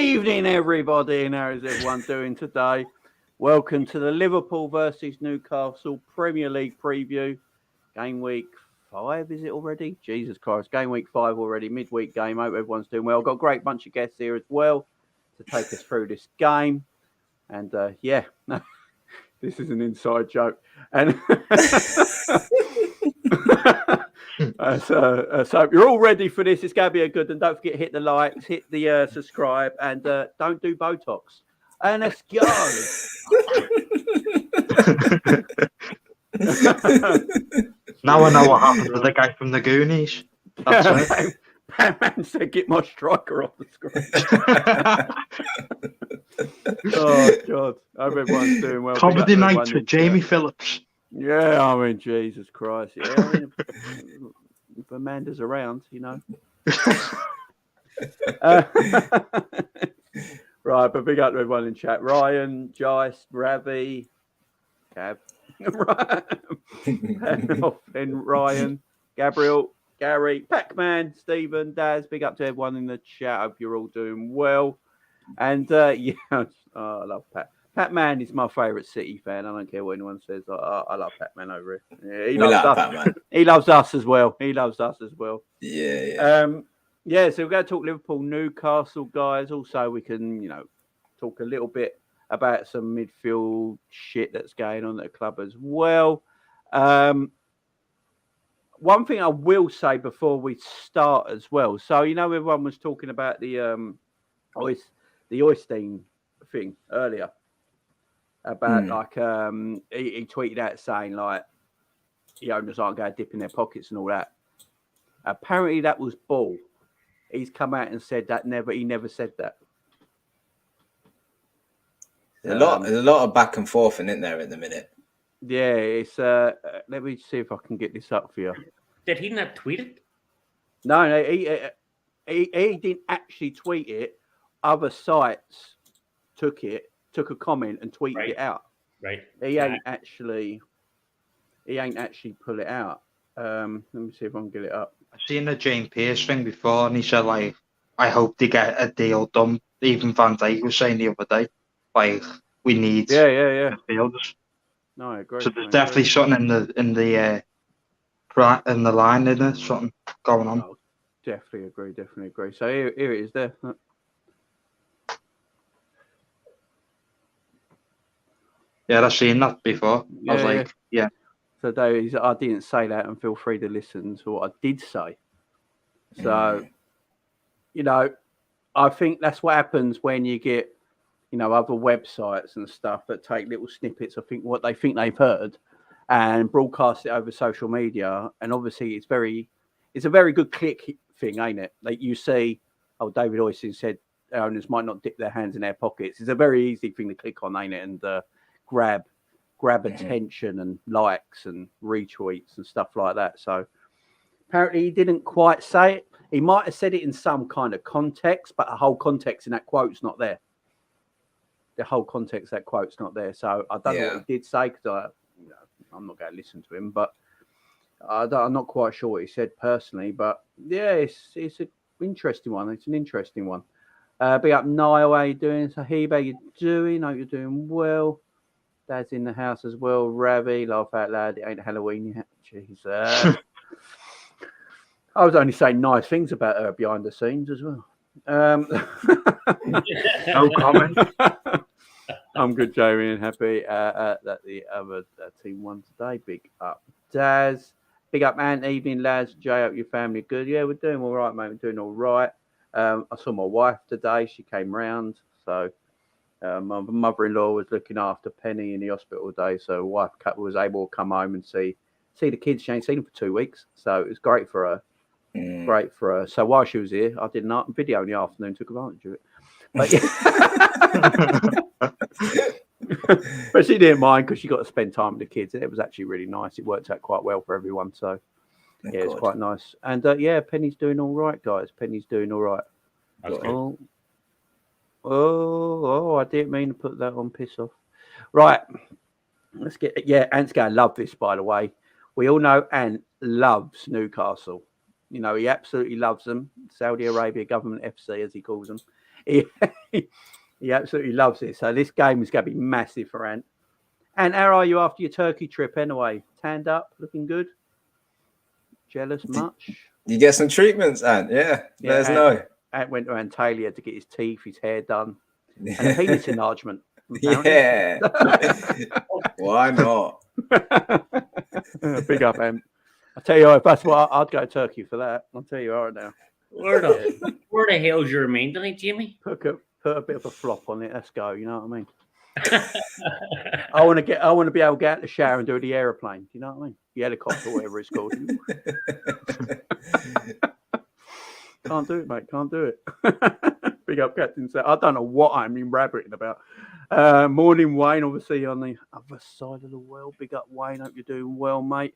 evening, everybody, and how is everyone doing today? Welcome to the Liverpool versus Newcastle Premier League preview. Game week 5, is it already? Jesus Christ, game week 5 already, midweek game. Hope everyone's doing well. Got a great bunch of guests here as well to take us through this game. And this is an inside joke. And so you're all ready for this. It's going to be a good one. Don't forget, hit the likes, hit the subscribe, and don't do Botox. And let's go. Now I know what happened to the guy from the Goonies. That's it. Batman said, "Get my striker off the screen." Oh God! I hope everyone's doing well. Comedy night with Jamie Phillips. Yeah, I mean, Jesus Christ. Yeah, I mean, if Amanda's around, you know. Right, but big up to everyone in chat. Ryan, Jice, Ravi, Gab, and Ryan, Gabriel, Gary, Pac-Man, Stephen, Daz. Big up to everyone in the chat. Hope you're all doing well. And I love Pat. Pac-Man is my favourite City fan. I don't care what anyone says. I love Pac-Man over here. Yeah, he loves us. Pac-Man. He loves us as well. Yeah. So we're going to talk Liverpool, Newcastle, guys. Also, we can, talk a little bit about some midfield shit that's going on at the club as well. One thing I will say before we start as well. So, everyone was talking about the Oystein thing earlier. About he tweeted out saying like the owners aren't going to dip in their pockets and all that. Apparently that was bull. He's come out and said that he never said that. There's a lot of back and forth in there at the minute. Yeah, it's let me see if I can get this up for you. Did he not tweet it? No, he didn't actually tweet it. Other sites took a comment and tweeted it out. Right. He ain't actually pull it out. Let me see if I can get it up. I've seen the James Pearce thing before, and he said like, "I hope they get a deal done." Even Van Dijk was saying the other day, like, we need midfielders. No, I agree. So there's definitely something in the line, isn't there? Something going on. Oh, definitely agree. So here it is there. Yeah, I've seen that before. I was like, yeah. So Dave, I didn't say that, and feel free to listen to what I did say. So, I think that's what happens when you get, other websites and stuff that take little snippets of what they think they've heard and broadcast it over social media. And obviously it's a very good click thing, ain't it? Like you see, David Oystein said owners might not dip their hands in their pockets. It's a very easy thing to click on, ain't it? And grab attention and likes and retweets and stuff like that. So apparently he didn't quite say it. He might have said it in some kind of context, but the whole context in that quote's not there. The whole context of that quote's not there. So I don't know what he did say because I'm not going to listen to him, but I'm not quite sure what he said personally. But yeah, it's an interesting one. It's an interesting one. Big up Niall, how you doing? Sahib, how you doing? Hope you're doing well. Dad's in the house as well. Ravi, laugh out loud. It ain't Halloween yet. Jesus. I was only saying nice things about her behind the scenes as well. No comment. I'm good, Jamie, and happy that the other team won today. Big up, Daz. Big up, Ant. Evening, lads. Jay, hope your family good. Yeah, we're doing all right, mate. We're doing all right. I saw my wife today. She came round. So my mother-in-law was looking after Penny in the hospital today. So wife was able to come home and see the kids. She ain't seen them for 2 weeks. So it was great for her. Great for her. So while she was here, I did an video in the afternoon, took advantage of it. But, but she didn't mind because she got to spend time with the kids. And it was actually really nice. It worked out quite well for everyone. So, it's quite nice. And, Penny's doing all right, guys. Penny's doing all right. Oh, I didn't mean to put that on. Piss off. Right. Let's get... Yeah, Ant's going to love this, by the way. We all know Ant loves Newcastle. He absolutely loves them. Saudi Arabia government FC, as he calls them. he absolutely loves it. So this game is going to be massive for Ant. And how are you after your Turkey trip anyway? Tanned up, looking good? Jealous much? You get some treatments, Ant? Yeah, let us know. Ant went to Antalya to get his teeth, his hair done, and a penis enlargement. Yeah. Why not? Big up, Ant. I tell you what, if that's what I'd go to Turkey for that. I'll tell you right now. Where the hell's your main tonight, Jamie? Put a bit of a flop on it. Let's go. You know what I mean? I want to be able to get out the shower and do the aeroplane. You know what I mean? The helicopter, whatever it's called. Can't do it, mate. Can't do it. Big up, Captain. I don't know what I'm rabbiting about. Morning, Wayne. Obviously on the other side of the world. Big up, Wayne. Hope you're doing well, mate.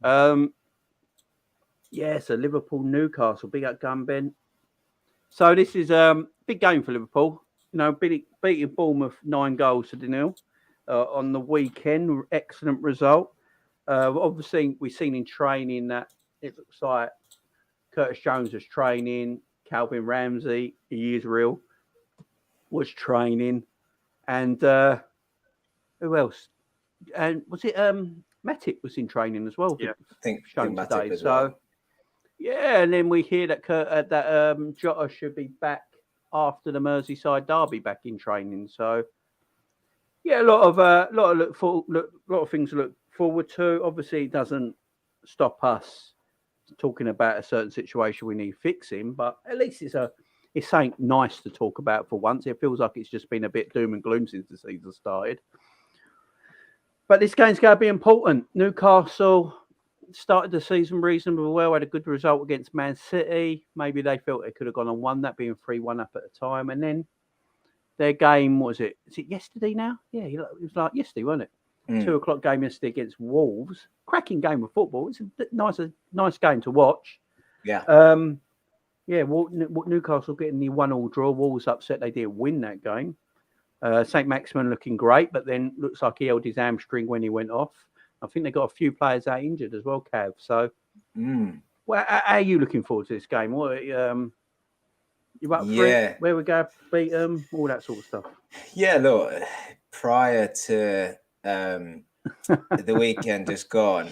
So Liverpool, Newcastle. Big up, Gunben. So this is a big game for Liverpool. You know, beating Bournemouth 9-0 on the weekend. Excellent result. Obviously, we've seen in training that it looks like Curtis Jones was training. Calvin Ramsey, he is real, was training. And who else? And was it Matip was in training as well? Yeah, I think shown Matip today. as well. So, yeah, and then we hear that Jota should be back after the Merseyside derby back in training. So, yeah, a lot of things to look forward to. Obviously, it doesn't stop us talking about a certain situation we need fixing, but at least it's something nice to talk about for once. It feels like it's just been a bit doom and gloom since the season started. But this game's going to be important. Newcastle started the season reasonably well, had a good result against Man City. Maybe they felt they could have gone and won that, being 3-1 up at the time. And then their game, is it yesterday now? Yeah, it was like yesterday, wasn't it? 2:00 game yesterday against Wolves. Cracking game of football. It's a nice game to watch. Yeah. Newcastle getting the 1-1 draw. Wolves upset they didn't win that game. St. Maximin looking great, but then looks like he held his hamstring when he went off. I think they got a few players out injured as well, Cav. So, how are you looking forward to this game? What you up for it? Where we go beat them? All that sort of stuff. Yeah, look, prior to the weekend just gone,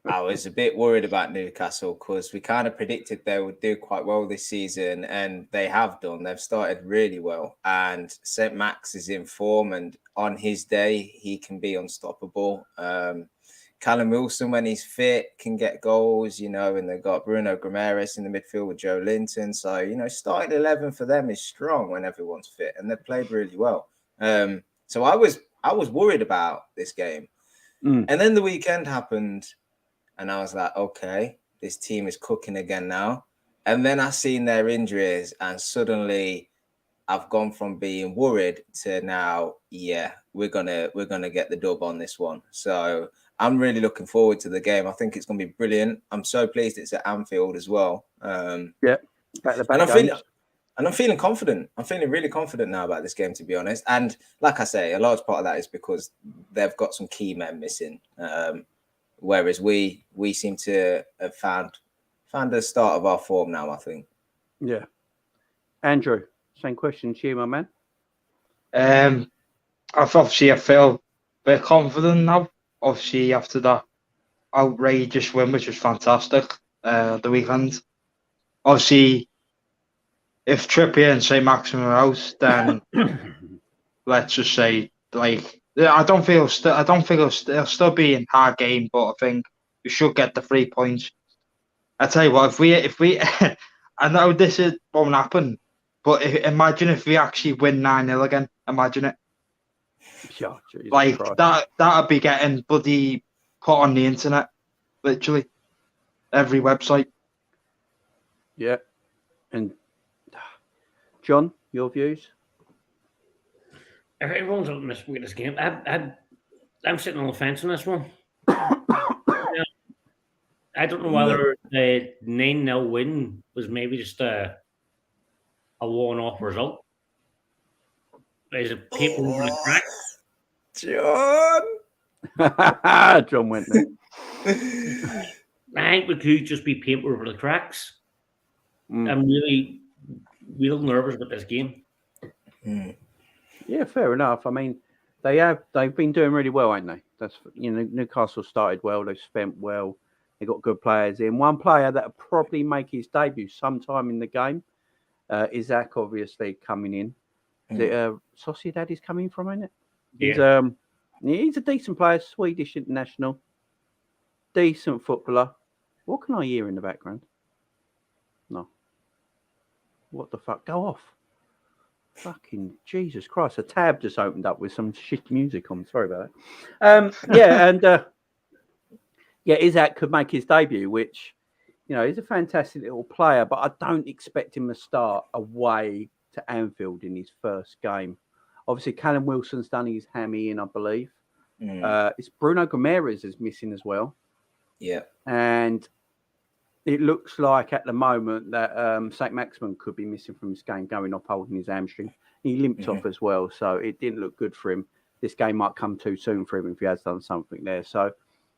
I was a bit worried about Newcastle because we kind of predicted they would do quite well this season, and they have done. They've started really well, and St. Max is in form, and on his day, he can be unstoppable. Callum Wilson, when he's fit, can get goals, and they've got Bruno Guimaraes in the midfield with Joe Linton. So, starting 11 for them is strong when everyone's fit, and they've played really well. So I was worried about this game. And then the weekend happened, and I was like, okay, this team is cooking again now. And then I seen their injuries, and suddenly I've gone from being worried to now, we're gonna get the dub on this one. So I'm really looking forward to the game. I think it's gonna be brilliant. I'm so pleased it's at Anfield as well. And I'm feeling confident. I'm feeling really confident now about this game, to be honest. And like I say, a large part of that is because they've got some key men missing. Whereas we seem to have found the start of our form now, I think. Yeah. Andrew, same question to you, my man. I feel a bit confident now. Obviously, after that outrageous win, which was fantastic, the weekend. Obviously, if Trippier and St. Maximin are out, then let's just say, I don't think it'll still be in hard game, but I think we should get the 3 points. I tell you what, if we, I know this won't happen, but imagine if we actually win 9-0 again. Imagine it. Yeah, that'd be getting bloody put on the internet, literally every website. Yeah, and John, your views? Everyone's up in this game. I'm sitting on the fence on this one. I don't know whether the 9-0 win was maybe just a one-off result. Is it paper over the cracks? John went there. I think we could just be paper over the cracks. I'm really real nervous about this game. Yeah, fair enough. I mean, they've been doing really well, ain't they? That's Newcastle started well. They've spent well. They got good players in. One player that'll probably make his debut sometime in the game. Isaac obviously coming in. Sociedad is coming from, isn't it? He's a decent player, Swedish international, decent footballer. What can I hear in the background? No. What the fuck? Go off. Fucking Jesus Christ. A tab just opened up with some shit music on. Sorry about that. Isaac could make his debut, which, he's a fantastic little player, but I don't expect him to start away to Anfield in his first game. Obviously, Callum Wilson's done his hammy in, I believe. It's Bruno Gomes is missing as well. Yeah. And it looks like at the moment that St. Maximin could be missing from this game, going off holding his hamstring. He limped off as well, so it didn't look good for him. This game might come too soon for him if he has done something there. So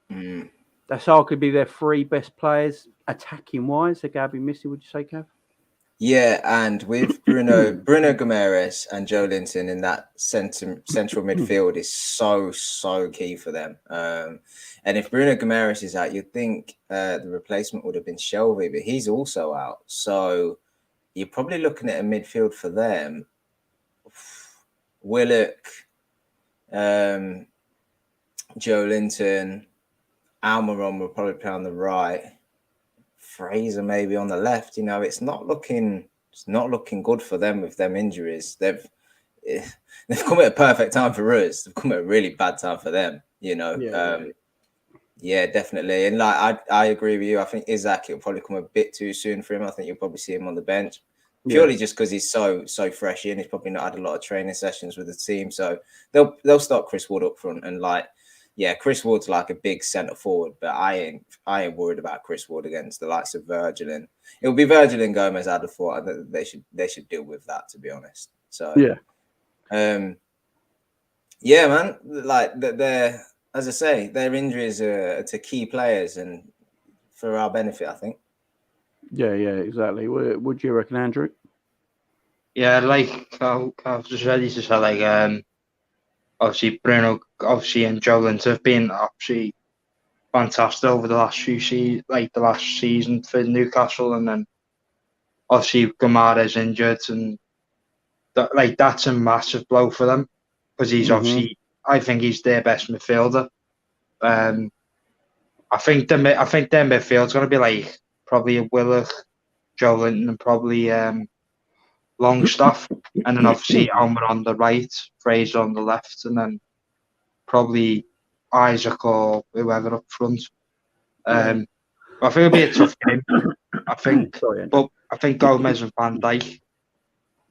that's arguably their three best players attacking wise. They're going to be missing, would you say, Kev? Yeah, and with Bruno Gomes and Joe Linton in that central midfield is so key for them. And if Bruno Gomes is out, you'd think the replacement would have been Shelby, but he's also out. So you're probably looking at a midfield for them. Willock, Joe Linton, Almiron will probably play on the right. Fraser maybe on the left. It's not looking good for them with them injuries. They've come at a perfect time for us. They've come at a really bad time for them. Yeah, definitely. And I agree with you. I think Isaac, it'll probably come a bit too soon for him. I think you'll probably see him on the bench purely just because he's so fresh in. He's probably not had a lot of training sessions with the team, so they'll start Chris Wood up front and Chris Wood's like a big centre forward, but I ain't worried about Chris Wood against the likes of Virgil, and it'll be Virgil and Gomez. I'd have thought they should deal with that, to be honest. So man, like they're, as I say, their injuries are to key players and for our benefit, I think. Yeah, exactly. Would you reckon, Andrew? Yeah, like I was just ready to say, obviously Bruno, and Joe Linton have been absolutely fantastic over the last few the last season for Newcastle, and then obviously Gamara's injured, and that's a massive blow for them because he's obviously, I think he's their best midfielder. I think their midfield's going to be probably a Willock, Joe Linton, and probably Longstaff, and then obviously Almer on the right, Fraser on the left, and then probably Isaac or whoever up front. I think it'll be a tough game. I think Gomez and Van Dijk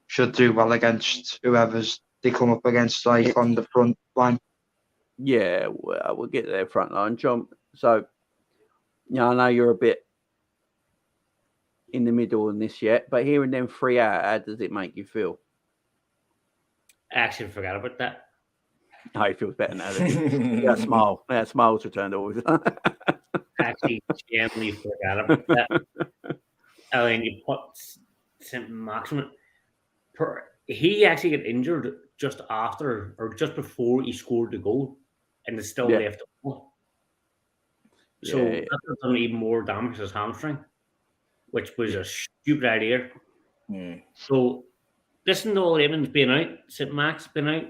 should do well against whoever's they come up against, on the front line. Yeah, we'll get their front line, John. So, I know you're a bit in the middle on this yet, but hearing them three out, how does it make you feel? I actually forgot about that. Oh, he feels better now. That smile. That smile's returned always. Actually, genuinely forgot about that. I mean, you put St. Maximin. He actually got injured just after or just before he scored the goal, and it's still left. So that's done even more damage to his hamstring, which was a stupid idea. So, listen to all Evans being out, St. Max being out.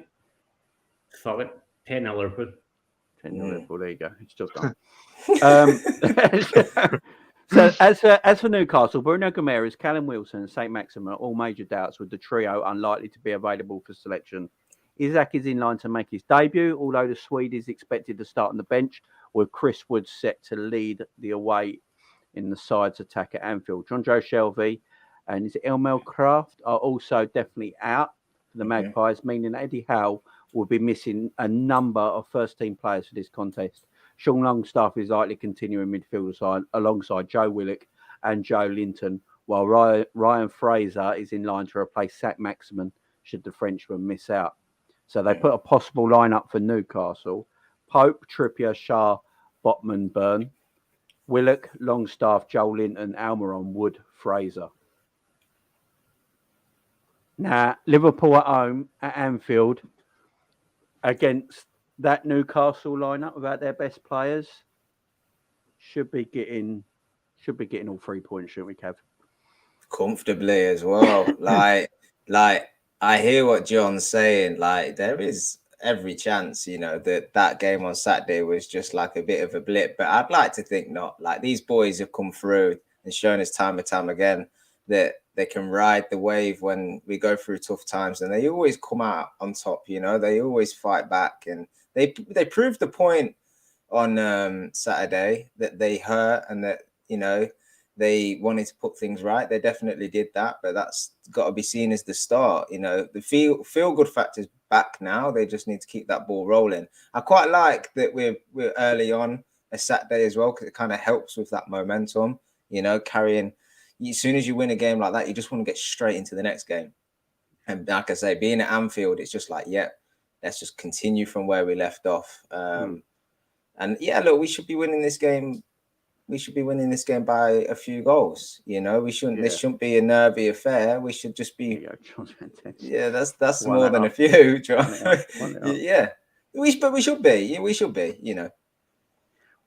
Fuck it. 10-0 Liverpool. 10-0 Liverpool, there you go. It's just done. So as for Newcastle, Bruno Gomes, Callum Wilson, and St. Maximin are all major doubts, with the trio unlikely to be available for selection. Isaac is in line to make his debut, although the Swede is expected to start on the bench, with Chris Wood set to lead the away in the side's attack at Anfield. John Joe Shelby and Elmel Kraft are also definitely out for the Magpies, meaning Eddie Howe will be missing a number of first-team players for this contest. Sean Longstaff is likely continuing midfield side alongside Joe Willock and Joe Linton, while Ryan Fraser is in line to replace St. Maximin should the Frenchman miss out. So they put a possible lineup for Newcastle: Pope, Trippier, Shah, Botman, Byrne, Willock, Longstaff, Joe Linton, Almiron, Wood, Fraser. Now, Liverpool at home at Anfield against that Newcastle lineup without their best players should be getting all 3 points, shouldn't we, Kev? Comfortably as well. like I hear what John's saying. Like there is every chance, that game on Saturday was just like a bit of a blip. But I'd like to think not. Like these boys have come through and shown us time and time again that they can ride the wave when we go through tough times, and they always come out on top. They always fight back, and they proved the point on Saturday that they hurt and that they wanted to put things right. They definitely did that, but that's got to be seen as the start. The feel good factor's back now. They just need to keep that ball rolling. I quite like that we're early on a Saturday as well, because it kind of helps with that momentum. Carrying. As soon as you win a game like that, you just want to get straight into the next game. And like I say, being at Anfield, it's just like, let's just continue from where we left off. And look, we should be winning this game. We should be winning this game by a few goals. We shouldn't. This shouldn't be a nervy affair. We should just be. Yeah, that's more than a few. Yeah, we should be. Yeah, we should be.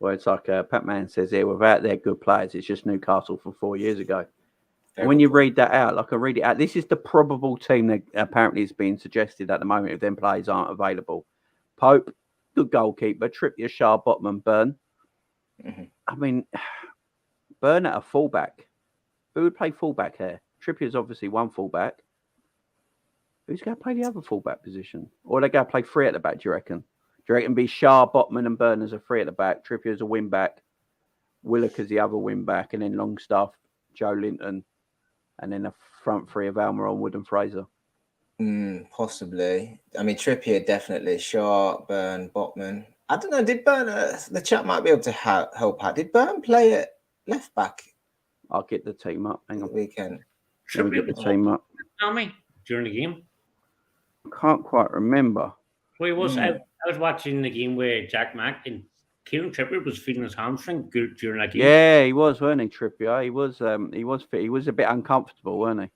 Well, it's like Pat-Man says here, without their good players, it's just Newcastle from 4 years ago. And when you read that out, like I read it out, this is the probable team that apparently is being suggested at the moment if them players aren't available. Pope, good goalkeeper. Trippier, Shaw, Botman, Burn. Mm-hmm. I mean, Burn at a fullback. Who would play fullback here? Trippier's obviously one fullback. Who's going to play the other fullback position? Or are they going to play 3 at the back, do you reckon? Do you reckon be Shaw, Botman and Burn as a 3 at the back, Trippier as a wing back, Willock as the other wing back, and then Longstaff, Joe Linton, and then a front 3 of Almiron, Wood and Fraser? Possibly. I mean, Trippier definitely. Shaw, Burn, Botman. I don't know. Did Burn? The chat might be able to help out. Did Burn play at left back? I'll get the team up. Hang on. Weekend. Let me get the team up. Tell me during the game. Can't quite remember. Well, I was watching the game where Jack Mack and Kieran Trippier was feeling his hamstring during that game. Yeah, he was, weren't he, Trippier? He was fit. He was a bit uncomfortable, weren't he?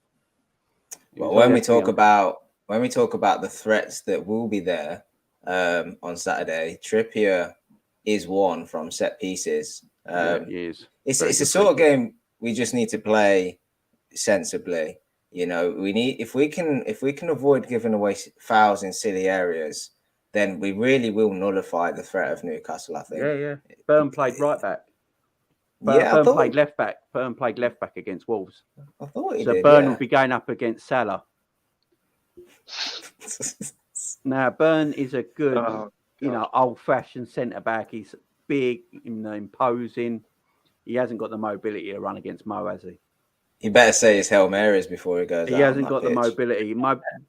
Well, when we talk about the threats that will be there on Saturday, Trippier is one from set pieces. He is. It's a sort of game we just need to play sensibly. We need if we can avoid giving away fouls in silly areas, then we really will nullify the threat of Newcastle, I think. Yeah. Burn played right back. Burn played left back. Burn played left back against Wolves. I thought he did. So Burn would be going up against Salah. Now Burn is a good, old-fashioned centre back. He's big, imposing. He hasn't got the mobility to run against Mo, has he? You better say his Hail Marys before he goes. He hasn't got the mobility.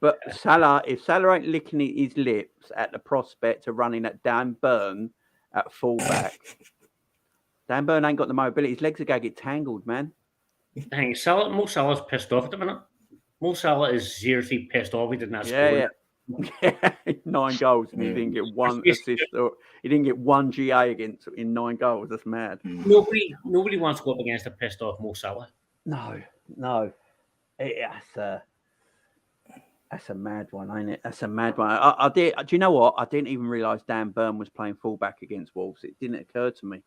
But Salah, if Salah ain't licking his lips at the prospect of running at Dan Burn at fullback, Dan Burn ain't got the mobility. His legs are going to get tangled, man. Mo Salah's pissed off at the minute. Mo Salah is seriously pissed off. He didn't have score. Yeah, 9 goals and he didn't get 1 assist, or he didn't get 1 GA in 9 goals. That's mad. Nobody wants to go up against a pissed off Mo Salah. No. That's a mad one, ain't it? That's a mad one. Do you know what? I didn't even realise Dan Burn was playing fullback against Wolves. It didn't occur to me.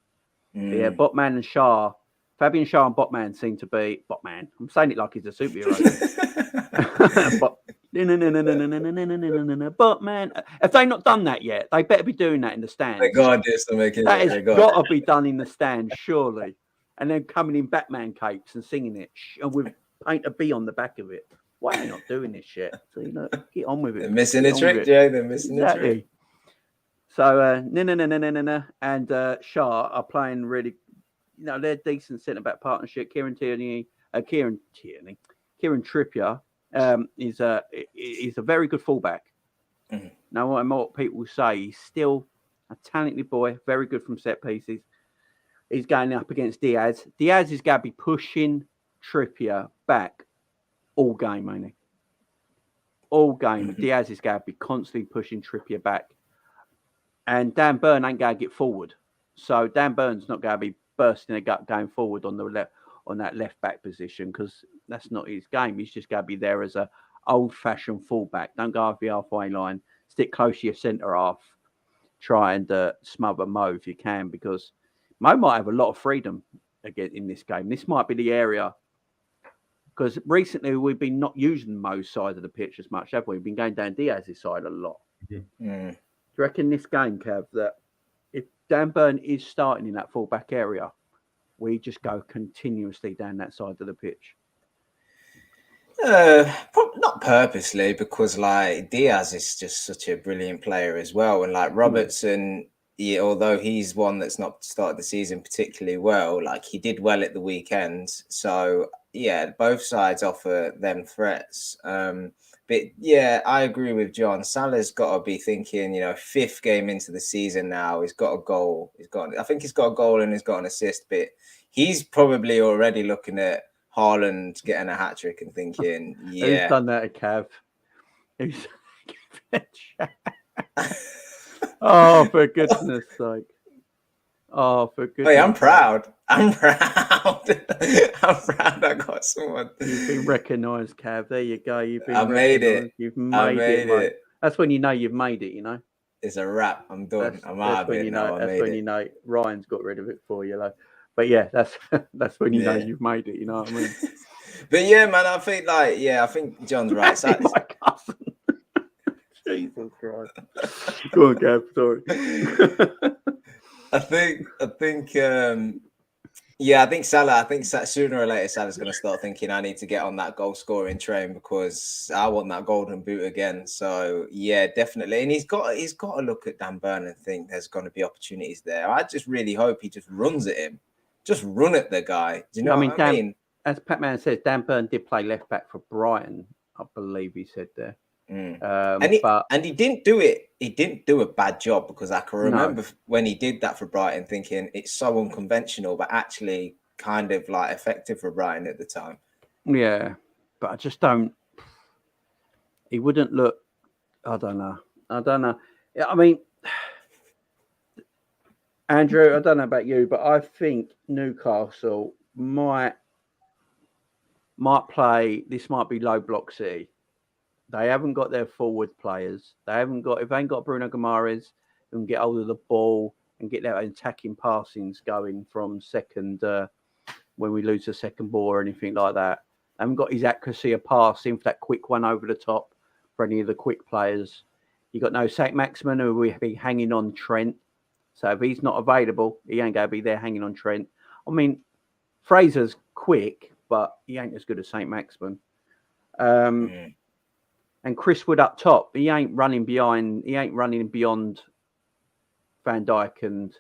Yeah, Botman and Shaw, Fabian Shaw and Botman seem to be Botman. I'm saying it like he's a superhero. Botman. If they've not done that yet, they better be doing that in the stands. They got this to make it. That has got to be done in the stands, surely. And then coming in Batman capes and singing it, and with paint a bee on the back of it. Why are they not doing this shit? So get on with it. They're missing a trick, Joe. They're missing the trick. So and Shaw are playing really. They're decent centre back partnership. Kieran Trippier is a very good fullback. Mm-hmm. Now, what people say, he's still a talented boy, very good from set pieces. He's going up against Diaz. Diaz is going to be pushing Trippier back all game, ain't he? All game. Mm-hmm. Diaz is going to be constantly pushing Trippier back. And Dan Burn ain't going to get forward. So Dan Burn's not going to be bursting a gut going forward on that left back position, because that's not his game. He's just going to be there as a old-fashioned fullback. Don't go over the halfway line. Stick close to your centre half. Try and smother Mo if you can, because Mo might have a lot of freedom again in this game. This might be the area, because recently we've been not using Mo's side of the pitch as much, have we? We've been going down Diaz's side a lot. Do you reckon this game, Kev, that if Dan Burn is starting in that fullback area, we just go continuously down that side of the pitch? Not purposely, because like Diaz is just such a brilliant player as well, and like Robertson, although he's one that's not started the season particularly well, like he did well at the weekend. So yeah, both sides offer them threats. But yeah, I agree with John. Salah's got to be thinking, 5th game into the season now. He's got a goal. I think he's got a goal and he's got an assist. But he's probably already looking at Haaland getting a hat trick and thinking, yeah. Who's done that at Cav? Who's... Oh, for goodness sake. Oh, for goodness Hey, I'm proud. I'm proud. I'm proud I got someone. You've been recognised, Cav. There you go. You've been I made it. You've made it. Mate. That's when you know you've made it, It's a wrap. I'm done. I'm out of it now. That's when you know Ryan's got rid of it for you. Like. But yeah, that's when you know you've made it. You know what I mean? But yeah, man, I think John's right. My cousin. Jesus Christ. Go on, Gav. Sorry. I think Salah. I think sooner or later Salah's going to start thinking, I need to get on that goal scoring train because I want that golden boot again. So yeah, definitely. And he's got to look at Dan Burn and think there's going to be opportunities there. I just really hope he just runs at him. Just run at the guy. Do you know what I mean? As Pat Man says, Dan Burn did play left back for Brighton, I believe he said there. And he didn't do it. He didn't do a bad job, because I can remember when he did that for Brighton thinking it's so unconventional, but actually kind of like effective for Brighton at the time. Yeah, but I just don't. He wouldn't look. I don't know. I mean, Andrew, I don't know about you, but I think Newcastle might play. This might be low block city. They haven't got their forward players. If they ain't got Bruno Guimaraes, who can get hold of the ball and get their attacking passings going from second when we lose the second ball or anything like that. They haven't got his accuracy of passing for that quick one over the top for any of the quick players. You got no Saint Maximin, who will be hanging on Trent. So if he's not available, he ain't going to be there hanging on Trent. I mean, Fraser's quick, but he ain't as good as Saint Maximin. And Chris Wood up top, he ain't running beyond Van Dijk and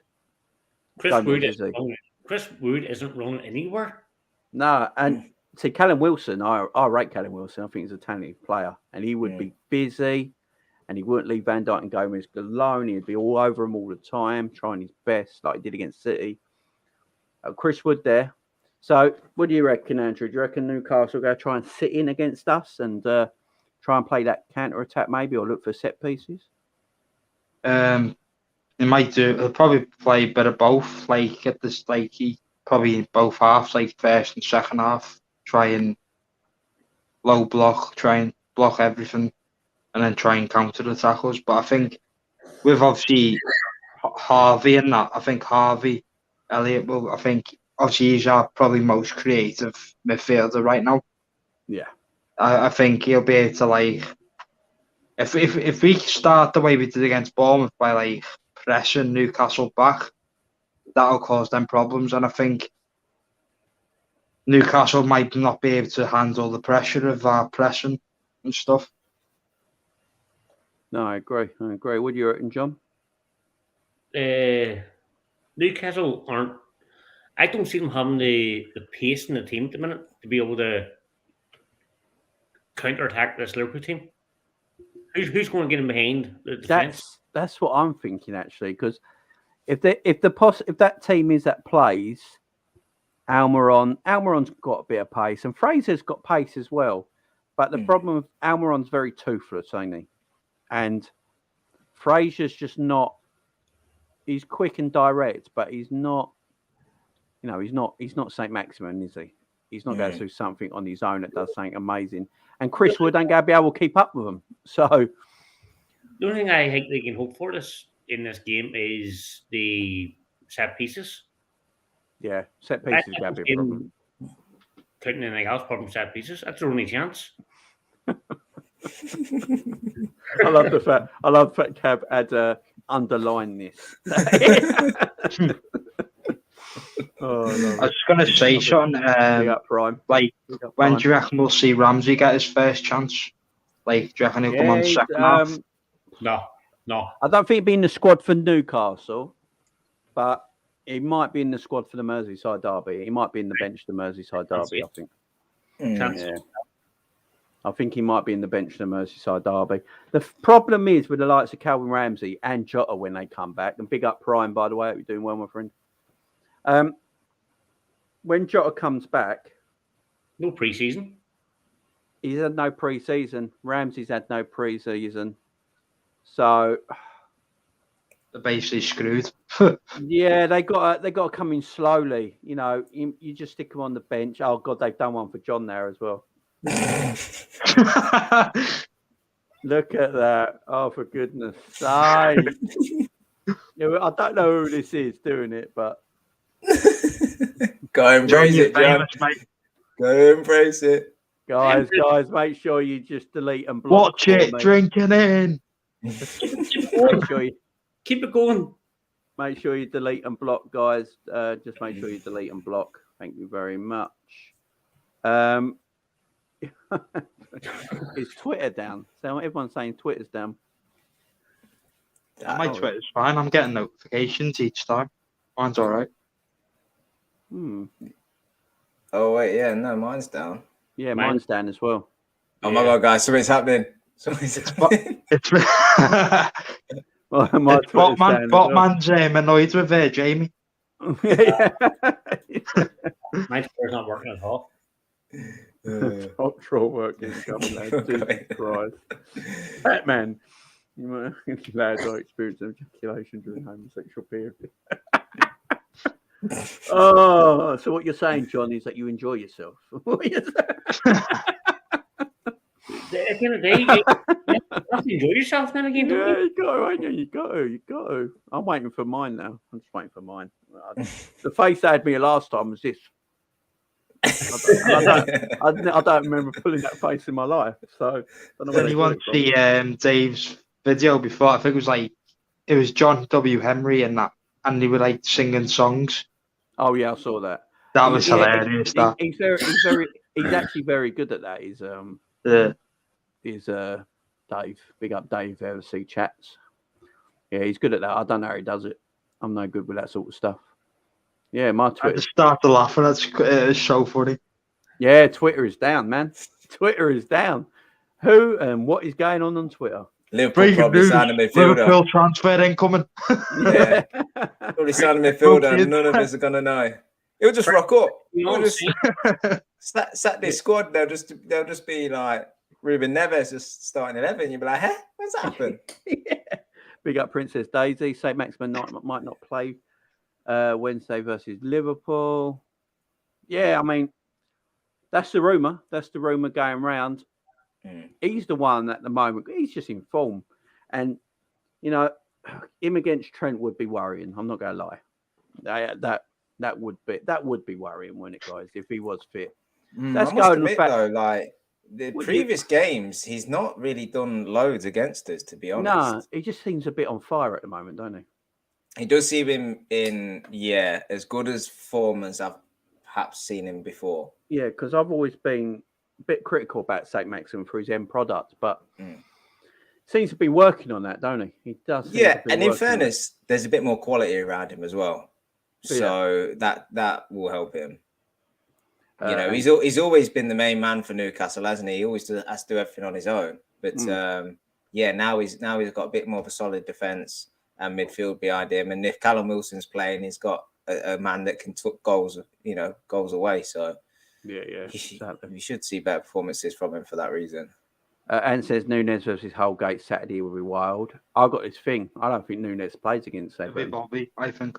Chris Wood isn't running anywhere. No, and see, Callum Wilson, I rate Callum Wilson. I think he's a talented player, and he would be busy, and he wouldn't leave Van Dijk and Gomez alone. He'd be all over him all the time, trying his best, like he did against City. Chris Wood there. So, what do you reckon, Andrew? Do you reckon Newcastle go try and sit in against us and try and play that counter attack, maybe, or look for set pieces? They might do. They'll probably play a bit of both. Like get this, like he probably in both halves, like first and second half, try and low block, try and block everything, and then try and counter the tackles. But I think with obviously Harvey and that, I think Harvey Elliott will. I think obviously he's our probably most creative midfielder right now. Yeah. I think he'll be able to, like, if we start the way we did against Bournemouth by like pressing Newcastle back, that'll cause them problems. And I think Newcastle might not be able to handle the pressure of our pressing and stuff. No, I agree. What do you reckon, John? Newcastle aren't. I don't see them having the pace in the team at the minute to be able to counter-attack this Liverpool team. Who's going to get in behind the defence? That's what I'm thinking, actually, because if that team is that plays, Almiron's got a bit of pace, and Fraser's got pace as well. But the problem with Almiron's very toothless, ain't he? And Fraser's just not. He's quick and direct, but he's not. He's not Saint Maximin, is he? He's not going to do something on his own that does something amazing. and Chris Wood ain't going to be able to keep up with them. So the only thing I think they can hope for in this game is the set pieces. yeah, set pieces is going to be a problem. Couldn't anything else apart from set pieces. That's their only chance. I love the fact Cab had underlined this. Oh, I was going to say, Sean, Prime. like, when do you reckon we'll see Ramsey get his first chance? Like, do you reckon he'll come on second half? No. I don't think he'll be in the squad for Newcastle, but he might be in the squad for the Merseyside derby. He might be in the bench for the Merseyside derby, I think. Yeah. I think he might be in the bench for the Merseyside derby. The problem is with the likes of Calvin Ramsey and Jota when they come back, and big up Prime, by the way, you're doing well, my friend. When Jota comes back, no pre-season. He's had no pre-season. Ramsey's had no pre-season. So they're basically screwed. Yeah, they got to come in slowly. You know, you just stick them on the bench. Oh God, they've done one for John there as well. Look at that! Oh, for goodness sake! Yeah, I don't know who this is doing it, but go embrace it, John. Go embrace it, guys. Make sure you just delete and block. Watch it, drinking in. Keep it going. Make sure you delete and block, guys. Just make sure you delete and block. Thank you very much. Is Twitter down? So everyone's saying Twitter's down. My Twitter's fine. I'm getting notifications each time. Mine's all right. Oh wait, yeah, no, mine's down. Yeah, mine's down as well. Oh my God, guys, something's happening. It's my Botman's annoyed with Jamie. Yeah. My Twitter's not working at all. Top troll working. Jesus Christ. Batman. Lads are experiencing ejaculation during homosexual period. Oh, so what you're saying, John, is that you enjoy yourself? At the end of the day, you have to enjoy yourself then again. Yeah, you got to. I'm waiting for mine now. I'm just waiting for mine. The face they had me last time was this. I don't remember pulling that face in my life. So, did anyone see Dave's video before? I think it was John W. Henry and that, and they were like singing songs. Oh yeah, I saw that. That was hilarious. He's actually very good at that. He's Dave. Big up Dave. Ever see chats? Yeah, he's good at that. I don't know how he does it. I'm no good with that sort of stuff. Yeah, my Twitter. I just started laughing. It's so funny. Yeah, Twitter is down, man. Twitter is down. Who and what is going on Twitter? Liverpool probably signed a midfielder. Liverpool transfer incoming. Yeah, probably signed a midfielder, and none of us are gonna know. He'll just rock up. He'll just Saturday squad. They'll just be like Ruben Neves just starting 11. You'll be like, huh? What's happened? Yeah. Big up Princess Daisy. St. Maximin might not play Wednesday versus Liverpool. Yeah, I mean, that's the rumour. That's the rumour going round. He's the one at the moment. He's just in form. And, you know, him against Trent would be worrying. I'm not going to lie. That would be worrying, wouldn't it, guys, if he was fit. Let's go on the fact, though, like the previous games, he's not really done loads against us, to be honest. No, he just seems a bit on fire at the moment, don't he? He does seem him in, as good as form as I've perhaps seen him before. Yeah, because I've always been a bit critical about St. Maximin for his end product, but seems to be working on that, don't he? He does. Yeah, and in fairness, there's a bit more quality around him as well. So that will help him. You know, he's always been the main man for Newcastle, hasn't he? He always has to do everything on his own. But now he's got a bit more of a solid defence and midfield behind him. And if Callum Wilson's playing, he's got a man that can took goals away. So you should see better performances from him for that reason. And says Nunes versus Holgate Saturday will be wild. I've got this thing. I don't think Nunes plays against Everton. Bobby, I think.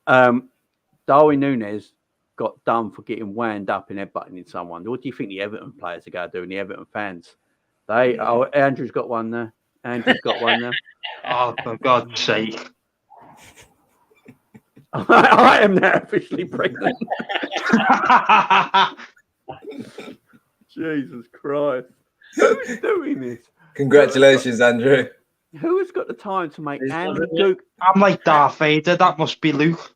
Darwin Nunes got done for getting wound up and headbutting someone. What do you think the Everton players are going to do and the Everton fans? Andrew's got one there. Andrew's got one there. Oh, for God's sake. I am now officially pregnant. Jesus Christ. Who's doing this? Congratulations, Andrew. Who has got the time to make Andy Luke. Gook? I'm like Darth Vader. That must be Luke.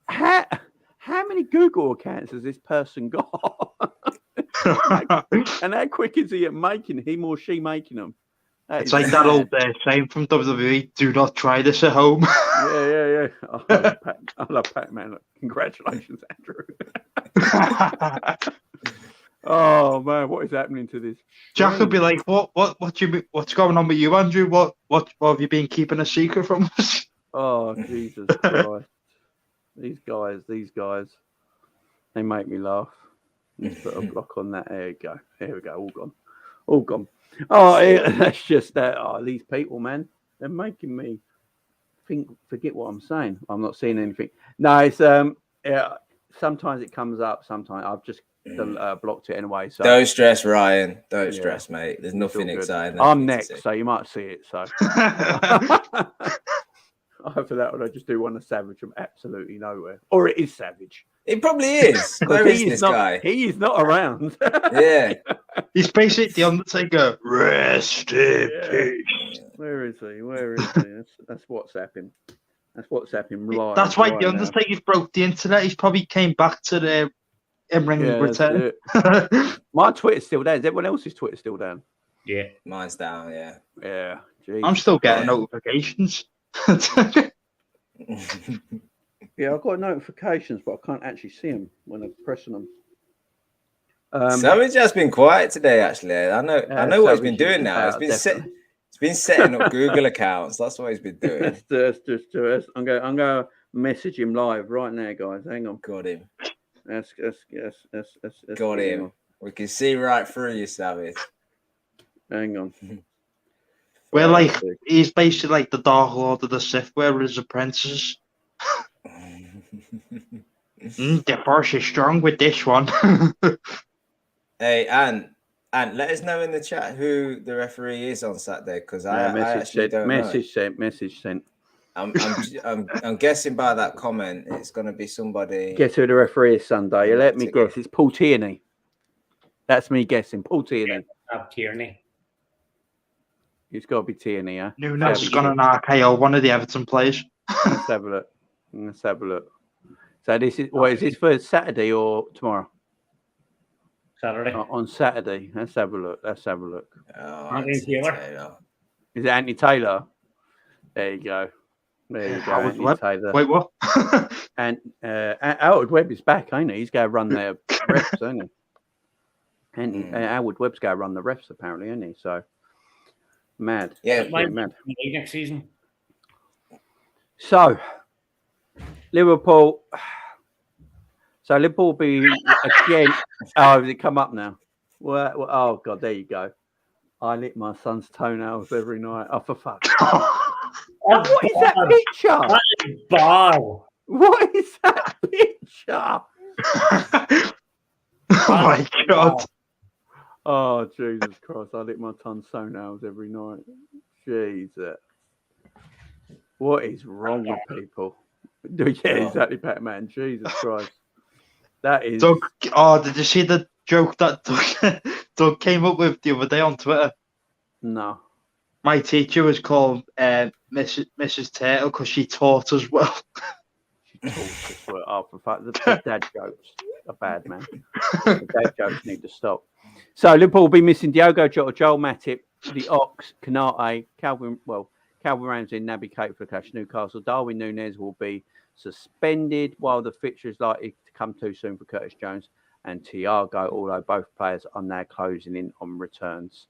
How many Google accounts has this person got? And how quick is he at making him or she making them? It's like that old saying from WWE, do not try this at home. Yeah. I love Pac-Man. Congratulations, Andrew. Oh man, what is happening to this? Jack would be like, what's going on with you, Andrew? What have you been keeping a secret from us? Oh, Jesus Christ. These guys, they make me laugh. Let's put a block on that. There you go. There we go. All gone. Oh, that's just that. Oh, these people, man, they're making me forget what I'm saying. I'm not seeing anything. No, it's sometimes it comes up. Sometimes I've just blocked it anyway. So don't stress, Ryan. Don't stress, mate. There's nothing exciting. I'm next, so you might see it. So after that one, I just do one of Savage from absolutely nowhere, or it is Savage. It probably is. Where is this guy? He is not around. Yeah. He's basically the Undertaker. Rest in peace. Where is he? That's WhatsApping. That's WhatsApping live. That's why the Undertaker broke the internet. He's probably came back to the in-ring return. My Twitter's still down. Is everyone else's Twitter still down? Yeah. Mine's down, yeah. Yeah. Jeez. I'm still getting notifications. Yeah, I've got notifications, but I can't actually see them when I'm pressing them. Savage has been quiet today, actually. I know what he's been doing now. He's been setting up Google accounts. That's what he's been doing. I'm going to message him live right now, guys. Hang on. Got him. That's Got him. We can see right through you, Savage. Hang on. We're like, he's basically like the Dark Lord of the Sith, where his apprentices. The force is strong with this one. Hey, and let us know in the chat who the referee is on Saturday, because I actually don't know. Message sent. I'm guessing by that comment it's going to be somebody. Guess who the referee is Sunday? Let me guess. It's Paul Tierney. That's me guessing. Paul Tierney. Tierney. It's got to be Tierney, yeah. Nunes has gone on RKO, one of the Everton players. Let's have a look. So this is what is this for Saturday or tomorrow? Saturday. On Saturday. Let's have a look. Oh, Anthony Taylor. Is it Anthony Taylor? There you go. Anthony Taylor. Wait, what? And Howard Webb is back, ain't he? He's going to run their refs, ain't he? And Howard Webb's going to run the refs, apparently, isn't he? So mad. Yeah, mad. Next season. So Liverpool. So Liverpool will be again. Oh, has it come up now? Well, oh God, there you go. I lick my son's toenails every night. Oh, for fuck. What is that picture? That is bad. What is that picture? Oh my God. Oh, Jesus Christ. I lick my son's toenails every night. Jesus. What is wrong with people? Yeah, exactly, Pac-Man. Jesus Christ. That is. Doug, did you see the joke that Doug came up with the other day on Twitter? No. My teacher was called Mrs. Turtle because she taught us well. She taught us well. Oh, for fuck. The dad jokes are bad, man. The dad jokes need to stop. So Liverpool will be missing Diogo Jota, Joel Matip, the Ox, Kanate, Calvin Ramsey, Naby Keita for Cash, Newcastle. Darwin Núñez will be suspended, while the fixture is likely to come too soon for Curtis Jones and Thiago, although both players are now closing in on returns.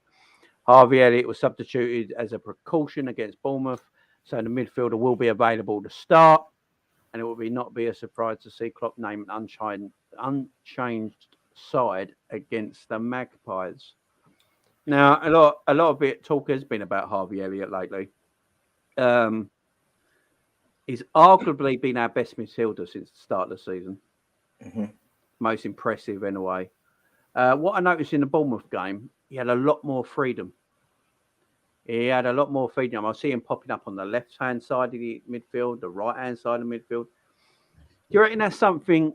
Harvey Elliott was substituted as a precaution against Bournemouth, so the midfielder will be available to start, and it will not be a surprise to see Klopp name an unchanged side against the Magpies. Now, a lot of talk has been about Harvey Elliott lately. He's arguably been our best midfielder since the start of the season. Mm-hmm. Most impressive, anyway. What I noticed in the Bournemouth game, he had a lot more freedom. I see him popping up on the left-hand side of the midfield, the right-hand side of the midfield. Do you reckon that's something,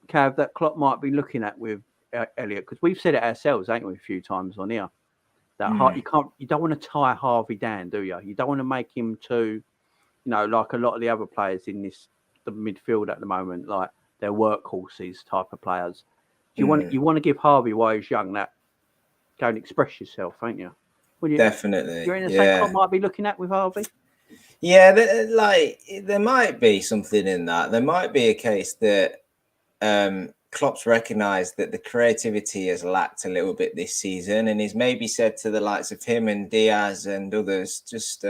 Cav, that Klopp might be looking at with Elliott? Because we've said it ourselves, ain't we, a few times on here. That you don't want to tie Harvey down, do you? You don't want to make him too, like a lot of the other players in the midfield at the moment, like they're workhorses type of players. You want to give Harvey while he's young that go and express yourself, ain't you? Definitely. You're in the same Klopp might be looking at with Harvey. Yeah, there might be something in that. There might be a case that Klopp's recognised that the creativity has lacked a little bit this season, and he's maybe said to the likes of him and Diaz and others, just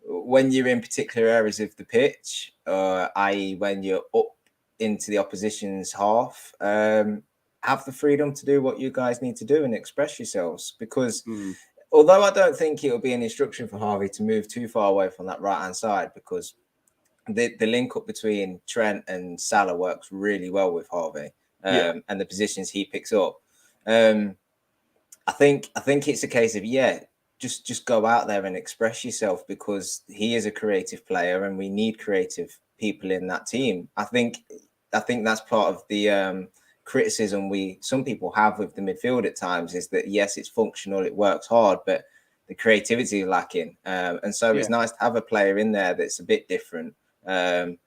when you're in particular areas of the pitch, i.e. when you're up into the opposition's half, have the freedom to do what you guys need to do and express yourselves. Because although I don't think it'll be an instruction for Harvey to move too far away from that right-hand side, because the link up between Trent and Salah works really well with Harvey, and the positions he picks up. I think it's a case of just go out there and express yourself, because he is a creative player and we need creative people in that team. I think that's part of the criticism some people have with the midfield at times, is that yes, it's functional, it works hard, but the creativity is lacking. And so it's nice to have a player in there that's a bit different. That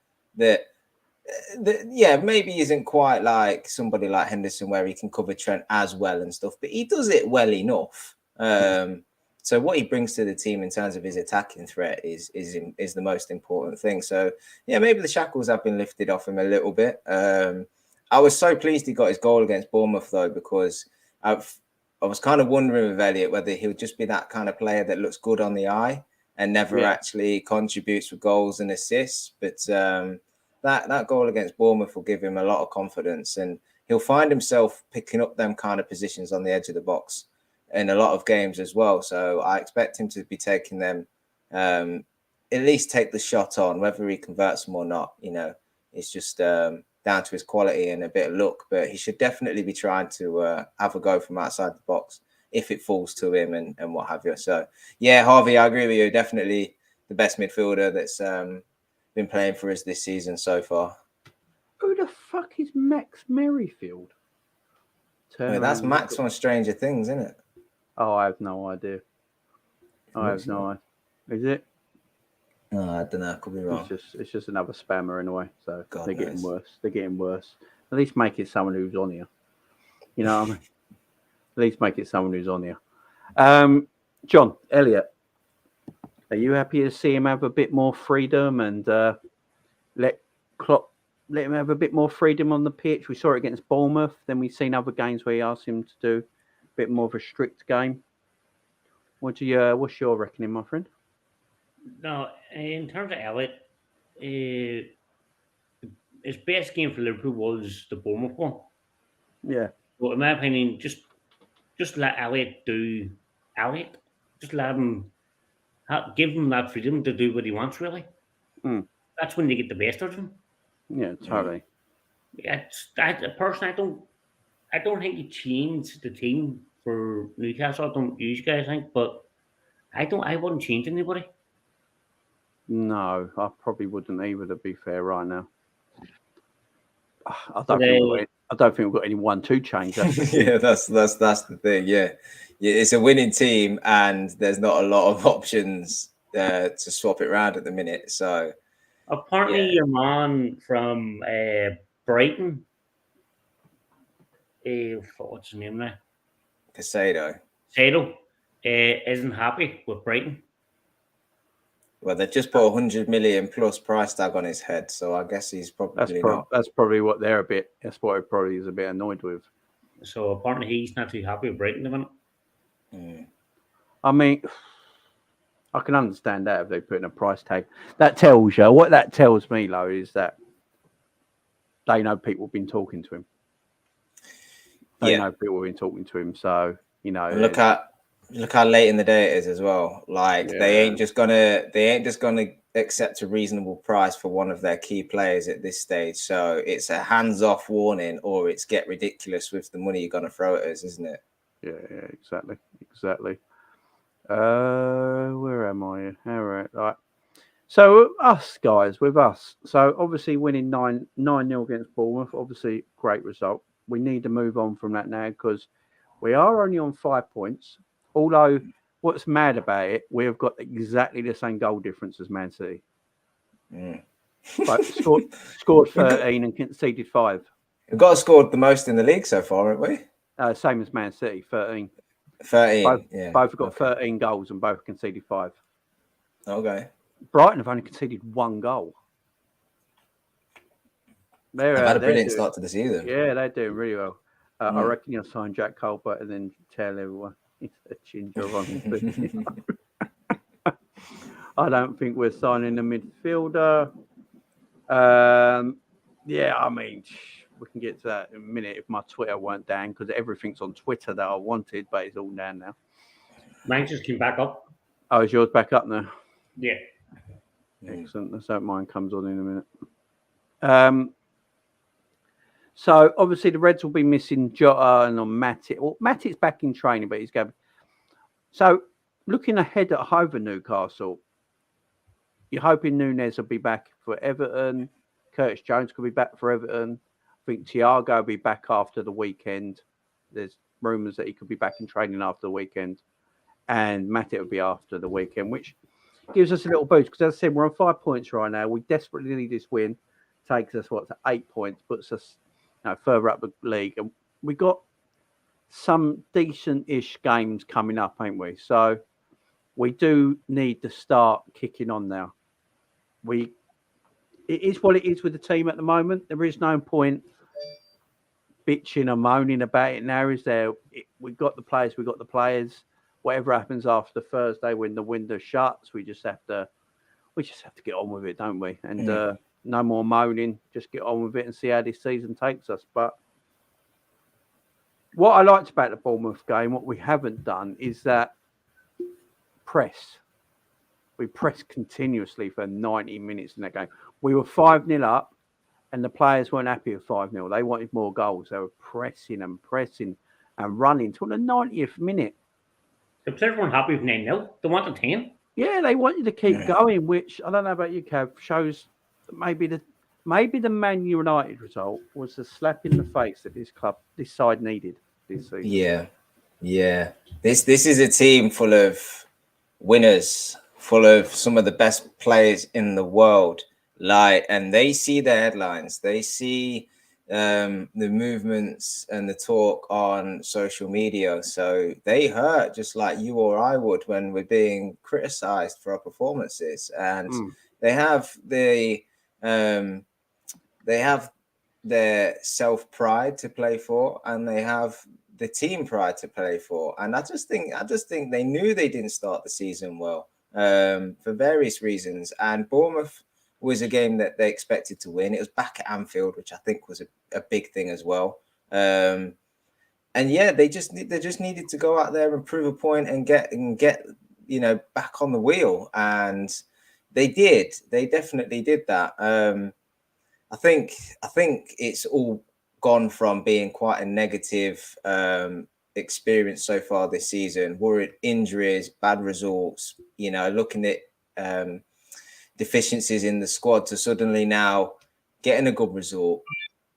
maybe isn't quite like somebody like Henderson, where he can cover Trent as well and stuff, but he does it well enough. So what he brings to the team in terms of his attacking threat is the most important thing. So maybe the shackles have been lifted off him a little bit. I was so pleased he got his goal against Bournemouth, though, because I was kind of wondering with Elliott whether he'll just be that kind of player that looks good on the eye and never actually contributes with goals and assists. But that goal against Bournemouth will give him a lot of confidence, and he'll find himself picking up them kind of positions on the edge of the box in a lot of games as well. So I expect him to be taking them, at least take the shot on, whether he converts them or not. It's just down to his quality and a bit of luck, but he should definitely be trying to have a go from outside the box if it falls to him and what have you. So Harvey, I agree with you. Definitely the best midfielder that's been playing for us this season so far. Who the fuck is Max Merrifield? That's Max from Stranger Things, isn't it? Oh, I have no idea. Is it? Oh, I don't know. I could be wrong. It's just another spammer in a way. So God they're knows. getting worse. They're getting worse. At least make it someone who's on here. You know what I mean? At least make it someone who's on here. John Elliott, are you happy to see him have a bit more freedom and let him have a bit more freedom on the pitch? We saw it against Bournemouth. Then we've seen other games where he asked him to do a bit more of a strict game. What's your reckoning, my friend? No, in terms of Elliott, his best game for Liverpool was the Bournemouth one. Yeah. But in my opinion, just let Elliott do Elliott. Just let him give him that freedom to do what he wants. Really, that's when you get the best out of him. Yeah, totally. Personally, I don't think he changed the team for Newcastle. I don't you guys think, but I wouldn't change anybody. No, I probably wouldn't either, to be fair, right now. I don't think we've got anyone to change. Yeah, that's the thing. Yeah, it's a winning team, and there's not a lot of options to swap it around at the minute. So apparently, your man from Brighton, what's his name now? Casado, isn't happy with Brighton. Well, they've just put 100 million plus price tag on his head, so I guess he's probably not. That's probably what they're a bit. That's what he probably is a bit annoyed with. So apparently, he's not too happy with Brighton at the minute. I mean, I can understand that if they put in a price tag. That tells you what that tells me, though, is that they know people have been talking to him. They know people have been talking to him, so Look at look how late in the day it is as well. Like they ain't just gonna accept a reasonable price for one of their key players at this stage. So it's a hands-off warning, or it's get ridiculous with the money you're gonna throw at us, isn't it? Yeah, exactly. Where am I? All right. So us guys, with us. So obviously winning 9-0 against Bournemouth, obviously great result. We need to move on from that now because we are only on 5 points. Although what's mad about it, we have got exactly the same goal difference as Man City. But scored 13 and conceded 5. We've got scored the most in the league so far, haven't we? Same as Man City, 13. 13. Both have got 13 goals and both conceded 5. Okay. Brighton have only conceded 1 goal. They've had a brilliant start to the season. Yeah, they're doing really well. I reckon you'll sign Jack Colbert and then tell everyone he's a ginger on his video. I don't think we're signing a midfielder. Yeah, I mean, we can get to that in a minute if my Twitter weren't down, because everything's on Twitter that I wanted, but it's all down now. Mine just came back up. Oh, is yours back up now? Yeah. Excellent. Let's hope mine comes on in a minute. So obviously the Reds will be missing Jota and on Matic. Well, Matic's back in training, but he's going. So looking ahead at over Newcastle, you're hoping Núñez will be back for Everton. Curtis Jones could be back for Everton. I think Thiago will be back after the weekend. There's rumours that he could be back in training after the weekend. And Matic will be after the weekend, which gives us a little boost. Because as I said, we're on 5 points right now. We desperately need this win. Takes us, to 8 points. Puts us further up the league. And we got some decent-ish games coming up, ain't we? So we do need to start kicking on now. It is what it is with the team at the moment. There is no point bitching or moaning about it now, is there? We've got the players. Whatever happens after Thursday when the window shuts, we just have to get on with it, don't we? And no more moaning. Just get on with it and see how this season takes us. But what I liked about the Bournemouth game, what we haven't done, is that press. We pressed continuously for 90 minutes in that game. We were 5-0 up, and the players weren't happy with 5-0. They wanted more goals. They were pressing and running till the 90th minute. The players weren't happy with 9-0. They wanted 10. Yeah, they wanted to keep going, which, I don't know about you, Kev, shows that maybe the Man United result was the slap in the face that this side needed this season. Yeah. This is a team full of winners, full of some of the best players in the world. And they see the headlines, they see the movements and the talk on social media. So they hurt just like you or I would when we're being criticized for our performances. And they have their self-pride to play for, and they have the team pride to play for. And I just think they knew they didn't start the season well for various reasons. And Bournemouth was a game that they expected to win. It was back at Anfield, which I think was a big thing as well. And yeah, they just needed to go out there and prove a point and get back on the wheel. And they did. They definitely did that. I think it's all gone from being quite a negative experience so far this season. Worried injuries, bad results, looking at deficiencies in the squad, to suddenly now getting a good result,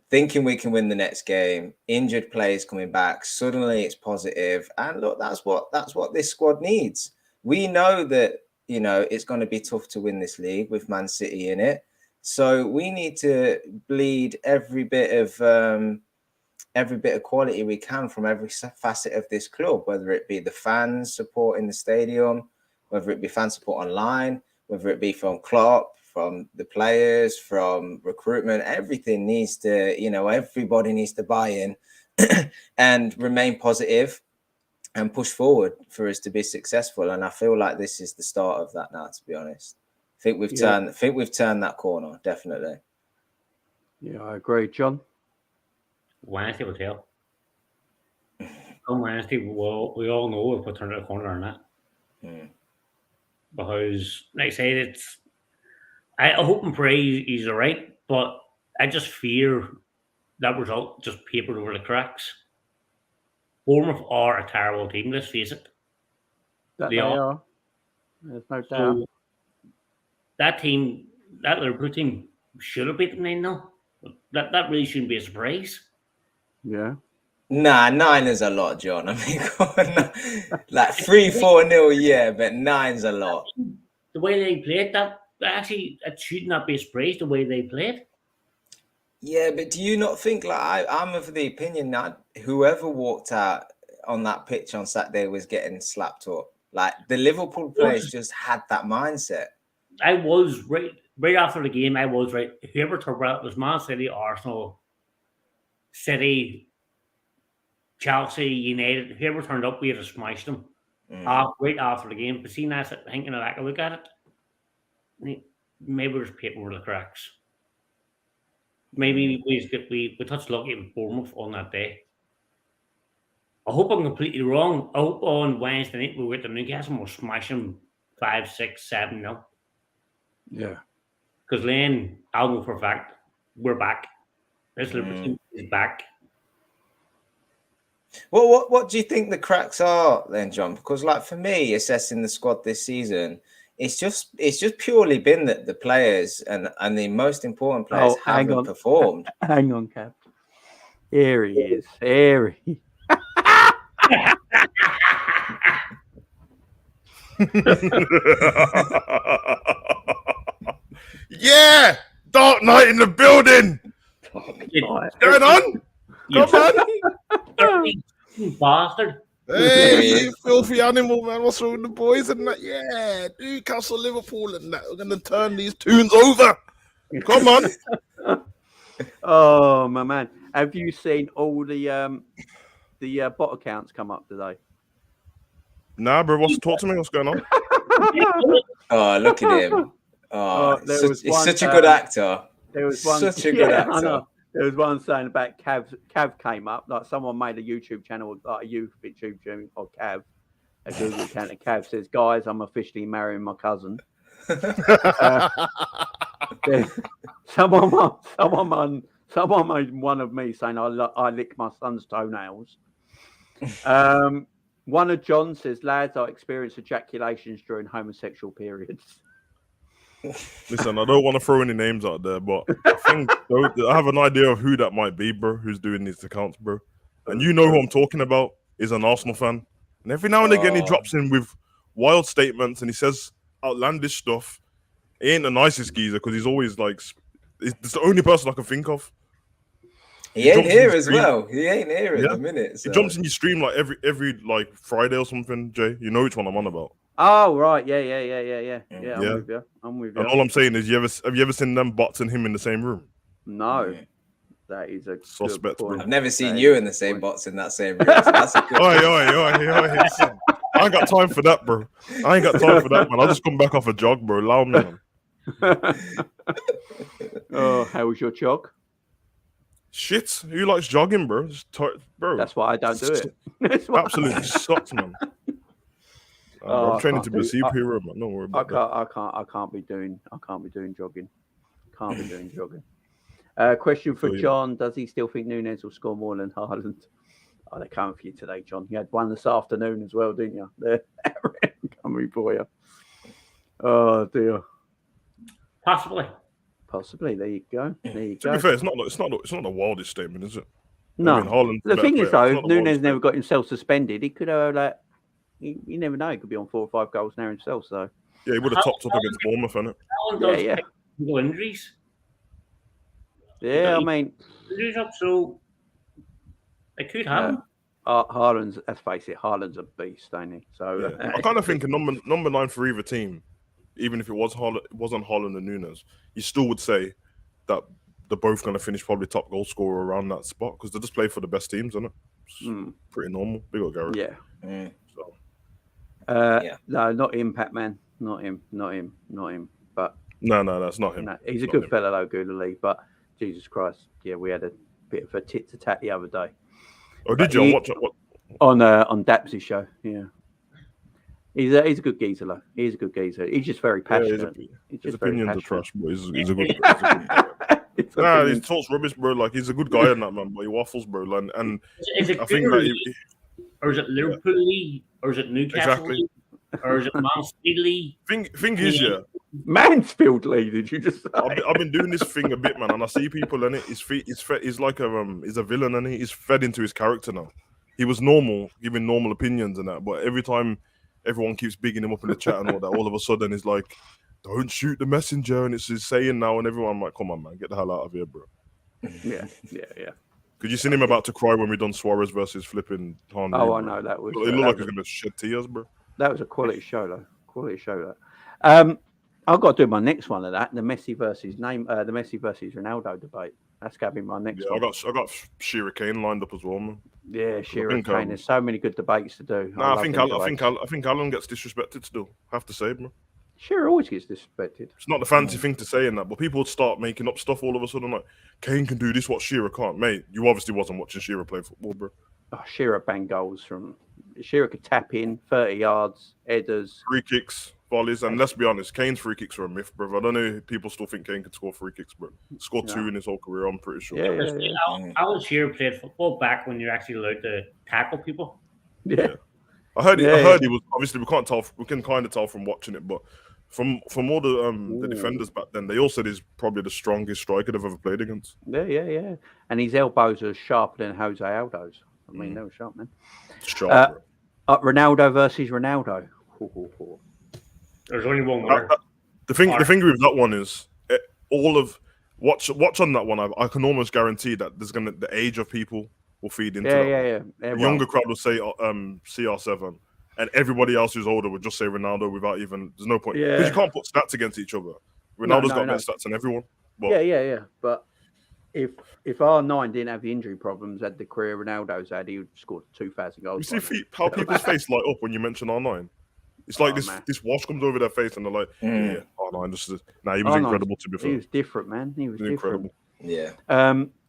thinking we can win the next game, injured players coming back, suddenly it's positive. And look, that's what this squad needs. We know that, it's going to be tough to win this league with Man City in it. So we need to bleed every bit of quality we can from every facet of this club, whether it be the fans support in the stadium, whether it be fan support online, whether it be from Klopp, from the players, from recruitment. Everything needs to, everybody needs to buy in and remain positive and push forward for us to be successful. And I feel like this is the start of that now, to be honest. I think we've turned that corner, definitely. Yeah, I agree, John. Wednesday will tell. on Wednesday, we all know if we turn the corner or not. Because, like I said, I hope and pray he's all right, but I just fear that result just papered over the cracks. Bournemouth are a terrible team, let's face it. They are. There's no doubt. So that Liverpool team should have beaten 9-0. That really shouldn't be a surprise. Yeah. Nah, 9 is a lot, John. I mean, like 3-4-0, yeah, but 9's a lot. The way they played, that should not be a surprise. The way they played. Yeah, but do you not think, like, I'm of the opinion that whoever walked out on that pitch on Saturday was getting slapped up. Like, the Liverpool players just had that mindset. I was right after the game. I was right. Whoever took it was Man City, Arsenal, City, Chelsea, United. Whoever turned up, we had to smash them. Right after the game. But seeing that, thinking of that, look at it. Maybe there's paper over the cracks. Maybe we touched lucky with Bournemouth on that day. I hope I'm completely wrong. I hope on Wednesday night we went to Newcastle and we'll smash them 5-6-7-0. Yeah. Because then I'll know for a fact we're back. This Liverpool team is back. Well, what do you think the cracks are then, John? Because, like, for me, assessing the squad this season, it's just purely been that the players and the most important players haven't performed. Hang on, Cap. Here he is. Here he. Yeah, Dark Knight in the building. What's going on? Come on. Bastard. Hey, you filthy animal, man. What's wrong with the boys and that? Yeah, Newcastle, Liverpool and that. We're going to turn these tunes over. Come on. Oh, my man. Have you seen all the bot accounts come up today? Nah, bro. Talk to me. What's going on? Oh, look at him. He's such a good actor. There was one, such a good actor. I know. There was one saying about Cav came up, like someone made a YouTube channel, like a youth YouTube channel called Cav, a Google account. And Cav says, "Guys, I'm officially marrying my cousin." Someone made one of me saying, "I lick my son's toenails." One of John says, "Lads, I experience ejaculations during homosexual periods." Listen, I don't want to throw any names out there, but I think I have an idea of who that might be, bro, who's doing these accounts, bro. And you know who I'm talking about is an Arsenal fan. And every now and again, he drops in with wild statements and he says outlandish stuff. He ain't the nicest geezer because he's always like, it's the only person I can think of. He ain't here as well. He ain't here at the minute. So. He jumps in your stream like every like Friday or something, Jay. You know which one I'm on about. Oh right, yeah. I'm with you. And all I'm saying is, have you ever seen them bots and him in the same room? No, that is a suspect. Bro. I've never seen you in the same bots in that same room. So that's a good oi. I ain't got time for that, bro. I ain't got time for that, man. I'll just come back off a jog, bro. Allow me, man. Oh, how was your jog? Shit, who likes jogging, bro? Bro, that's why I don't do it. Absolutely sucks, man. I'm training to be a superhero, man. Don't worry about that. I can't be doing jogging. Can't be doing jogging. Question for John: does he still think Núñez will score more than Haaland? Oh, they're coming for you today, John. You had one this afternoon as well, didn't you? They're coming for you. Oh dear. Possibly. There you go. To be fair, it's not the wildest statement, is it? No. I mean, Haaland's the thing is, though, if Núñez never statement. got himself suspended, he could have you never know. He could be on 4 or 5 goals now himself. So yeah, he would have topped up against Bournemouth, innit? Yeah. No injuries. Yeah, I mean, injuries up, so it could happen. Haaland's. Let's face it, Haaland's a beast, ain't he? So I kind of think a number 9 for either team, even if it wasn't Haaland and Núñez, you still would say that they're both going to finish probably top goal scorer around that spot because they just play for the best teams, isn't it? Pretty normal. Big old Gareth. Yeah. So. No, not him, Pat-Man. Not him. But no, that's not him. No, he's a good fella, though, Gooley. But Jesus Christ, yeah, we had a bit of a tit to tat the other day. Oh, did you? on Daps's show. Yeah, he's a good geezer, though. He's a good geezer. He's just very passionate. His opinions are trash, but he's a good guy. Nah, he talks rubbish, bro. Like, he's a good guy in that, man, but he waffles, bro. And is it I think that or is it Liverpool or is it Newcastle exactly. or is it Mansfield? Thing is, yeah. Mansfield Lee, did you just say? I've been doing this thing a bit, man, and I see people in it. He's like he's a villain, and he's fed into his character now. He was normal, giving normal opinions and that, but every time everyone keeps bigging him up in the chat and all that, all of a sudden he's like, "Don't shoot the messenger," and it's his saying now, and everyone, I'm like, "Come on, man, get the hell out of here, bro." Yeah. Because you seen him about to cry when we done Suarez versus flipping Henry. Oh, I know that was. It looked like he's gonna shed tears, bro. That was a quality show, though. I've got to do my next one of that. The Messi versus Ronaldo debate. That's got to be my next one. I got Shearer Kane lined up as well, man. Yeah, Shearer Kane. There's so many good debates to do. Nah, I think Alan gets disrespected still. Have to say, man. Shearer always gets disrespected. It's not the fancy thing to say in that, but people would start making up stuff all of a sudden. Like, Kane can do this, what Shearer can't. Mate, you obviously wasn't watching Shearer play football, bro. Oh, Shearer bang goals from. Shearer could tap in 30 yards, headers, free kicks, volleys, and let's be honest, Kane's free kicks are a myth, bro. I don't know if people still think Kane could score free kicks, bro. Scored 2 in his whole career, I'm pretty sure. Yeah. How was Shearer played football back when you're actually allowed to tackle people? Yeah. I heard he was, obviously we can kind of tell from watching it, but from all the defenders back then, they all said he's probably the strongest striker they've ever played against. Yeah. And his elbows are sharper than Jose Aldo's. I mean, they were sharp, man. Sharp, Ronaldo versus Ronaldo. There's only one more. The thing with that one is watch on that one. I can almost guarantee that the age of people will feed into that. Yeah. The younger crowd will say CR7, and everybody else who's older would just say Ronaldo without even. There's no point because you can't put stats against each other. Ronaldo's got better stats than everyone. But, yeah. But if R9 didn't have the injury problems, had the career Ronaldo's had, he would score 2,000 goals. You see how people's face light up when you mention R9. It's like this wash comes over their face and they're like, yeah, R9. He was incredible to be fair. He was different, man. He was incredible. Yeah.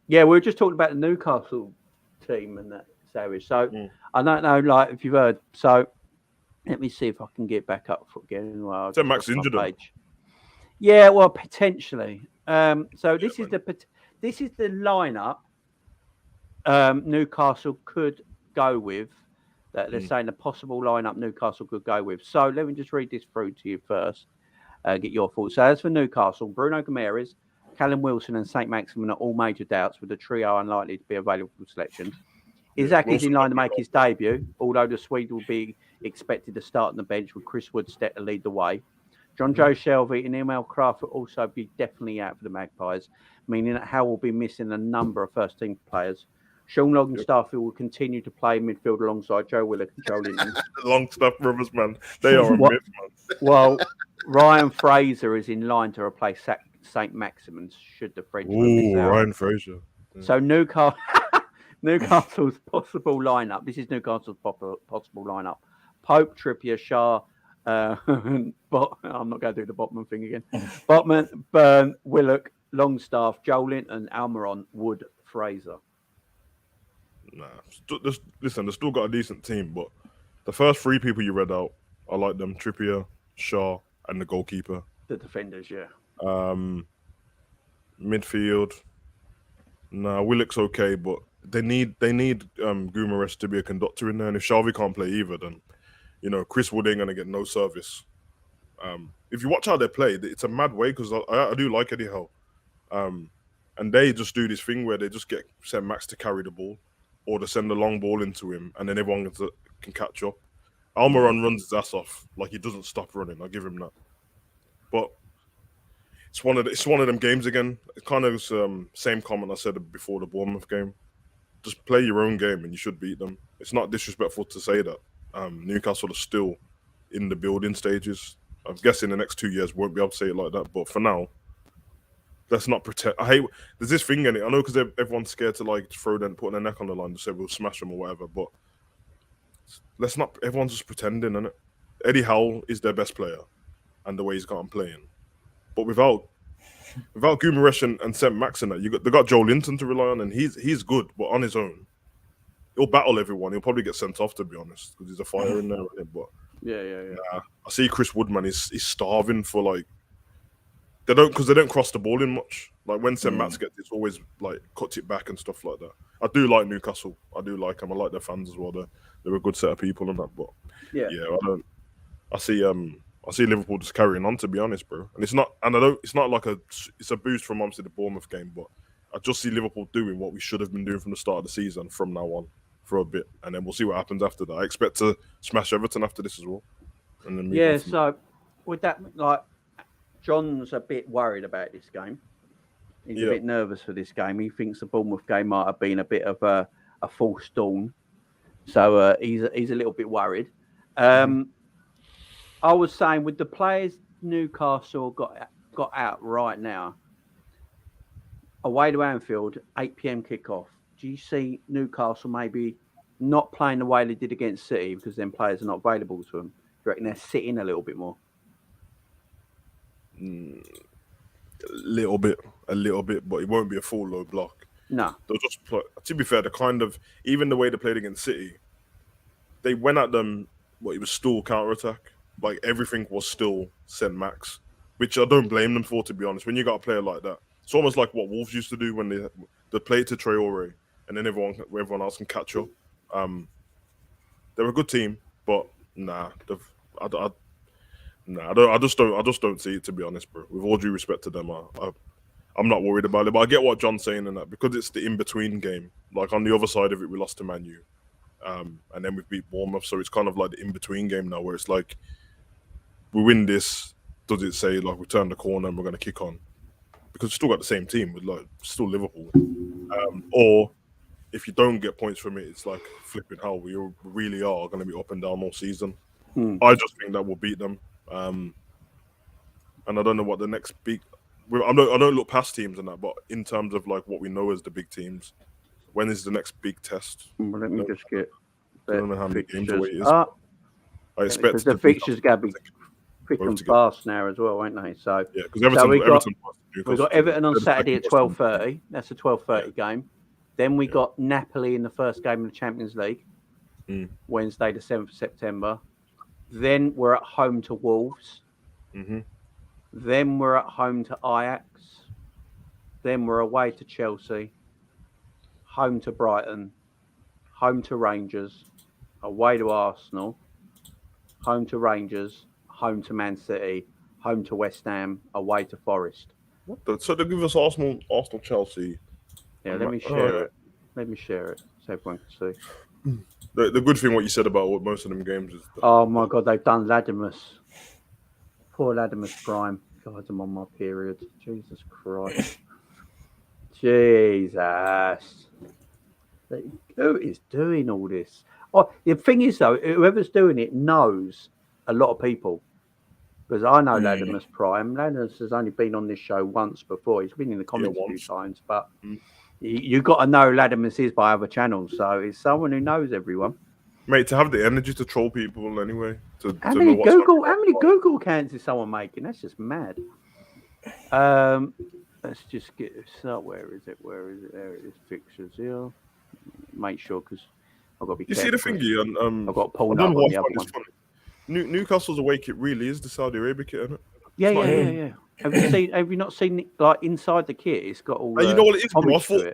We were just talking about the Newcastle team and that savage. So I don't know, like if you've heard. So let me see if I can get back up again. Well, Max injured him. Yeah, well, potentially. So this is the lineup Newcastle could go with. That they're saying the possible lineup Newcastle could go with. So let me just read this through to you first. Get your thoughts. So as for Newcastle, Bruno Gomes, Callum Wilson, and St. Maximin are all major doubts, with the trio unlikely to be available for selection. Isaac is in line to make his debut, although the Swede will be expected to start on the bench with Chris Woodstead to lead the way. John Joe Shelby and Emil Kraft will also be definitely out for the Magpies, meaning that Howe will be missing a number of first-team players. Sean Longstaff will continue to play midfield alongside Joe Willock and Joe Linton. Longstaff brothers, man. They are a myth, man. Well, Ryan Fraser is in line to replace St. Maximin's should the Frenchman miss out. Ryan Fraser. Yeah. So Newcastle's possible lineup. This is Newcastle's possible lineup. Pope, Trippier, Shah, I'm not going to do the Botman thing again. Botman, Byrne, Willock, Longstaff, Joe Linton, Almiron, Wood, Fraser. Nah, listen, they've still got a decent team, but the first 3 people you read out, I like them: Trippier, Shaw, and the goalkeeper. The defenders, yeah. Midfield, Willock's okay, but they need Guimaraes to be a conductor in there, and if Xavi can't play either, then Chris Wood ain't gonna get no service. If you watch how they play, it's a mad way because I do like Eddie Howe, and they just do this thing where they just get St. Max to carry the ball, or to send a long ball into him, and then everyone can catch up. Almiron runs his ass off, like he doesn't stop running. I'll give him that. But it's one of them games again. It kind of same comment I said before the Bournemouth game. Just play your own game, and you should beat them. It's not disrespectful to say that. Newcastle are still in the building stages. I'm guessing the next 2 years won't be able to say it like that. But for now, let's not pretend. There's this thing in it. I know because everyone's scared to put their neck on the line to say we'll smash them or whatever. But let's not. Everyone's just pretending, innit? Eddie Howe is their best player, and the way he's got them playing. But without Guimaraes and St. Max in that, they got Joe Linton to rely on, and he's good, but on his own. he'll battle everyone. He'll probably get sent off, to be honest, because he's a fighter in there. But Yeah. I see Chris Woodman. He's starving for like they don't cross the ball in much. Like when St. Matt's gets, it's always like cuts it back and stuff like that. I do like Newcastle. I do like them. I like their fans as well. They're a good set of people and that. But yeah, I see Liverpool just carrying on, to be honest, bro. And it's not like it's a boost from obviously the Bournemouth game, but I just see Liverpool doing what we should have been doing from the start of the season from now on for a bit, and then we'll see what happens after that. I expect to smash Everton after this as well. And then so with that, like, John's a bit worried about this game. He's a bit nervous for this game. He thinks the Bournemouth game might have been a bit of a false dawn, so he's a little bit worried. I was saying with the players Newcastle got out right now, away to Anfield, 8 p.m. kickoff. Do you see Newcastle maybe not playing the way they did against City because then players are not available to them? Do you reckon they're sitting a little bit more? A little bit, but it won't be a full low block. No. They'll just play. To be fair, even the way they played against City, they went at them, it was still counter-attack. Like, everything was still St. Max, which I don't blame them for, to be honest. When you got a player like that, it's almost like what Wolves used to do when they played to Traore, and then everyone else can catch up. They're a good team, but I just don't see it, to be honest, bro. With all due respect to them, I'm not worried about it. But I get what John's saying in that, because it's the in-between game. Like, on the other side of it, we lost to Man U, and then we beat Bournemouth, so it's kind of like the in-between game now, where it's like, we win this, does it say, like, we turn the corner and we're going to kick on? Because we've still got the same team, with like still Liverpool. Or if you don't get points from it, it's like flipping hell. We really are going to be up and down all season. I just think that we'll beat them. And I don't know what the next big... I don't look past teams and that, but in terms of like what we know as the big teams, when is the next big test? Well, let me just get... I don't know how many games away it is. I expect the fixtures got to be quick and fast now as well, won't they? So yeah, because Everton, we've got Everton on Saturday at 12:30. That's a 12:30 game. Then we got Napoli in the first game of the Champions League, Wednesday, the 7th of September. Then we're at home to Wolves. Then we're at home to Ajax. Then we're away to Chelsea. Home to Brighton. Home to Rangers. Away to Arsenal. Home to Rangers. Home to Man City. Home to West Ham. Away to Forest. So they give us Arsenal, Chelsea. Yeah, let me share it. Let me share it so everyone can see. The good thing, what you said about what most of them games is. Oh my God, they've done Latimus. Poor Latimus Prime. God, I'm on my period. Jesus Christ. Jesus. Who is doing all this? Oh, the thing is, though, whoever's doing it knows a lot of people. Because I know Latimus Prime. Latimus has only been on this show once before. He's been in the comments a few times, but you got to know Latimus is by other channels. So it's someone who knows everyone. Mate, to have the energy to troll people anyway. How many Google accounts is someone making? That's just mad. Let's just get start. Where is it? There it is. Fixtures here. Make sure, because I've got to be careful. You see the thingy? I've got to pull up on the other one. Newcastle's away kit really is the Saudi Arabia kit, isn't it? Yeah. Have you not seen like inside the kit? It's got all. You know what it is, bro? I thought,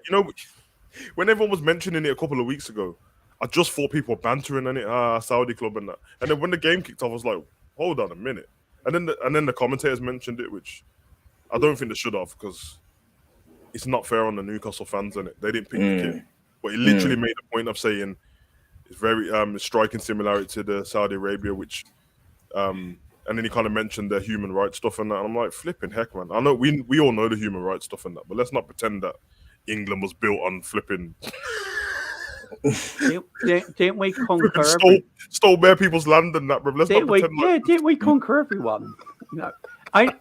when everyone was mentioning it a couple of weeks ago, I just thought people were bantering on it, Saudi club and that. And then when the game kicked off, I was like, hold on a minute. And then the commentators mentioned it, which I don't think they should have, because it's not fair on the Newcastle fans, innit? They didn't pick the kit, but he literally made a point of saying it's very striking similarity to the Saudi Arabia, which and then he kind of mentioned the human rights stuff and that. And I'm like, flipping heck, man. I know we all know the human rights stuff and that, but let's not pretend that England was built on flipping. Didn't we conquer? Stole bare people's land and that, bro. Let's not pretend. Didn't we conquer everyone? No, ain't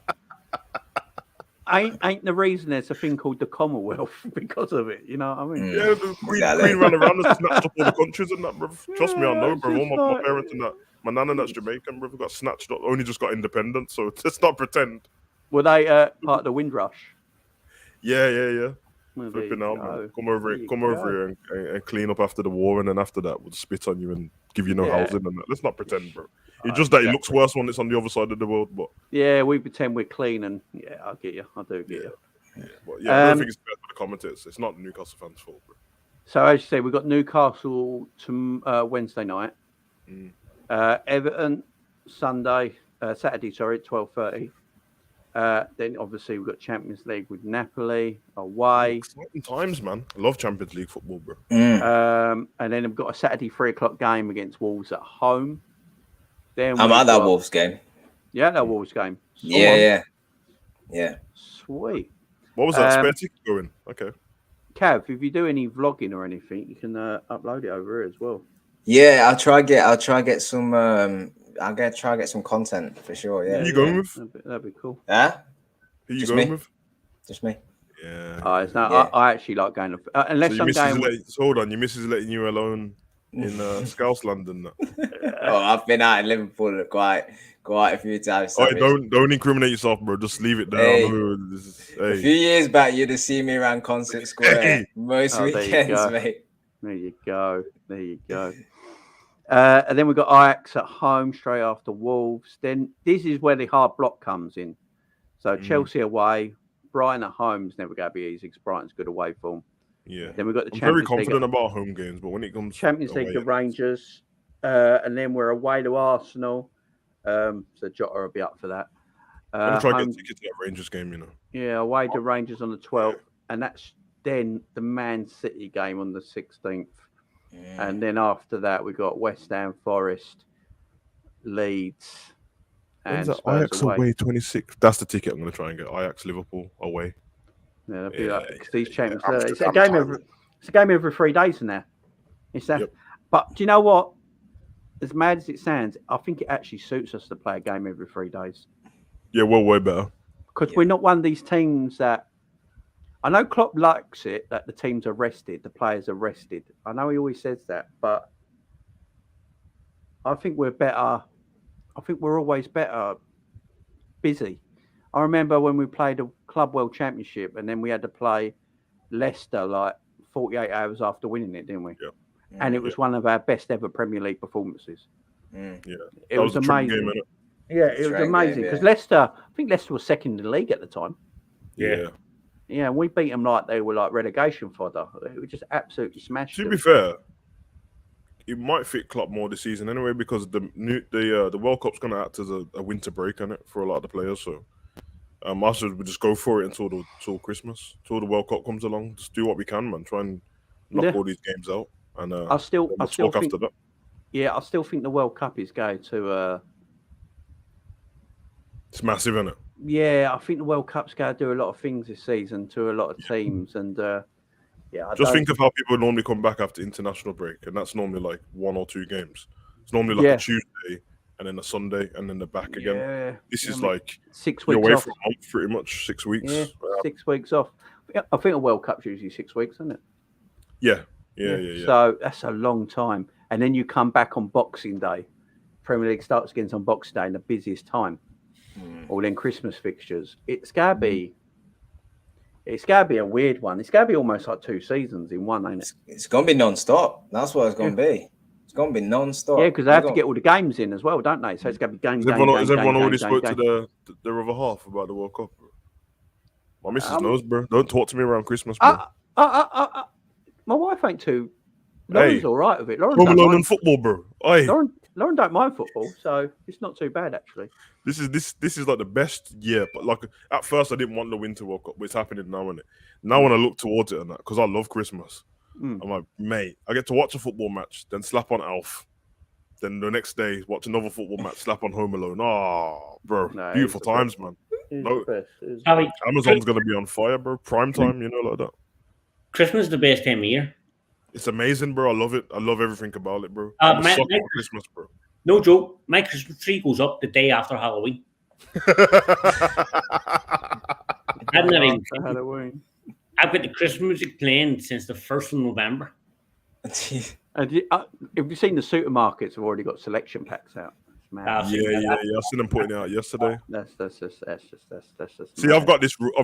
the reason there's a thing called the Commonwealth because of it. You know what I mean? Yeah, the Queen ran around and snatched up all the countries and that, bro. Trust me, I know, bro. All my parents and that. My nana that's Jamaican, bro, got snatched up. Only just got independent, so let's not pretend. Were they part of the Windrush? Yeah. Well, there Flipping you out, go. man. Come over There here, you come go. over here and clean up after the war, and then after that, we'll spit on you and give you no Yeah. housing. And that. Let's not pretend, bro. It's Oh, just that it looks exactly. worse when it's on the other side of the world, but Yeah, we pretend we're clean, and yeah, I get you. I do get you. but yeah, I don't think it's bad for the commentators. It's not the Newcastle fans' fault, bro. So as you say, we've got Newcastle to Wednesday night, Mm. Everton Saturday, sorry, 12:30. Then obviously we've got Champions League with Napoli away, Exciting times, man. I love Champions League football, bro. and then we've got a Saturday 3:00 game against Wolves at home. Then I'm we've at that got- Wolves game. Yeah, that Wolves game. Yeah. Sweet. What was that? Spare ticket going? Okay. Cav, if you do any vlogging or anything, you can upload it over here as well. Yeah, I'll try get some. I'll try get some content for sure. Yeah. Who you going with? That'd be cool. Huh? Who you Just going me. with? Just me. Yeah. It's not, Yeah. I actually like going to, unless So I'm going. hold on, your missus is letting you alone in Scouse London. Oh, I've been out in Liverpool quite a few times. Oh, Savage. don't incriminate yourself, bro. Just leave it there. Hey. I know this is, A few years back, you'd have seen me around Concert Square most Oh, there you weekends, go. mate. There you go. There you go. And then we've got Ajax at home straight after Wolves. Then this is where the hard block comes in. So Chelsea away, Brighton at home is never going to be easy because Brighton's good away form. Yeah. Then we've got the I'm very Champions confident League. about home games, but when it comes Champions League, away, the Rangers, and then we're away to Arsenal. So Jota will be up for that. I'm gonna try to Home- get tickets to that Rangers game, you know. Yeah, away to Rangers on the 12th, and that's then the Man City game on the 16th. And then after that, we got West Ham, Forest, Leeds, and When's that? Spurs Ajax away. away 26. That's the ticket I'm going to try and get. Ajax Liverpool away. Yeah, that'd be Yeah, like, 'cause these Champions yeah, League. It's a Amsterdam game time. it's a game every 3 days now. It's that. Yep. But do you know what? As mad as it sounds, I think it actually suits us to play a game every 3 days Yeah, well, way better. because we're not one of these teams that. I know Klopp likes it that the teams are rested, the players are rested. I know he always says that, but I think we're better. I think we're always better busy. I remember when we played the Club World Championship and then we had to play Leicester like 48 hours after winning it, didn't we? Yeah. And it was one of our best ever Premier League performances. Yeah. It That was a triple amazing. game, innit? Yeah, it was Straight amazing game, because yeah. Leicester, I think Leicester was second in the league at the time. Yeah. Yeah, and we beat them like they were like relegation fodder. We just absolutely smashed To them. be fair, it might fit Klopp more this season anyway because the World Cup's going to act as a winter break on it for a lot of the players. So, I should just go for it until Christmas, till the World Cup comes along. Just do what we can, man. Try and knock all these games out, and I still we'll talk think, after that. yeah, I still think the World Cup is going to. It's massive, isn't it? Yeah, I think the World Cup's going to do a lot of things this season to a lot of teams, and yeah, Just think of how people normally come back after international break, and that's normally like 1 or 2 games. It's normally like a Tuesday and then a Sunday and then they're back again. Yeah, This is I mean, like 6 you're weeks away off. for a month, pretty much 6 weeks. Yeah, 6 weeks off. Yeah, I think a World Cup's usually 6 weeks, isn't it? Yeah. So that's a long time, and then you come back on Boxing Day. Premier League starts again on Boxing Day, in the busiest time. Or then Christmas fixtures. It's gotta be a weird one. It's gotta be almost like 2 seasons in one, ain't it? It's gonna be non-stop. That's what it's gonna be. It's gonna be non-stop. Yeah, because they have to get all the games in as well, don't they? So it's gonna be game. Has everyone already spoke to their other half about the World Cup? My missus knows, bro. Don't talk to me around Christmas, bro. My wife ain't too. Lauren's all right with it. Lauren Home don't alone mind. and football, bro. Aye. Lauren don't mind football, so it's not too bad actually. This is like the best year, but like at first I didn't want the Winter World Cup, but it's happening now, isn't it? Now when I look towards it and that, because I love Christmas, I'm like, mate, I get to watch a football match, then slap on Alf, then the next day watch another football match, slap on Home Alone. Oh, bro, No, beautiful times, man. No, Harvey, Amazon's gonna be on fire, bro. Prime time, you know, like that. Christmas is the best time of year. It's amazing, bro. I love it. I love everything about it, bro. Uh, I'm a man, sucker man- for Christmas, bro. No joke, my Christmas tree goes up the day after Halloween. Halloween. I've got the Christmas music playing since the 1st of November. Have you seen the supermarkets have already got selection packs out? mad. I've seen Yeah, that. I seen them putting it out yesterday. That's just See, mad. I've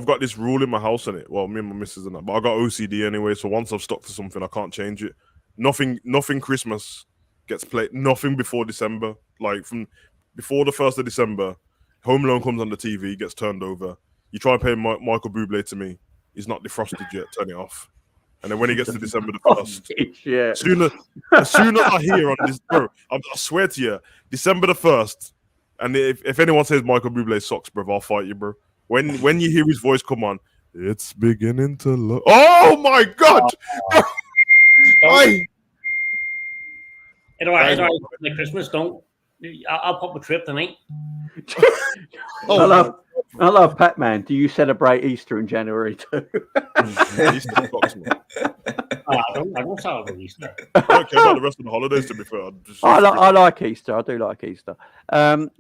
got this rule in my house in it. Well, me and my missus and that, but I got OCD anyway. So once I've stuck to something, I can't change it. Nothing Christmas gets played. Nothing before December. Like from before the 1st of December, Home Alone comes on the TV, gets turned over. You try and play Michael Bublé to me. He's not defrosted yet. Turn it off. And then when he gets to December the 1st, Yeah. as soon as I hear on this, bro, I swear to you, December the 1st, and if anyone says Michael Bublé sucks, bro, I'll fight you, bro. When you hear his voice come on, it's beginning to look. Oh my God! It's all right. Like Christmas, don't. I'll pop a trip tonight. I love Pac-Man. Do you celebrate Easter in January too? Easter sucks, man. I don't celebrate Easter. I don't care about the rest of the holidays, to be fair. I like Easter. I do like Easter.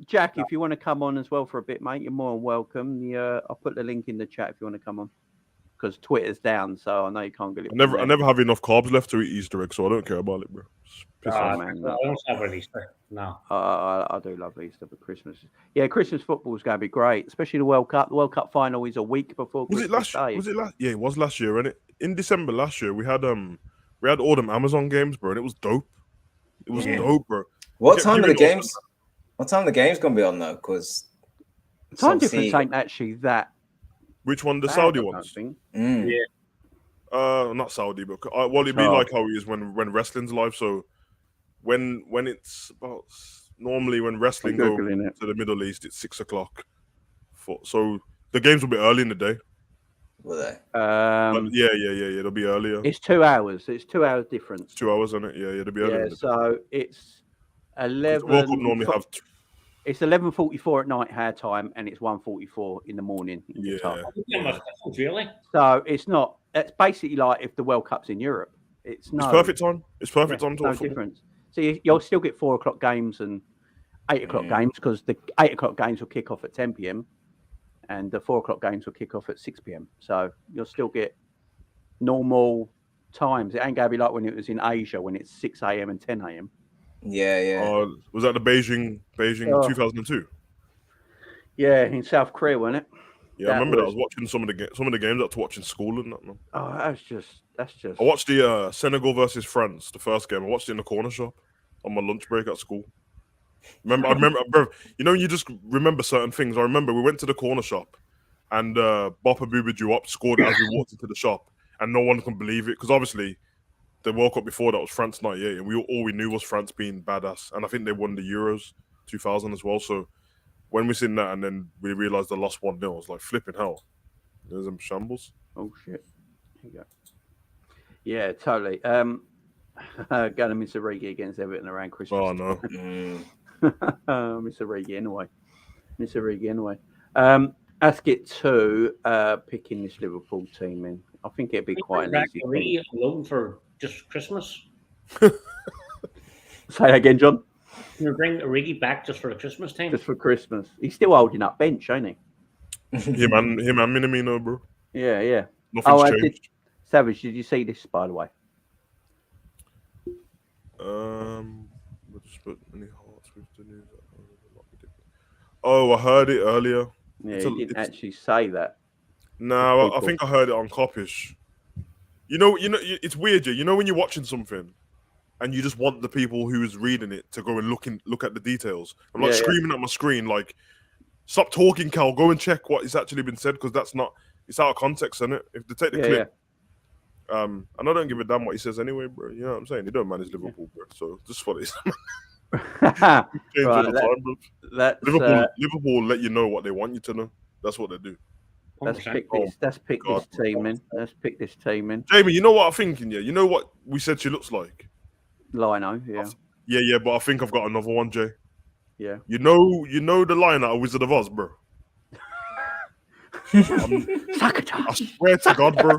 Jack, if you want to come on as well for a bit, mate, you're more than welcome. I'll put the link in the chat if you want to come on, because Twitter's down, so I know you can't get it. I never have enough carbs left to eat Easter eggs, so I don't care about it, bro. Piss off. man. I don't celebrate Easter. No. I do love Easter, but Christmas. Yeah, Christmas football is going to be great, especially the World Cup. The World Cup final is a week before Christmas Day. Was it last? Yeah, it was last year, and in December last year we had all them Amazon games, bro, and it was dope. It was dope, bro. What time are the games? What time are the games gonna be on though? Because time difference ain't actually that. Which one? The bad, Saudi I don't ones? think. Yeah. Not Saudi, but well, it'd be like how it is when wrestling's live. So when it's about normally when wrestling goes to the Middle East, it's 6 o'clock. So the games will be early in the day. Will they? Yeah. It'll be earlier. It's 2 hours. It's 2 hours difference. 2 hours, isn't it? Yeah, it'll be earlier. Yeah, so it's 11. World Cup normally have. It's 11:44 at night our time, and it's 1:44 in the morning. Yeah. Really? So it's not. It's basically like if the World Cup's in Europe. It's perfect time. It's perfect time to no watch football. difference. So you'll still get 4 o'clock games and 8 o'clock games, because the 8 o'clock games will kick off at 10 p.m. and the 4 o'clock games will kick off at 6 p.m. So you'll still get normal times. It ain't gonna be like when it was in Asia when it's 6 a.m. and 10 a.m. Yeah. Was that the Beijing 2002? Yeah, in South Korea, wasn't it? Yeah, I remember that. I was watching some of the games I had to watch in school and that, man. Oh, that's just. I watched the Senegal versus France, the first game. I watched it in the corner shop on my lunch break at school. I remember, bro. You know, you just remember certain things. I remember we went to the corner shop, and Bopper Booba drew up, scored as we walked into the shop, and no one can believe it because obviously the World Cup before that was France '98, and all we knew was France being badass, and I think they won the Euros 2000 as well. So when we seen that, and then we realized they lost 1-0, I was like, flipping hell. There's some shambles. Oh shit! Here you go. Yeah, totally. Going to miss Origi against Everton around Christmas. Oh no. Miss Origi anyway. Let's get to picking this Liverpool team in. I think it'd be quite an easy thing. Alone for just Christmas. Say that again, John. Can you bring Origi back just for the Christmas time? Just for Christmas. He's still holding up bench, ain't he? Him and Minamino, bro. Yeah. Nothing's changed. Savage, did you see this, by the way? We'll just put any hearts with the news. Oh, I heard it earlier. Yeah, he didn't actually say that. No, I think I heard it on Coppish. You know, it's weird. You know when you're watching something, and you just want the people who's reading it to go and look at the details. I'm like screaming at my screen, like, "Stop talking, Cal! Go and check what has actually been said, because that's not. It's out of context, isn't it? If they take the clip." And I don't give a damn what he says anyway, bro. You know what I'm saying? They don't manage Liverpool, bro. So just what it is. Liverpool let you know what they want you to know. That's what they do. Let's pick this team in. Let's pick this team in. Jamie, you know what I'm thinking? Yeah, you know what we said she looks like? Lino, yeah. Yeah, but I think I've got another one, Jay. Yeah. You know the line out of Wizard of Oz, bro. I swear to God, bro.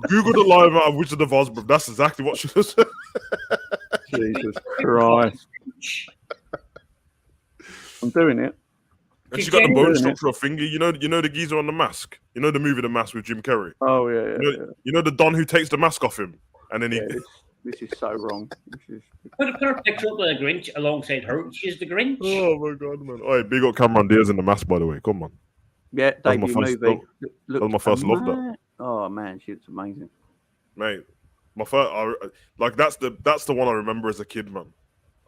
Google the line out of Wizard of Oz, bro. That's exactly what she does. Jesus Christ. I'm doing it. And she got the bone structure of finger. You know the geezer on The Mask? You know the movie The Mask with Jim Carrey? Oh, yeah. You know the Don who takes the mask off him? And then This is so wrong. Put a picture up of the Grinch alongside her. She's the Grinch. Oh my god, man! Oi, big up Cameron Diaz in the mask, by the way. Come on. Yeah, That was my debut first movie. that was my first love, that. Oh man, she looks amazing. Mate, my first, like that's the one I remember as a kid, man.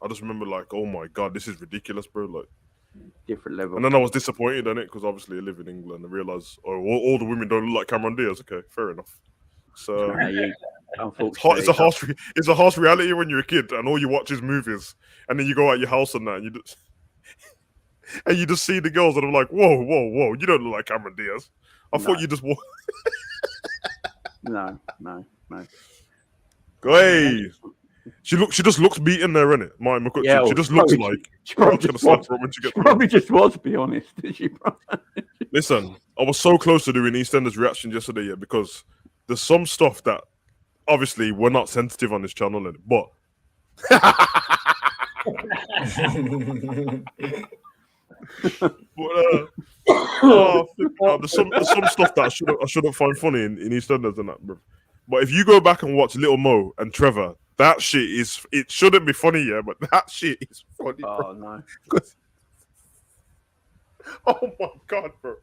I just remember like, oh my god, this is ridiculous, bro. Like, Different level. and then I was disappointed in it because obviously I live in England and realized, oh, all the women don't look like Cameron Diaz. Okay, fair enough. So Unfortunately, it's a harsh reality when you're a kid and all you watch is movies, and then you go out your house and that, and you just see the girls and I'm like, whoa, you don't look like Cameron Diaz. I thought you just No. Hey, she just looks beaten there, innit? Yeah, she just looks like she probably just was, to be honest. Listen, I was so close to doing EastEnders reaction yesterday, yeah, because there's some stuff that obviously we're not sensitive on this channel, but there's some stuff that I shouldn't find funny in EastEnders and that, bro. But if you go back and watch Little Mo and Trevor, that shit it shouldn't be funny, yeah, but that shit is funny, bro. Oh no. Oh my god, bro.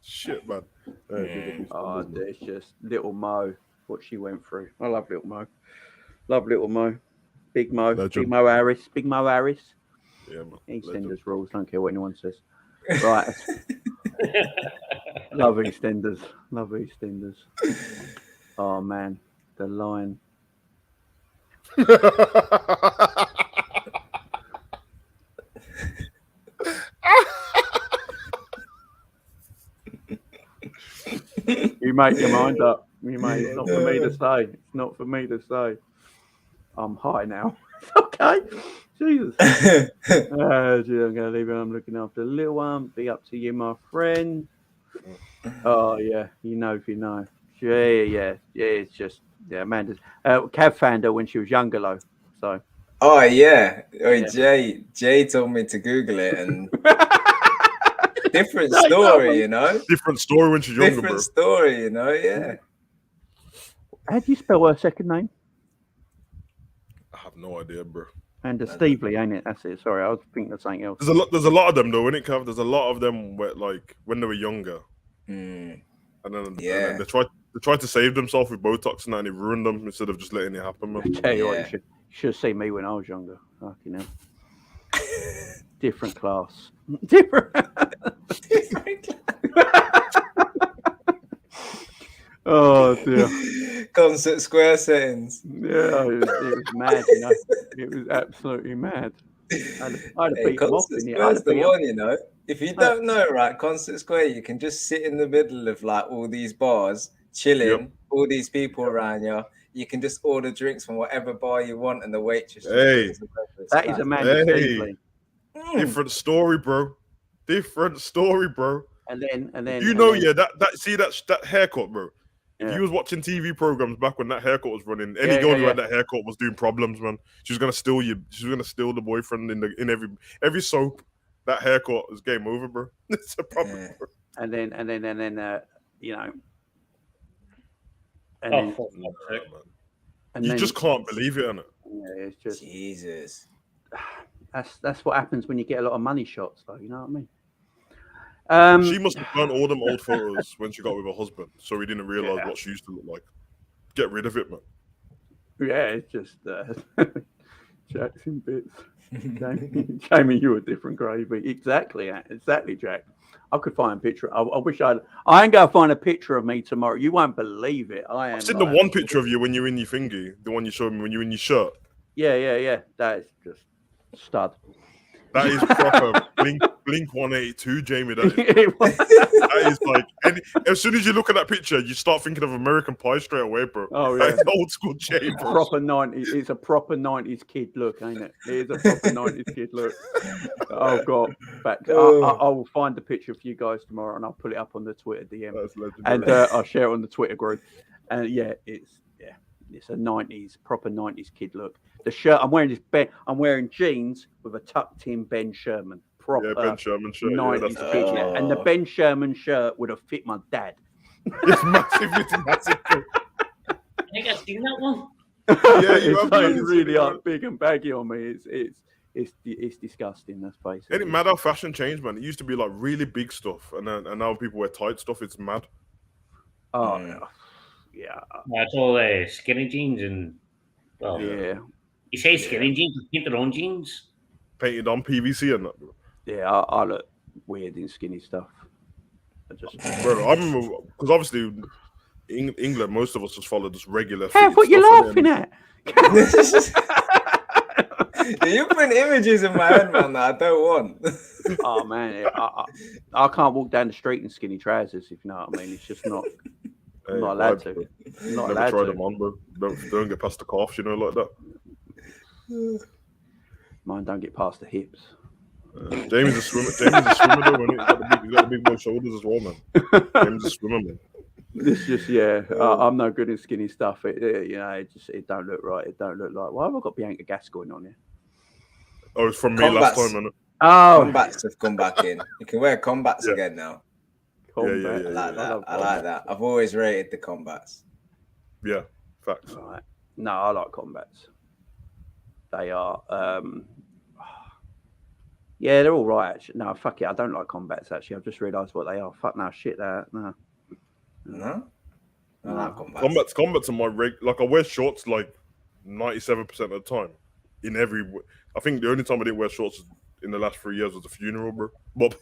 Shit, man. It's just Little Mo, what she went through. I love Little Mo. Big Mo. Legend. Big Mo Harris. Yeah, man. EastEnders rules. Don't care what anyone says. Right. Love EastEnders. Oh man, the line. You make your mind up. It's not for me to say. I'm high now. Okay. Jesus. I'm going to leave it. I'm looking after the little one. Be up to you, my friend. Oh, yeah. You know if you know. Yeah. It's just, Amanda's. Cav found her when she was younger, though. So. Oh, yeah. Jay told me to Google it and different story, you know? Different story when she's younger, Different story, you know? Yeah. How do you spell her second name? I have no idea, bro. And Stevely, ain't it? That's it. Sorry, I was thinking of something else. There's a lot of them though, innit, Cav? There's a lot of them where, like, when they were younger, and then they tried to save themselves with Botox and that, and it ruined them instead of just letting it happen, man. I tell you what, you should have seen me when I was younger. Fucking hell. Different class. Oh dear. Concert square settings. Yeah, it was mad, you know. It was absolutely mad. I'd have beat them off in Square's the one, you know. If you don't know, right, Concert Square, you can just sit in the middle of like all these bars, chilling, all these people around you. You can just order drinks from whatever bar you want, and the waitress. That is a man. Different story, bro. And then you know, that haircut, bro. If you was watching TV programs back when that haircut was running, any girl who had that haircut was doing problems, man. She was gonna steal you. She was gonna steal the boyfriend in every soap. That haircut is game over, bro. It's a problem. Bro. And then you know. And you just can't believe it, innit? Yeah, it's just Jesus. That's what happens when you get a lot of money shots, though. You know what I mean? She must have done all them old photos when she got with her husband, so he didn't realize what she used to look like. Get rid of it, man. Yeah, it's just Jackson bits. Jamie, you were different gravy. Exactly, Jack. I could find a picture. I wish I ain't gonna find a picture of me tomorrow. You won't believe it. I've seen the one picture of you when you're in your thingy, the one you showed me when you're in your shirt. Yeah. That is just stud. That is proper Blink 182, Jamie. That is like, as soon as you look at that picture, you start thinking of American Pie straight away, bro. Oh yeah, that's old school Jamie. Proper 90s. It's a proper 90s kid look, ain't it? It is a proper 90s kid look. Oh god, back. I will find the picture for you guys tomorrow, and I'll put it up on the Twitter DM, and I'll share it on the Twitter group. And it's a 90s, proper 90s kid look. The shirt I'm wearing I'm wearing jeans with a tucked in Ben Sherman. Proper Ben Sherman shirt. 90s kid, And the Ben Sherman shirt would have fit my dad. It's massive. It's massive. I think I've seen that one. Yeah, you it's have like been, really yeah. big and baggy on me. It's disgusting. That's basically. Ain't it mad how fashion changed, man? It used to be like really big stuff, and now people wear tight stuff. It's mad. Oh, Mm. yeah, That's all skinny jeans and well, yeah, you say skinny jeans, you paint their own jeans. Painted on PVC and that, bro. yeah. I look weird in skinny stuff. I just. Bro, I remember because obviously England, most of us just follow this regular. Kev, what fitted you stuff, laughing innit? at? You put images in my head, man, that I don't want. Oh man, I can't walk down the street in skinny trousers. If you know what I mean, it's just not. I'm Hey, not allowed vibes, to. bro. I'm not Never allowed tried to. them on, bro. Don't get past the calves, you know, like that. Mine don't get past the hips. Jamie's a swimmer. Jamie's a swimmer, though. He's got the big boy shoulders as well, man. Jamie's a swimmer, man. It's just I'm no good in skinny stuff. It don't look right. It don't look like. Why have I got Bianca Gascoigne on here? Oh, it's from me last Combats. time, man. Oh, Combats have come back in. You can wear combats Yeah. again now. combat. Yeah. I like that. love I like that. I've always rated the combats. Yeah, facts. Right. No, I like combats. They are. Yeah, they're all right. Actually, no, fuck it. I don't like combats. Actually, I've just realised what they are. Fuck no, shit. That no. No? I like combats. Combats are my like I wear shorts like 97% of the time. I think the only time I didn't wear shorts in the last 3 years was a funeral, bro. But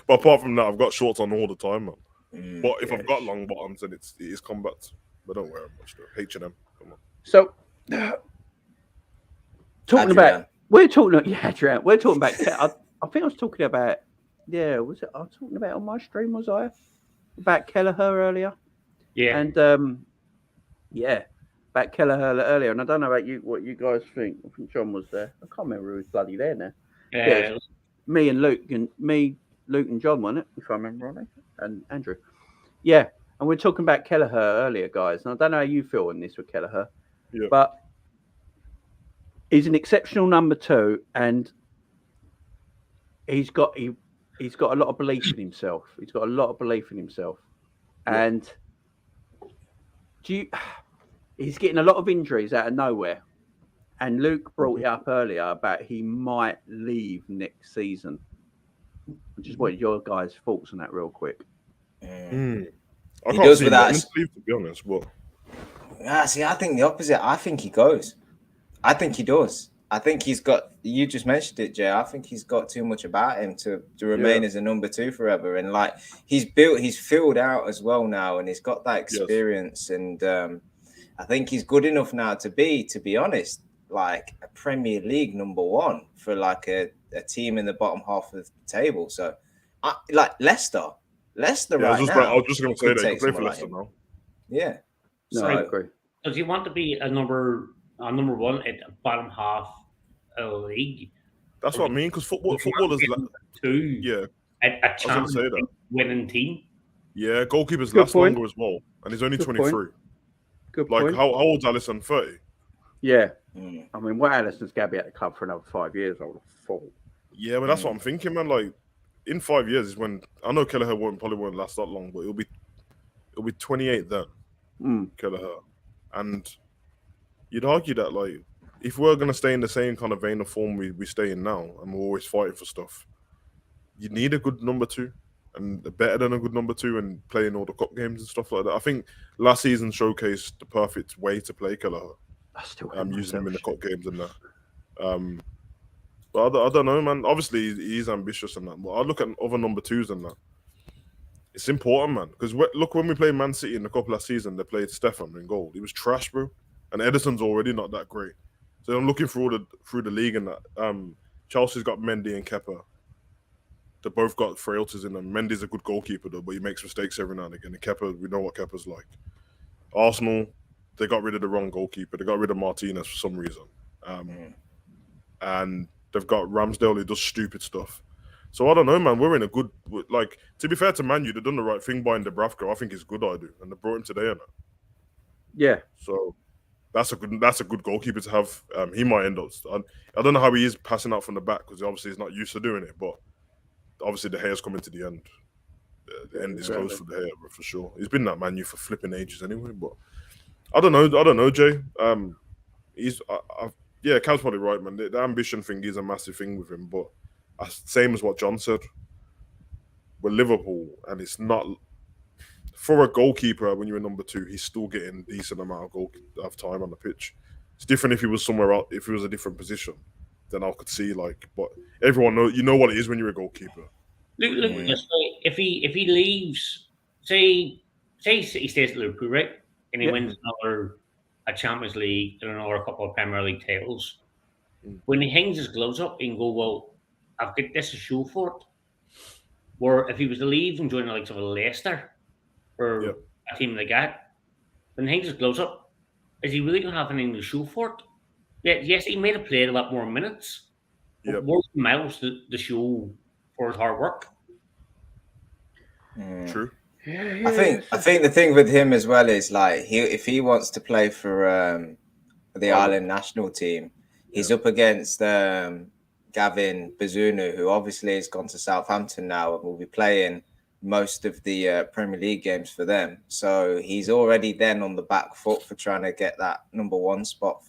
apart from that, I've got shorts on all the time, man. But if I've got long bottoms, then it is combats. But I don't wear them much though. H&M, come on. So, talking about Adrian. we're talking about. I think I was talking about. Yeah, was it? I was talking about on my stream. Was I about Kelleher earlier? Yeah. And yeah, about Kelleher earlier. And I don't know about you, what you guys think. I think John was there. I can't remember who was bloody there now. Yeah, me and Luke and John, wasn't it? If I remember rightly, and Andrew. Yeah, and we're talking about Kelleher earlier, guys. And I don't know how you feel on this with Kelleher, Yeah. but he's an exceptional number 2, and he's got a lot of belief in himself. He's got a lot of belief in himself, and he's getting a lot of injuries out of nowhere. And Luke brought it up earlier about he might leave next season. I just wanted your guys' thoughts on that real quick. I He can't does see without- him leave, to be honest. But See, I think the opposite. I think he goes. I think he does. I think he's got. You just mentioned it, Jay. I think he's got too much about him to remain as a number 2 forever. And like he's filled out as well now, and he's got that experience. Yes. And I think he's good enough now to be honest, like a Premier League number 1 for like a team in the bottom half of the table. So, like Leicester right now. I was just going to say that he can play for Leicester now. Yeah. No, So, I agree. Does he want to be a number 1 at the bottom half of the league? That's what I mean. Because football is a Champions League winning team. Yeah, goalkeepers Good last point. longer as well, and he's only Good 23. point. Good Like point. how old's Alisson? 30. Yeah. I mean, what Alisson's going to be at the club for another 5 years, I would have thought. Yeah, but that's what I'm thinking, man. Like in 5 years is when I know Kelleher probably won't last that long, but it'll be 28 then. Kelleher, and you'd argue that like if we're gonna stay in the same kind of vein of form we stay in now, and we're always fighting for stuff, you need a good number 2, and better than a good number 2, and playing all the cup games and stuff like that. I think last season showcased the perfect way to play Kelleher. I'm using him in the cup games and that. But I don't know, man. Obviously, he's ambitious and that. But I look at other number 2s and that. It's important, man. Because look, when we played Man City in the cup last season, they played Stefan in goal. He was trash, bro. And Edison's already not that great. So I'm looking through the league and that. Chelsea's got Mendy and Kepa. They both got frailties in them. Mendy's a good goalkeeper, though, but he makes mistakes every now and again. And Kepa, we know what Kepa's like. Arsenal, they got rid of the wrong goalkeeper. They got rid of Martinez for some reason. And they've got Ramsdale who does stupid stuff. So I don't know, man. We're in a good, like, to be fair to Man U, they've done the right thing buying Dubravka. I think he's good, I do. And they brought him today, innit? Yeah. So that's a good goalkeeper to have. He might end up. I don't know how he is passing out from the back because obviously he's not used to doing it. But obviously the hair's coming to the end. The end is close for the hair, for sure. He's been that Man U for flipping ages anyway. But I don't know, Jay. Yeah, Cam's probably right, man. The ambition thing is a massive thing with him, but same as what John said. We're Liverpool, and it's not for a goalkeeper when you're number 2. He's still getting a decent amount of time on the pitch. It's different if he was somewhere else. If he was a different position, then I could see but everyone you know what it is when you're a goalkeeper. Look at this way. If he leaves, say he stays at Liverpool, right, and he wins a Champions League and another couple of Premier League titles. When he hangs his gloves up, he can go, well, I've got this to show for it. Where if he was to leave and join the likes of a Leicester or a team like that, when he hangs his gloves up, is he really going to have anything to show for it? Yeah, yes, he may have played a lot more minutes. But where's the miles to show for his hard work? True. I think the thing with him as well is if he wants to play for the Ireland national team, he's up against Gavin Bazunu, who obviously has gone to Southampton now and will be playing most of the Premier League games for them. So he's already then on the back foot for trying to get that number 1 spot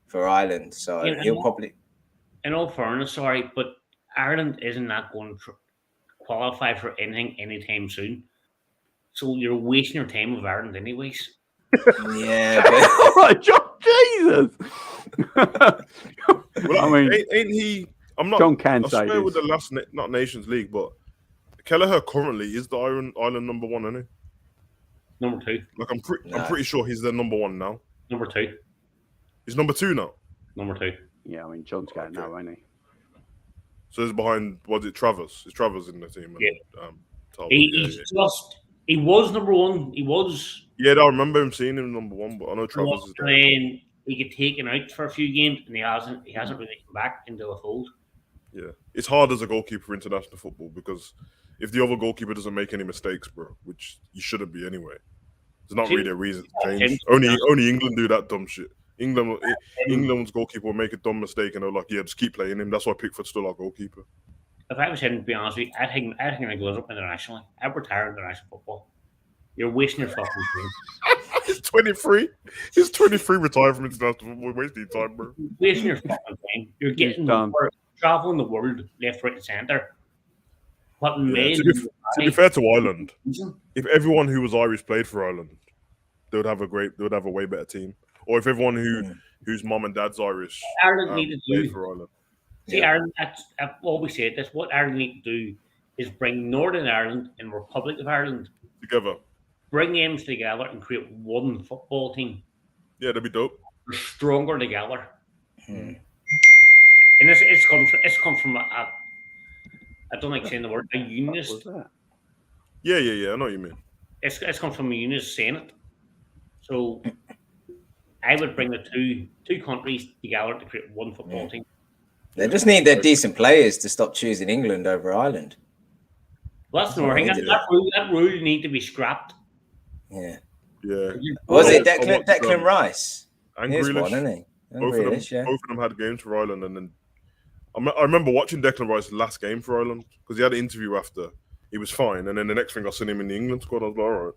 for Ireland. So he'll probably. In all fairness, but Ireland isn't not going to qualify for anything anytime soon. So you're wasting your time with Ireland anyways. Yeah. All right, John, Jesus. I mean, ain't he? I'm not. John can say this. With the last not Nations League, but Kelleher currently is the Ireland number 1, isn't he? Number 2. I'm pretty sure he's the number 1 now. Number 2. He's number 2 now. Number 2. Yeah, I mean John's going now, ain't he? So he's behind. Was it Travers? Is Travers in the team? He was number 1. He was. Yeah, I remember him seeing him number 1, but I know Travers is there. And he get taken out for a few games, and he hasn't really come back into the fold. Yeah, it's hard as a goalkeeper for international football because if the other goalkeeper doesn't make any mistakes, bro, which you shouldn't be anyway, there's not really a reason to change. Only England do that dumb shit. England's goalkeeper will make a dumb mistake and they're like, yeah, just keep playing him. That's why Pickford's still our goalkeeper. If I was him, to be honest with you, I'd hang my gloves up internationally. I'd retire international football. You're wasting your fucking time. He's 23. He's 23 retired from international football. We're wasting time, bro. Wasting your fucking time. You're getting traveling the world left, right, and centre. What to be fair to Ireland, if everyone who was Irish played for Ireland, they would have a way better team. Or if everyone whose mom and dad's Irish Ireland needed to played for Ireland. See, Ireland, I've always said this. What Ireland need to do is bring Northern Ireland and Republic of Ireland together. Bring them together and create one football team. Yeah, that'd be dope. They're stronger together. And it's come from a I don't like saying the word, a unionist. Yeah. I know what you mean. It's come from a unionist saying it. So I would bring the two countries together to create one football team. They just need their decent players to stop choosing England over Ireland. Well, that's the thing. That rule need to be scrapped. Yeah. Was it Declan Rice? And Here's Grealish. one, isn't he? Both of them had games for Ireland, and then I remember watching Declan Rice's last game for Ireland because he had an interview after. He was fine, and then the next thing I seen him in the England squad. I was like, all right,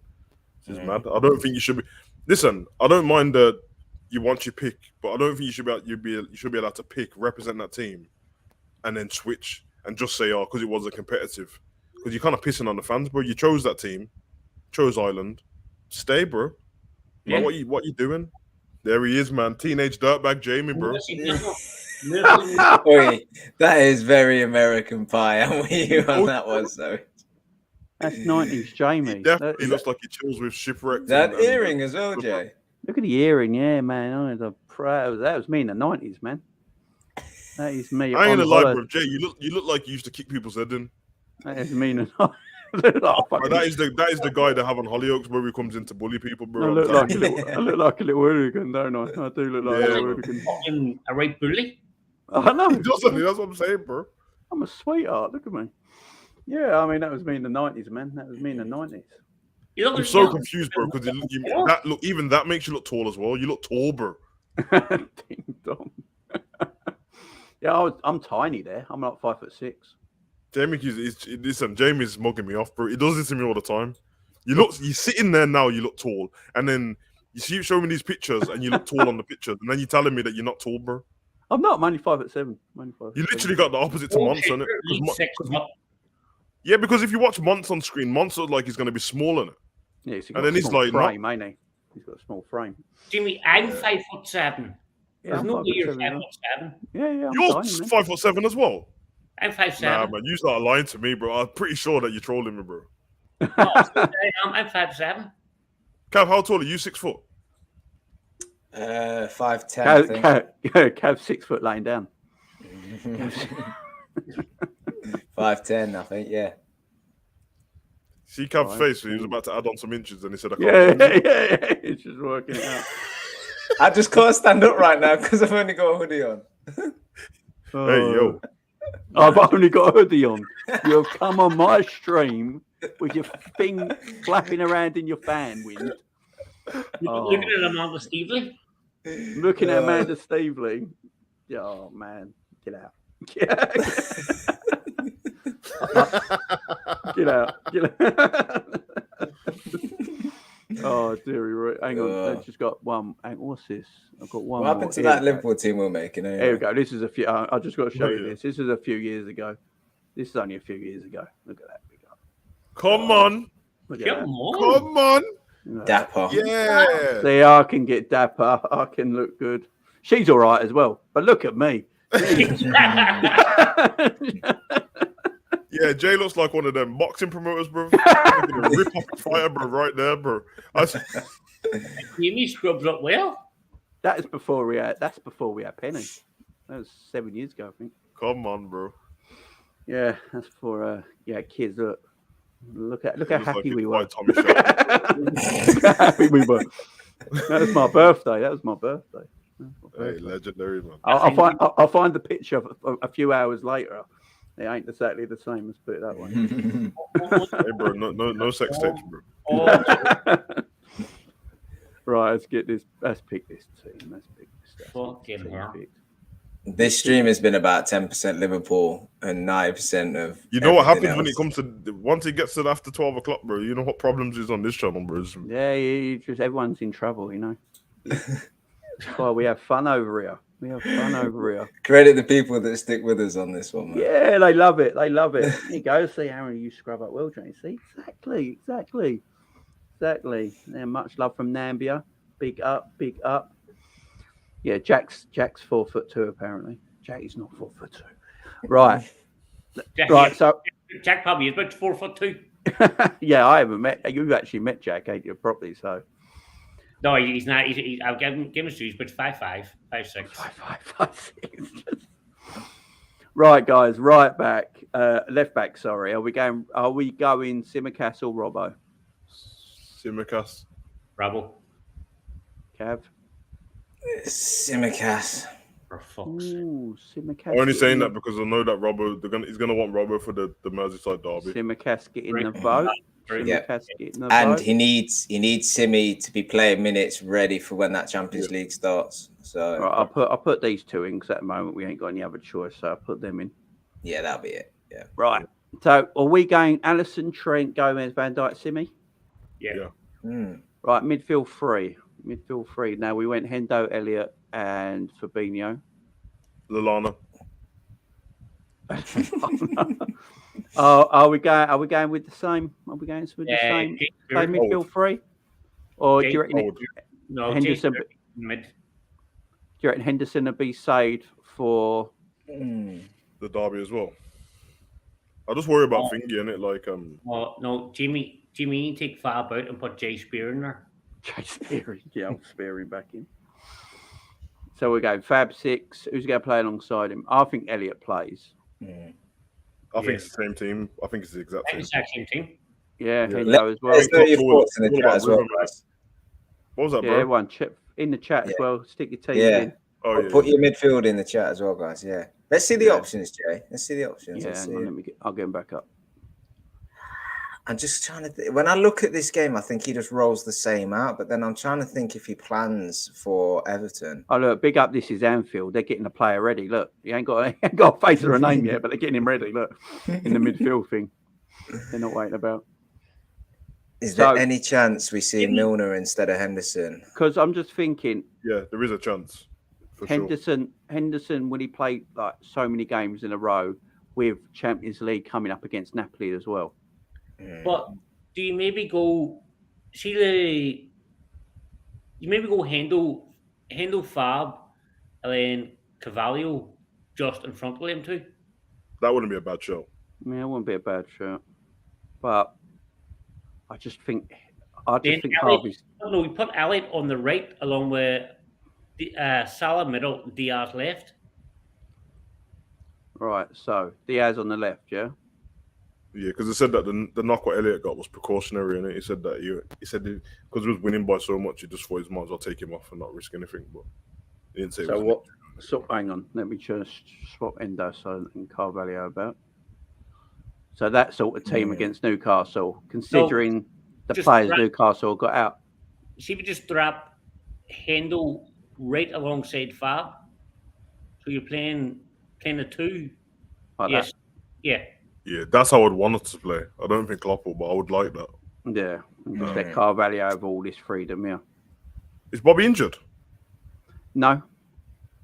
this is mad. I don't think you should be. Listen, I don't mind that you want your pick, but I don't think you should be allowed to pick, represent that team, and then switch and just say, because it wasn't competitive. Because you're kind of pissing on the fans, bro. You chose that team, chose Ireland. Stay, bro. Yeah. Like, what you doing? There he is, man. Teenage dirtbag Jamie, bro. Wait, that is very American Pie. I'm with you on that one, so. That's 90s Jamie. He definitely looks like he chills with Shipwreck. That earring as well, Jay. Look at the earring, yeah, man. That was me in the 90s, man. That is me. I ain't gonna lie, bro. Jay, you look like you used to kick people's head in. That is me in the 90s. That is the guy they have on Hollyoaks where he comes in to bully people, bro. I look like a little hooligan, don't I? I do look like a hooligan. A right bully? I know. He doesn't. That's what I'm saying, bro. I'm a sweetheart. Look at me. Yeah, I mean, that was me in the 90s, man. That was me in the 90s. I'm so confused, bro, because even that makes you look tall as well. You look tall, bro. Ding dong. Yeah, I'm tiny there. I'm like 5'6". Jamie's mugging me off, bro. He does this to me all the time. You're sitting there now. You look tall, and then You keep showing me these pictures, and you look tall on the pictures, and then you're telling me that you're not tall, bro. I'm not. I'm only 5'7". You literally got the opposite to Monts on it. Yeah, because if you watch Monts on screen, Monts looks like he's going to be small in it. Yeah, and then he's like, frame, ain't he? He's got a small frame. Jimmy, I'm 5'7". There's no way you're 5'7". Yeah. You're 5'7" as well. I'm 5'7". Nah, man, you start lying to me, bro. I'm pretty sure that you're trolling me, bro. No, I'm 5'7". Cav, how tall are you? 6 foot? 5'10". Cav 6 foot laying down. 5'10", I think. Yeah. See Cav's face. He was about to add on some inches, and he said, "I can't." Yeah. It's just working it out. I just can't stand up right now because I've only got a hoodie on. Hey, yo. I've only got a hoodie on. You've come on my stream with your thing flapping around in your fan wind. Looking at Amanda Stevely. Looking at Amanda Stevely. Oh, man. Get out. Get out. Oh, dearie. Hang on. I've just got one. What's this? I've got one. What happened to that Liverpool team we're making? Anyway? Here we go. This is a few. I just got to show you this. This is a few years ago. This is only a few years ago. Look at that. Come on. Come on. Dapper. Yeah. See, I can get dapper. I can look good. She's all right as well. But look at me. Yeah, Jay looks like one of them boxing promoters, bro. Rip off a fighter, bro, right there, bro. Jimmy scrubs up well. That's before we had Penny. That was 7 years ago, I think. Come on, bro. Yeah, that's for kids. Look how happy we were. Look how happy we were. That was my birthday. Hey, legendary, man. I'll find the picture a few hours later. It ain't exactly the same. Let's put it that way. Hey, bro, no sex tapes, bro. Right, let's get this. Let's pick this team. Let's pick this. Fucking hell. This stream has been about 10% Liverpool and 9% of. You know what happens when it comes to once it gets to after 12 o'clock, bro? You know what problems is on this channel, bro? Yeah, just everyone's in trouble, you know. That's why we have fun over here. Credit the people that stick with us on this one, man. Yeah, they love it. There you go. See, Aaron, you scrub up well, Jay. See, exactly. Yeah, much love from Nambia. Big up. Yeah, Jack's 4'2" apparently. Jack is not 4'2". Right. Jack, So Jack probably is about 4'2". Yeah, I haven't met. You've actually met Jack, ain't you, properly? So. No, he's not. I'll give him he's but 5'5", 5'6". 5'6". Right, guys. Right back, left back. Sorry. Are we going Simicast or Robbo? Simicast. Robbo. Cav. Simicast. For fuck's sake. Simicast. I'm only saying that because I know that Robbo. He's gonna want Robbo for the Merseyside derby. Simicast getting the vote. And he needs Simi to be playing minutes ready for when that Champions League starts. So right, I'll put these two in because at the moment we ain't got any other choice, so I'll put them in. Yeah, that'll be it. Yeah. Right. So are we going Alisson, Trent, Gomez, Van Dijk, Simi? Yeah. Right, midfield three. Now we went Hendo, Elliott, and Fabinho. Lallana. Are we going with the same? Are we going with the same midfield three? Or do you reckon Henderson? Do you reckon Henderson will be saved for the derby as well? I just worry about Fingy in it, like no, Jimmy, you take Fab out and put Jay Spear in there. Jay Spear, yeah, I'll Spear him back in. So we're going Fab 6. Who's going to play alongside him? I think Elliott plays. I think it's the same team. I think it's the exact same team. Yeah, Hendo as well. Let's know your thoughts in the chat as well, guys. What was that, bro? Yeah, everyone in the chat as well. Stick your team in. Put your midfield in the chat as well, guys. Yeah. Let's see the options, Jay. Let's see the options. Yeah, I'll get him back up. I'm just trying to when I look at this game, I think he just rolls the same out. But then I'm trying to think if he plans for Everton. Oh, look, big up. This is Anfield. They're getting the player ready. Look, he ain't got a face or a name yet, but they're getting him ready. Look, in the midfield thing. They're not waiting about. Is there So- any chance we see Milner instead of Henderson? Because I'm just thinking, Yeah, there is a chance. For sure. Henderson, when he played like so many games in a row with Champions League coming up against Napoli as well. But do you maybe go you maybe go Hendo Fab and then Carvalho just in front of them two? That wouldn't be a bad show. Yeah, it wouldn't be a bad shot. But I just think Then Harvey's no, we put Elliott on the right along with the Salah middle, Diaz left. right. So Diaz on the left, yeah. Yeah, because it said that the knock what Elliott got was precautionary, and he said that because he was winning by so much, he just thought he might as well take him off and not risk anything. But he didn't say. So what? So hang on, let me just swap Endo and Carvalho about. So that sort of team against Newcastle, considering the just players right- Newcastle got out. See if we just drop Hendo right alongside Fab. So you're playing a two. Like Yes. Yeah. Yeah, that's how I'd want us to play. I don't think Klopp will, but I would like that. That. Yeah, and just let Carvalho have all this freedom. Yeah. Is Bobby injured? No.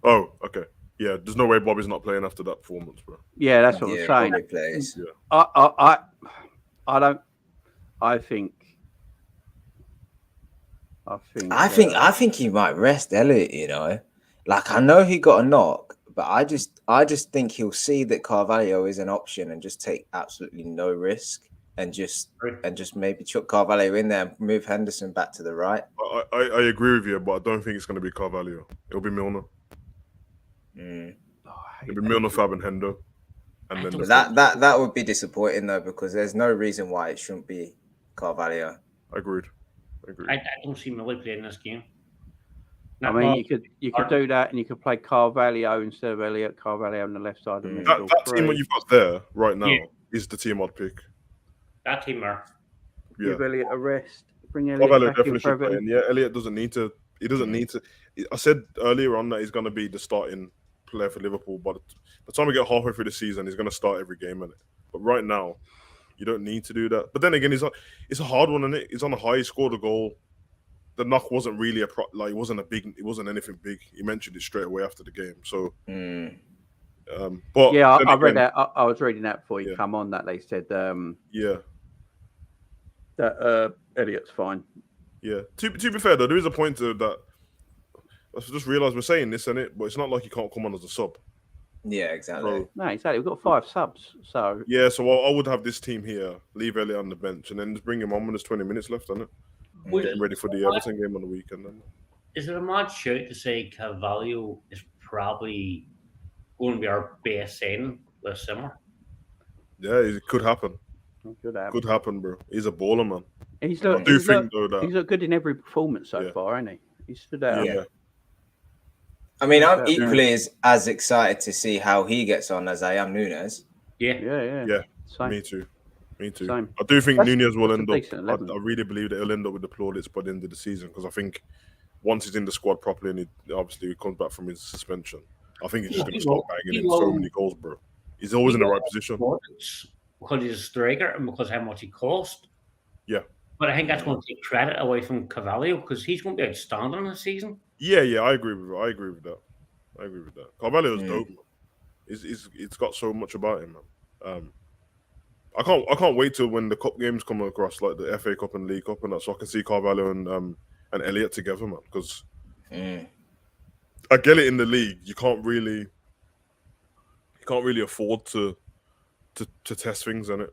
Oh, okay. Yeah, there's no way Bobby's not playing after that performance, bro. Yeah, that's what Yeah, I'm saying. probably plays. I don't. I think. I think he might rest Elliott. You know, like I know he got a knock, but I just think he'll see that Carvalho is an option and just take absolutely no risk and just maybe chuck Carvalho in there and move Henderson back to the right. I agree with you, but I don't think it's going to be Carvalho. It'll be Milner. It'll be Milner, Fab, and Hendo. And then That would be disappointing though, because there's no reason why it shouldn't be Carvalho. Agreed. I don't see Millie playing this game. I mean, you could do that, and you could play Carvalho instead of Elliott. Carvalho on the left side of the middle. That team what you've got there right now is the team I'd pick. That team are. Yeah. Give Elliott a rest. Bring Elliott Carvalho back definitely in should play. for And yeah, Elliott doesn't need to. He doesn't need to. I said earlier on that he's going to be the starting player for Liverpool, but by the time we get halfway through the season, he's going to start every game in it. But right now, you don't need to do that. But then again, it's a hard one, isn't it? He's on a high. He scored a goal. The knock wasn't really it wasn't anything big. He mentioned it straight away after the game. So, but yeah, I read that. I was reading that before you Yeah. come on. That they said, yeah, that Elliott's fine. yeah. To be fair though, there is a point to that. I just realised we're saying this, it, but it's not like he can't come on as a sub. Yeah, exactly. So, No, exactly. We've got 5 subs, so yeah, so I would have this team here, leave Elliott on the bench, and then just bring him on when there's 20 minutes left on it. Getting ready for the Everton game on the weekend. Then. Is it a mad shout to say Carvalho is probably going to be our best signing this summer? Yeah, it could happen. Could happen, bro. He's a baller, man. He's I do think though that he's looked good in every performance so far, hasn't he? He stood out. yeah. I mean, I'm equally as excited to see how he gets on as I am Nunes. Yeah. Same. Me too. Same. I do think Nunez will end up. decent 11. I really believe that he'll end up with the plaudits by the end of the season because I think once he's in the squad properly and he comes back from his suspension, I think he's just going to start banging in so many goals, bro. He's always in the right position. Because he's a striker and because how much he cost. Yeah. But I think that's going to take credit away from Carvalho because he's going to be outstanding this season. Yeah, I agree with that. Carvalho is dope, man. It's got so much about him, man. I can't wait till when the cup games come across, like the FA Cup and League Cup, and that, so I can see Carvalho and Elliott together, man. Because I get it in the league, you can't really afford to test things in it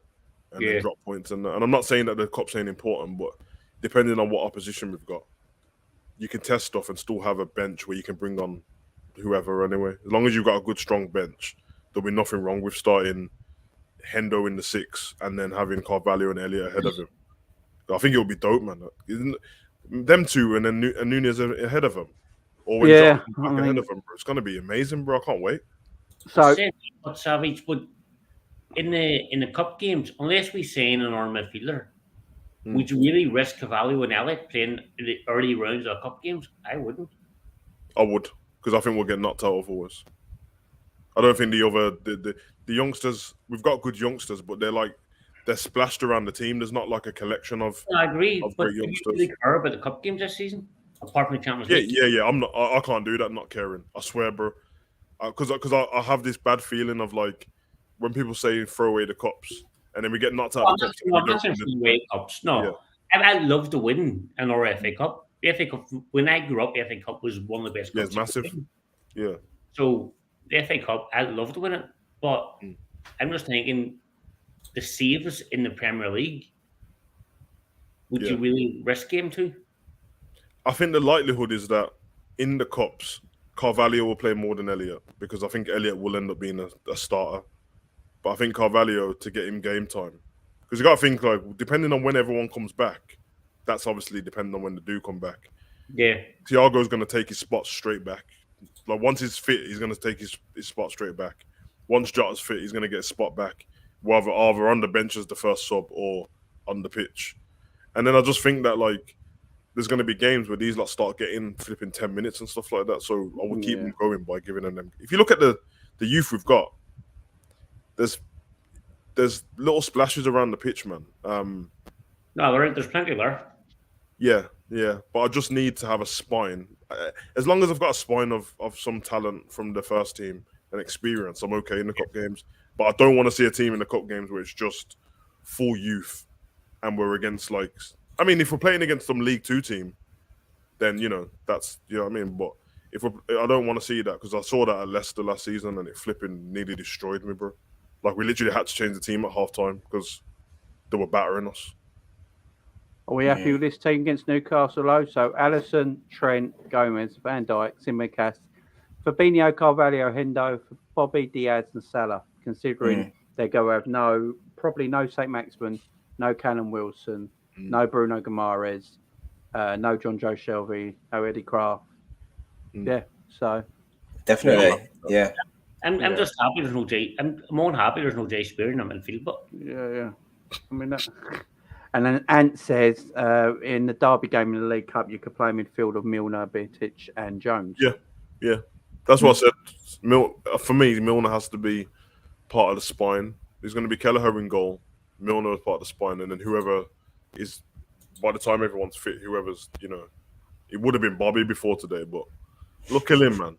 and then drop points and that. And I'm not saying that the cup's ain't important, but depending on what opposition we've got, you can test stuff and still have a bench where you can bring on whoever anyway. As long as you've got a good strong bench, there'll be nothing wrong with starting Hendo in the 6 and then having Carvalho and Elliott ahead of him. I think it'll be dope, man. Them two and then Nunez ahead of him. Or when John back ahead of him, bro. It's going to be amazing, bro. I can't wait. So, Savage, but in the cup games, unless we sign an arm midfielder, would you really risk Carvalho and Elliott playing in the early rounds of cup games? I wouldn't. I would, because I think we'll get knocked out of always. I don't think the youngsters, we've got good youngsters, but they're they're splashed around the team. There's not like a collection of I agree, but great do you youngsters. really care about the cup games this season, apart from the Champions Yeah, League? yeah. I'm not. I can't do that. Not caring. I swear, bro. Because I have this bad feeling of like when people say throw away the cups, and then we get knocked out Well, of the cups. I'm not saying from the cups. No, Yeah. I love to win an FA Cup. The FA Cup, when I grew up, the FA Cup was one of the best Yeah, cups. it's massive. Yeah. So the FA Cup, I'd love to win it, but Mm. I'm just thinking the saves in the Premier League. Would Yeah. you really risk game to? I think the likelihood is that in the cups, Carvalho will play more than Elliott because I think Elliott will end up being a starter. But I think Carvalho to get him game time because you got to think like depending on when everyone comes back, that's obviously depending on when they do come back. Yeah. Thiago's going to take his spot straight back. Like once he's fit, he's going to take his spot straight back. Once Jota's fit, he's going to get his spot back, either on the bench as the first sub or on the pitch. And then I just think that like there's going to be games where these lot start getting flipping 10 minutes and stuff like that. So I would keep them going by giving them. If you look at the youth we've got, there's little splashes around the pitch, man. No, there's plenty there. Yeah. But I just need to have a spine. As long as I've got a spine of some talent from the first team and experience, I'm okay in the cup games. But I don't want to see a team in the cup games where it's just full youth and we're against like... I mean, if we're playing against some League 2 team, then, that's... You know what I mean? But I don't want to see that because I saw that at Leicester last season and it flipping nearly destroyed me, bro. Like, we literally had to change the team at halftime because they were battering us. Are we happy with this team against Newcastle, though? So, Alisson, Trent, Gomez, Van Dijk, Tsimikas, Fabinho, Carvalho, Hendo, Bobby, Diaz and Salah, considering they go have probably no St. Maximin, no Callum Wilson, no Bruno Guimaraes, no John Joe Shelby, no Eddie Kraft. Yeah, so... Definitely, yeah. I'm just happy there's no Jay. I'm more than happy there's no Jay Spear in the midfield, but... Yeah. I mean, and then Ant says in the Derby game in the League Cup, you could play midfield of Milner, Betic, and Jones. Yeah. That's what I said. For me, Milner has to be part of the spine. There's going to be Kelleher in goal. Milner is part of the spine, and then whoever is, by the time everyone's fit, whoever's, it would have been Bobby before today, but look at him, man.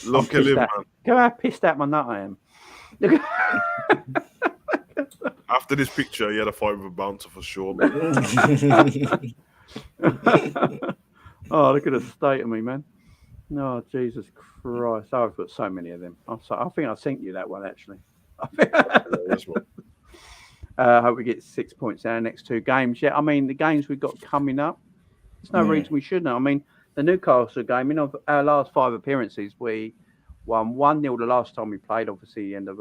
Look at him, man. Go how pissed at my nut I am. After this picture, he had a fight with a bouncer for sure. Oh, look at the state of me, man. Oh, Jesus Christ. I've got so many of them. I think I sent you that one, actually. I hope we get 6 points in our next two games. Yeah, I mean, the games we've got coming up, there's no reason we shouldn't. I mean, the Newcastle game, in our last 5 appearances, we won 1-0 the last time we played, obviously, end of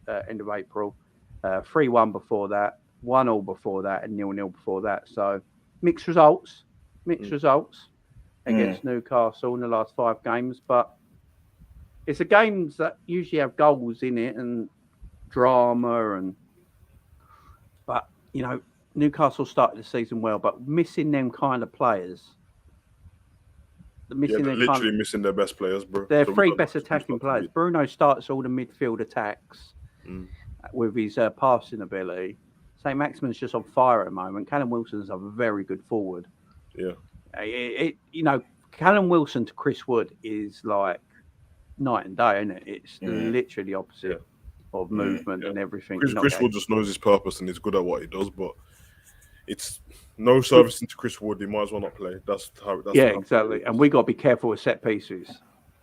April. 3-1 before that, 1-1 before that, and 0-0 before that. So, mixed results against Newcastle in the last 5 games. But it's the games that usually have goals in it and drama but Newcastle started the season well, but missing them kind of players. They're missing their best players, bro. They're 3 best attacking players. Bruno starts all the midfield attacks with his passing ability. St. Maximin's just on fire at the moment. Callum Wilson's a very good forward. Yeah. Callum Wilson to Chris Wood is like night and day, isn't it? It's literally opposite of movement and everything. Chris Wood just knows his purpose and he's good at what he does, but it's no service into Chris Wood. He might as well not play. Exactly. And we got to be careful with set pieces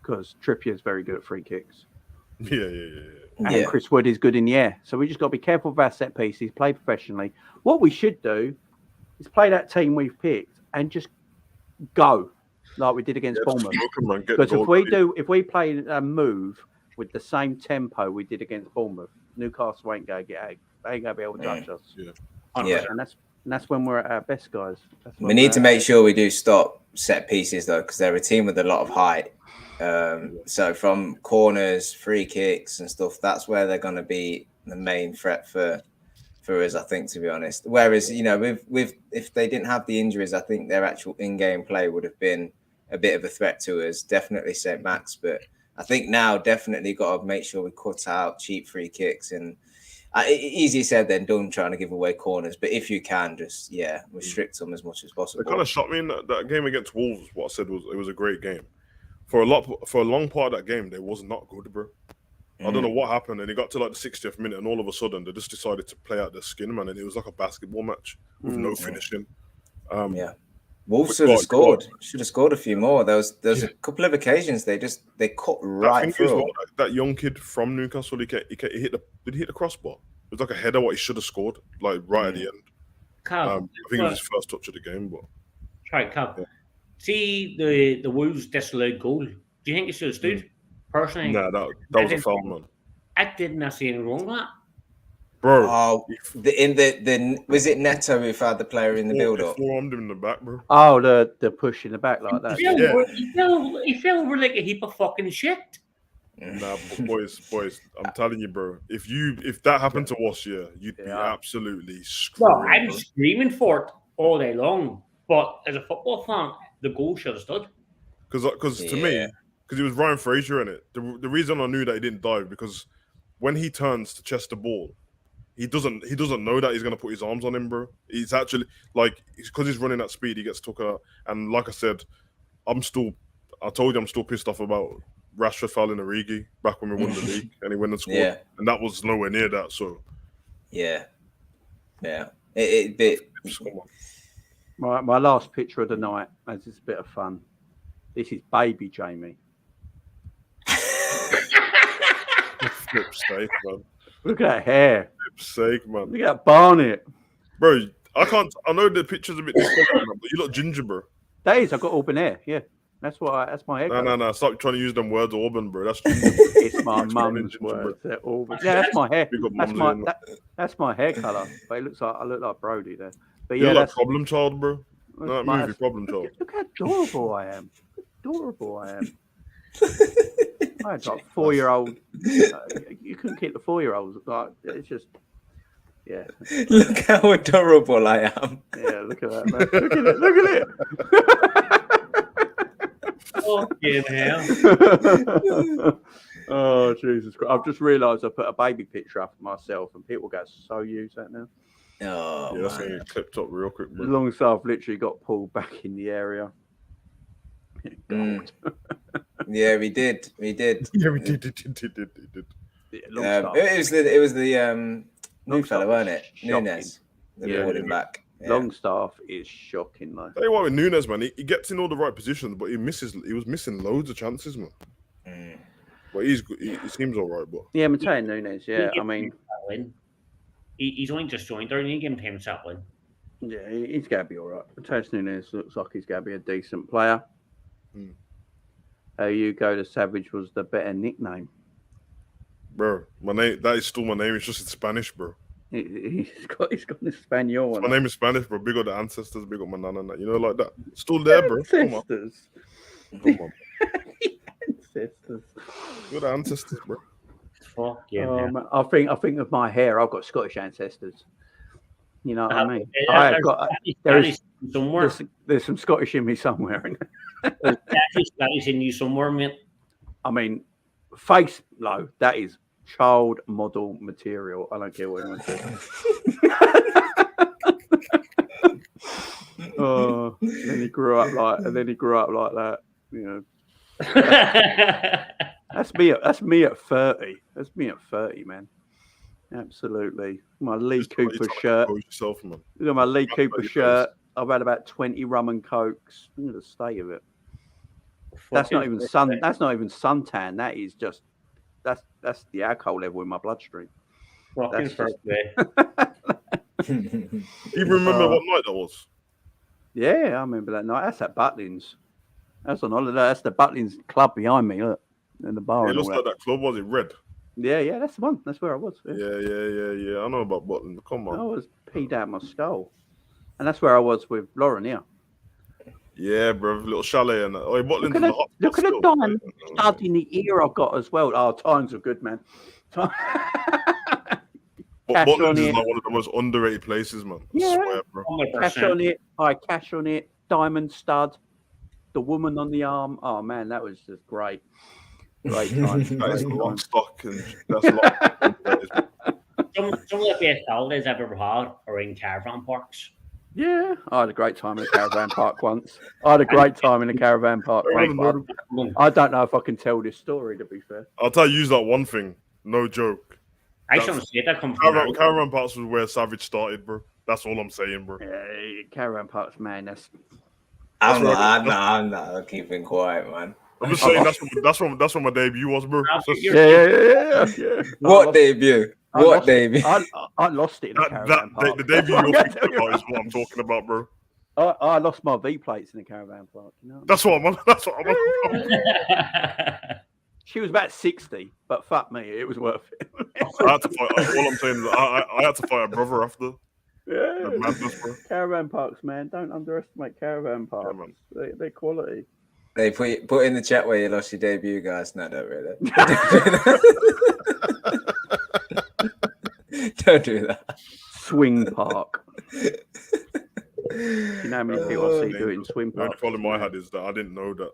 because Trippier's very good at free kicks. Yeah. And Chris Wood is good in the air. So we just got to be careful with our set pieces, play professionally. What we should do is play that team we've picked and just go like we did against Bournemouth. Because if we play a move with the same tempo we did against Bournemouth, Newcastle ain't going to get out. They ain't going to be able to touch us. Yeah. And that's when we're at our best, guys. We need to make sure we do stop set pieces, though, because they're a team with a lot of height. So from corners, free kicks and stuff, that's where they're going to be the main threat for us, I think, to be honest. Whereas, if they didn't have the injuries, I think their actual in-game play would have been a bit of a threat to us. Definitely St. Max, but I think now definitely got to make sure we cut out cheap free kicks. And Easier said than done trying to give away corners, but if you can, just restrict them as much as possible. It kind of shocked me in that game against Wolves. What I said was it was a great game. For a long part of that game, they was not good, bro. I don't know what happened, and it got to like the 60th minute, and all of a sudden they just decided to play out their skin, man, and it was like a basketball match with no finishing. Wolves should have scored. Should have scored a few more. There was a couple of occasions they cut right through. Well, that young kid from Newcastle, he hit the crossbar. It was like a header what he should have scored, like right at the end. I think it was his first touch of the game, but right, Cal. Yeah. See the Wolves disallowed goal. Do you think it should have stood? Personally, nah, that was a foul, man. I didn't see anything wrong with that. Bro, was it Neto who fouled the player in the build-up? Forearmed him in the back, bro. Oh, the push in the back like that. He fell over like a heap of fucking shit. Nah, boys, I'm telling you, bro. If that happened to us, you'd be absolutely screwed. Well, I'm screaming for it all day long, but as a football fan, the goal should have stood. Because to me, because it was Ryan Fraser in it. The reason I knew that he didn't dive because when he turns to chest the ball. He doesn't know that he's gonna put his arms on him, bro. He's actually because he's running at speed, he gets took out. And like I said, I told you I'm still pissed off about Rashford fouling Origi back when we won the league and he went and scored, and that was nowhere near that. So My last picture of the night, as it's a bit of fun. This is baby Jamie. Flip's sake, man. Look at that hair. Flip's sake, man. Look at that barnet. Bro, I know the picture's a bit discolored, but you look ginger, bro. That is, I've got auburn hair, yeah. That's my hair. No. Stop trying to use them words, auburn, bro. That's ginger. It's my mum's words. Auburn. Yeah, that's my hair. That's my hair colour. But I look like Brody there. But you look like Problem Child, bro. No, that movie, Problem Child. Look how adorable I am. I had like 4-year-old. You couldn't keep the 4-year-olds. Like it's just, Look how adorable I am. Yeah, look at that, man. Look at it. Fucking hell. Oh Jesus Christ! I've just realised I put a baby picture up of myself, and people go so use that now. Oh, that's gonna get clipped up real quick, bro. As long as I've literally got pulled back in the area. Yeah, we did. Yeah, we did. Yeah, it was the new fellow, weren't it? Nunez. Holding back. Yeah. Longstaff is shocking, though. Tell you what, with Nunez, man, he gets in all the right positions, but he was missing loads of chances, man. But he's good. He seems all right, but yeah, Mateo Nunez. Yeah, I mean, he's only just joined there, and he gave him time to settle in. Yeah, he's going to be all right. Mateo Nunez looks like he's going to be a decent player. Hugo the Savage was the better nickname. Bro, my name, that is still my name. It's just in Spanish, bro. He's got the Spanish one. My name is Spanish, bro. Big up the ancestors, big up my nana, you know, like that. Still there, bro. Ancestors. Come on. Ancestors. You're the ancestors, bro. Fuck yeah. I think of my hair. I've got Scottish ancestors. You know what I mean? I've got there's some Scottish in me somewhere. There's Scottish in you somewhere, mate. I mean, face low. That is child model material. I don't care what anyone says. Oh, then he grew up like that. You know, that's me at 30. That's me at 30, man. Absolutely. My Lee Cooper shirt. Yourself, man. Look at my Lee Cooper shirt. I've had about 20 rum and cokes. Look at the state of it. That's not even suntan. That is just that's the alcohol level in my bloodstream. Fucking birthday. You remember what night that was? Yeah, I remember that night. That's at Butlins. That's on holiday. That's the Butlins club behind me. Look, in the bar. It looks like that club. Was it red? Yeah, that's the one. That's where I was. Yeah. I know about Butlins. Come on. I was peed out my skull, and that's where I was with Lauren here. Yeah, bro, little chalet and that. Oh, look at the diamond stud in the ear I've got as well. Oh, times are good, man. Butlins is like one of the most underrated places, man. I swear, bro. 100%. Cash on it. Cash on it. Diamond stud. The woman on the arm. Oh man, that was just great. Great time. That is lock stock and that's lock. Some of the best holidays I've ever had are in caravan parks. Yeah, I had a great time in a caravan park once. I had a great time in a caravan park once. I don't know if I can tell this story, to be fair. I'll tell you that one thing. No joke. I shouldn't say that comes from Caravan parks was where Savage started, bro. That's all I'm saying, bro. Yeah, caravan parks, man. I'm not keeping quiet, man. I'm just saying that's what my debut was, bro. Yeah. What debut? What debut? I lost it in a caravan park. The debut you're thinking about is what I'm talking about, bro. I lost my V plates in a caravan park. You know? That's what I'm on. She was about 60, but fuck me, it was worth it. I had to fight. All I'm saying is I had to fight a brother after. Yeah, madness, bro. Caravan parks, man. Don't underestimate caravan parks. Yeah, they're quality. They put in the chat where you lost your debut, guys. No, don't really. Don't do that. Swing park. You know how many people I see doing swing parks? The only problem I had is that I didn't know that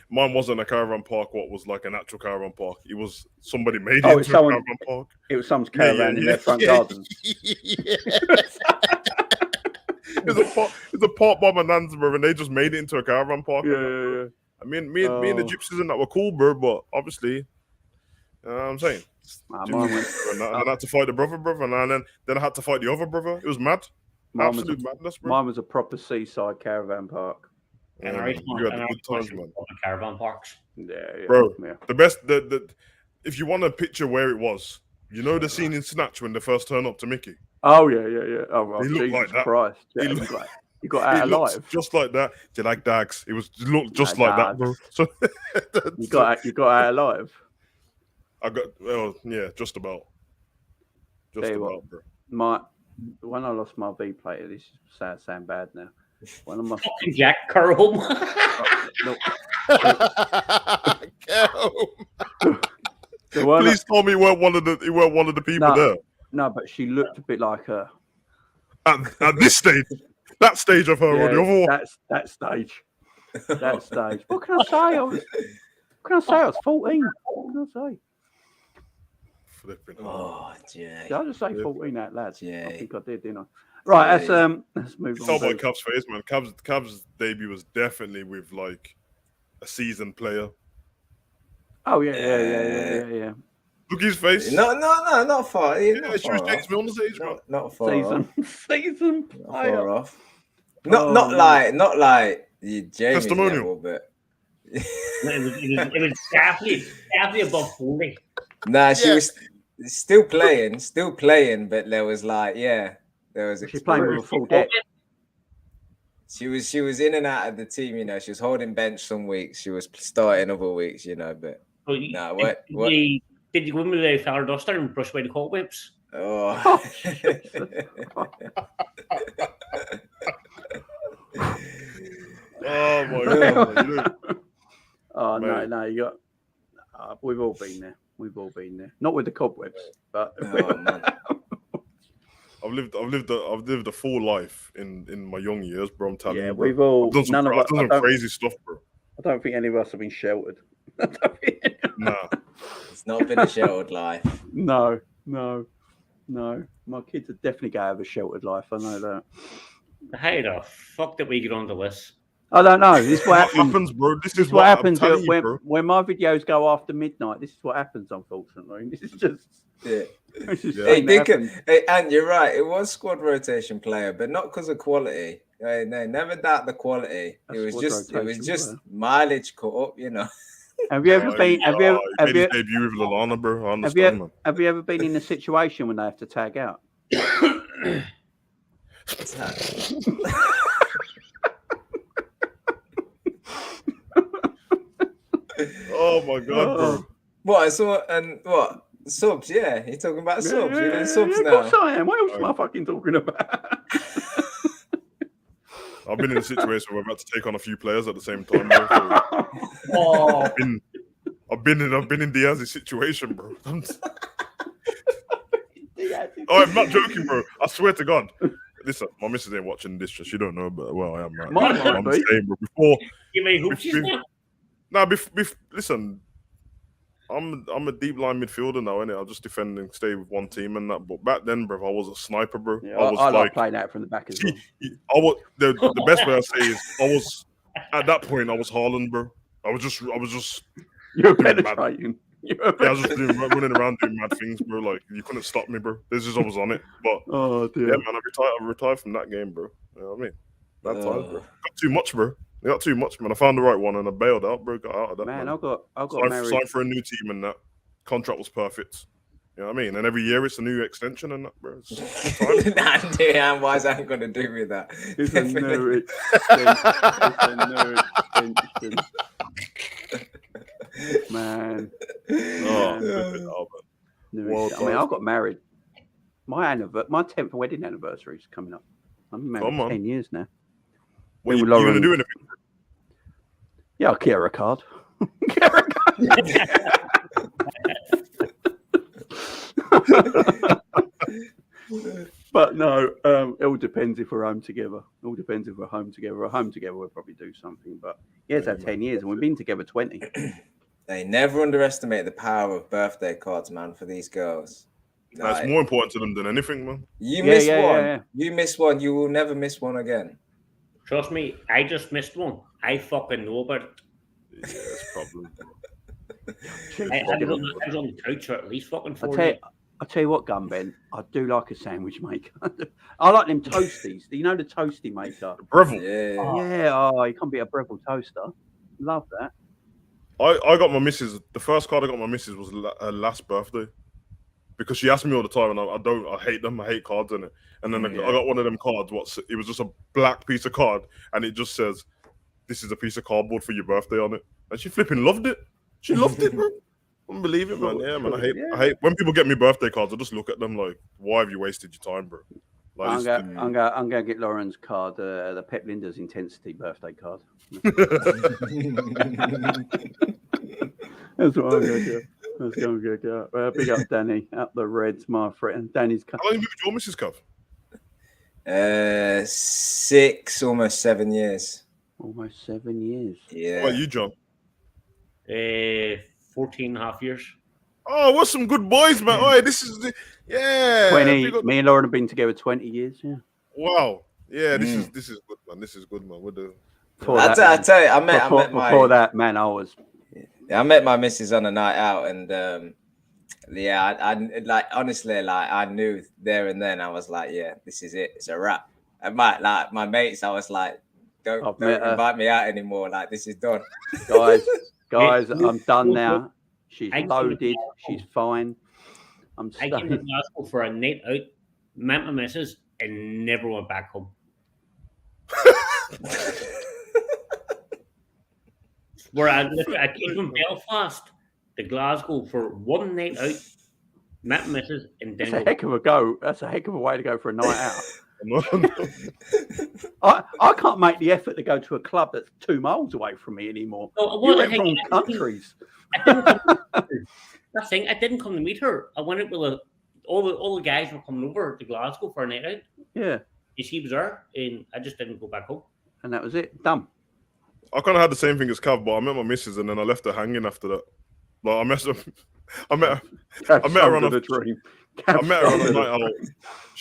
mine wasn't a caravan park. What was like an actual caravan park? It was somebody made it into a caravan park. It was someone's caravan in their front garden. It's a park by my nan's, bro, and they just made it into a caravan park. Yeah. I mean, me and the gypsies and that were cool, bro, but obviously, you know what I'm saying. And I had to fight the brother, and then I had to fight the other brother. It was mad. Absolute madness, bro. Mine was a proper seaside caravan park. And you had good times, man. Caravan parks. Yeah. Bro, the best. If you want to picture where it was, you know the scene in Snatch when they first turn up to Mickey. Oh yeah. Oh, Jesus like that. Christ! Yeah, you got out alive, just like that. Do you like Dags? It looked just like that, bro. So you got out alive. I got just about. Just about, bro. When I lost my V plate, this is sound bad now. One of my fucking Jack Curl. Please tell me you weren't one of the people there. No, but she looked a bit like her. At this stage, that stage of her already. That stage. What can I say? I was 14. What can I say? Flipping. Oh, Jay. Did I just say 14 out loud? Jay. I think I did, didn't I? Right, let's move on. Talk about Cavs' face, man. Cavs' debut was definitely with like a seasoned player. Oh yeah. Look his face. No, not far. Yeah, she was dating me on the stage, bro. Not far off. Season. Not far off. Not like the Jamie's level, but it was definitely above 40. Nah, she was still playing, but there was she's playing with a full deck. She was in and out of the team, you know. She was holding bench some weeks. She was starting other weeks, you know. But what? Did you win with the flower duster and brush away the cobwebs? Oh. Oh my god! Oh no! You got. We've all been there. Not with the cobwebs, but. I've lived a full life in my young years, bro. I'm telling you, bro. We've all I've done some crazy stuff, bro. I don't think any of us have been sheltered. Nah, it's not been a sheltered life. No. My kids are definitely going to have a sheltered life. I know that. How the fuck did we get on the list? I don't know. This is what happens, bro. This is what happens when my videos go after midnight. This is what happens, unfortunately. This is just. Yeah. Hey, and you're right. It was squad rotation player, but not because of quality. No, never doubt the quality. It was just mileage caught up, you know. Have you ever been? Have you debut with Lallana, bro? I understand, man. Have you ever been in a situation when they have to tag out? Oh my god, bro! What I saw and what subs? Yeah, you're talking about subs. You're doing subs now. Of course I am. What else am I fucking talking about? I've been in a situation where I've had to take on a few players at the same time. Bro, so I've been in Diaz's situation, bro. I'm not joking, bro. I swear to God. Listen, my missus ain't watching this. She don't know, but well, I am. Right? I'm saying, bro. Before, you may hope she's not. Nah, listen. I'm a deep line midfielder now, innit? I'll just defend and stay with one team and that. But back then, bro, I was a sniper, bro. Yeah, I was I like like playing out from the back as well. I was the best way I say is I was at that point I was Haaland, bro. I was just You're doing mad- penetrating. Yeah, I was just running around doing mad things, bro. Like you couldn't stop me, bro. This is I was on it. But Oh dear. yeah, man, I retired from that game, bro. You know what I mean? That time, bro. Got too much, bro. I got too much, man. I found the right one and I bailed out, bro. Got out of that. Man, Man, I got married. signed for a new team and that contract was perfect. You know what I mean? And every year it's a new extension and that, bro. It's good time. Damn, why is that going to do with that? It's a new extension. Man. Oh, man. I mean, I got married. My 10th wedding anniversary is coming up. I'm married for 10 years now. What you going to do anything? Yeah, I'll get her a card. Get her a card. But no, it all depends if we're home together. It all depends if we're home together. We're home together, we'll probably do something. But yeah, it's had 10 years and we've been together 20. They never underestimate the power of birthday cards, man, for these girls. That's more important to them than anything, man. You miss one. Yeah. You miss one. You will never miss one again. Trust me, I just missed one. I fucking know about it. Yeah, it's probably. I was on the couch for at least fucking 4 years. I'll tell you what, Gunben, I do like a sandwich maker. I like them toasties. Do you know the toasty maker? Breville. Yeah, you can't beat a Breville toaster. Love that. I got my missus. The first card I got my missus was her last birthday. Because she asked me all the time, and I hate them. I hate cards in it. And then I got one of them cards. It was just a black piece of card, and it just says, "This is a piece of cardboard for your birthday" on it. And she flipping loved it. She loved it, bro. Couldn't believe it, man. Yeah, man. I hate when people get me birthday cards. I just look at them like, "Why have you wasted your time, bro?" Like, I'm gonna get Lauren's card, the Pep Linda's Intensity birthday card. That's what I'm gonna do. Let's go and go. Big up Danny, up the Reds, my friend. Danny's how long have you been with your missus, Cov? 6, almost 7 years. Almost 7 years. Yeah. What about you, John? 14 and a half years. Oh, we're some good boys, man. Oh, this is 20. Me and Lauren have been together 20 years. Yeah. Wow. Yeah, this is good, man. This is good, man. I tell you, I met before that, man. I met my missus on a night out, and I like honestly, like I knew there and then. I was like, yeah, this is it. It's a wrap. And my mates, I was like, don't invite me out anymore. Like this is done, guys. I'm done now. She's loaded. She's fine. I came to Glasgow for a night out, met my missus, and never went back home. Where I came from Belfast to Glasgow for one night out, met my missus, and then that's a heck of a go. That's a heck of a way to go for a night out. I can't make the effort to go to a club that's 2 miles away from me anymore. You went from countries. That thing, I didn't come to meet her. I went out with all the guys were coming over to Glasgow for a night out. Yeah. And she was there, and I just didn't go back home. And that was it. Done. I kind of had the same thing as Cav, but I met my missus and then I left her hanging after that. Like I met her on a dream. I met her on a night out.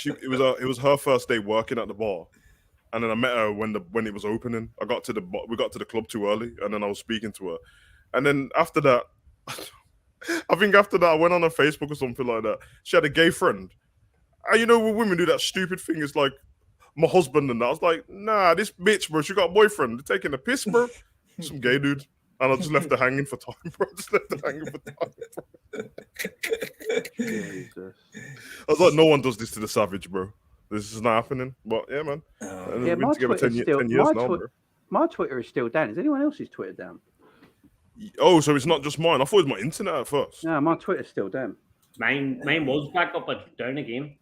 It was her first day working at the bar, and then I met her when it was opening. We got to the club too early, and then I was speaking to her, and then after that, I think after that I went on her Facebook or something like that. She had a gay friend, and you know when women do that stupid thing, it's like my husband and that. I was like, nah, this bitch, bro, she got a boyfriend. They're taking a piss, bro. Some gay dude. And I just left her hanging for time, bro. Jesus. I was like, no one does this to the savage, bro. This is not happening. But yeah, man. Yeah, my Twitter 10 years now, bro. My Twitter is still down. Is anyone else's Twitter down? Oh, so it's not just mine. I thought it was my internet at first. No, my Twitter's still down. Mine was back up, but down again.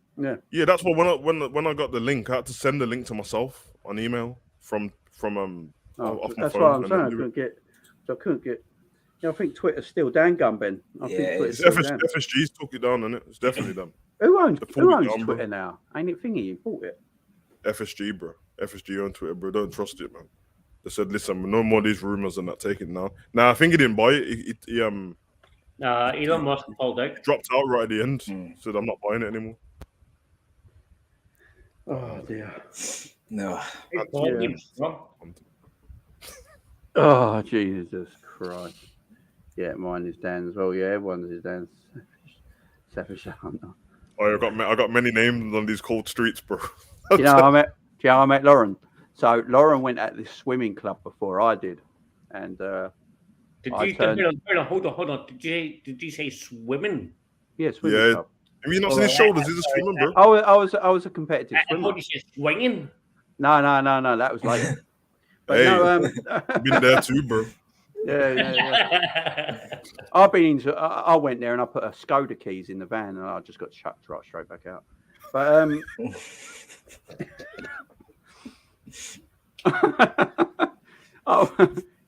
Yeah, that's what when I got the link, I had to send the link to myself on email from off my that's phone. what I'm saying. I couldn't get. I think Twitter's still down, Gunben. FSG's took it down, isn't it? It's definitely done. Who owns Twitter now? Ain't it Thingy? You bought it? FSG, bro. FSG on Twitter, bro. Don't trust it, man. They said, listen, no more of these rumors and that. Take it now. Nah, I think he didn't buy it. Elon Musk pulled out. Dropped out right at the end. Hmm. Said I'm not buying it anymore. Oh dear. No. He's pulled him. Oh Jesus Christ. Yeah, mine is Dan as well. Yeah, everyone's is Dan. Selfish hunter. Oh, I got many names on these cold streets, bro. I met Lauren. So Lauren went at this swimming club before I did, and Hold on. Did you say swimming? yeah, swimming Yeah. club. Have you not seen his shoulders? He's a swimmer, bro. I was a competitive I swimmer. thought you said swinging. No, that was later. But Hey, no, been there too, bro. yeah. I've been into. I went there and I put a Skoda keys in the van, and I just got chucked right straight back out. But oh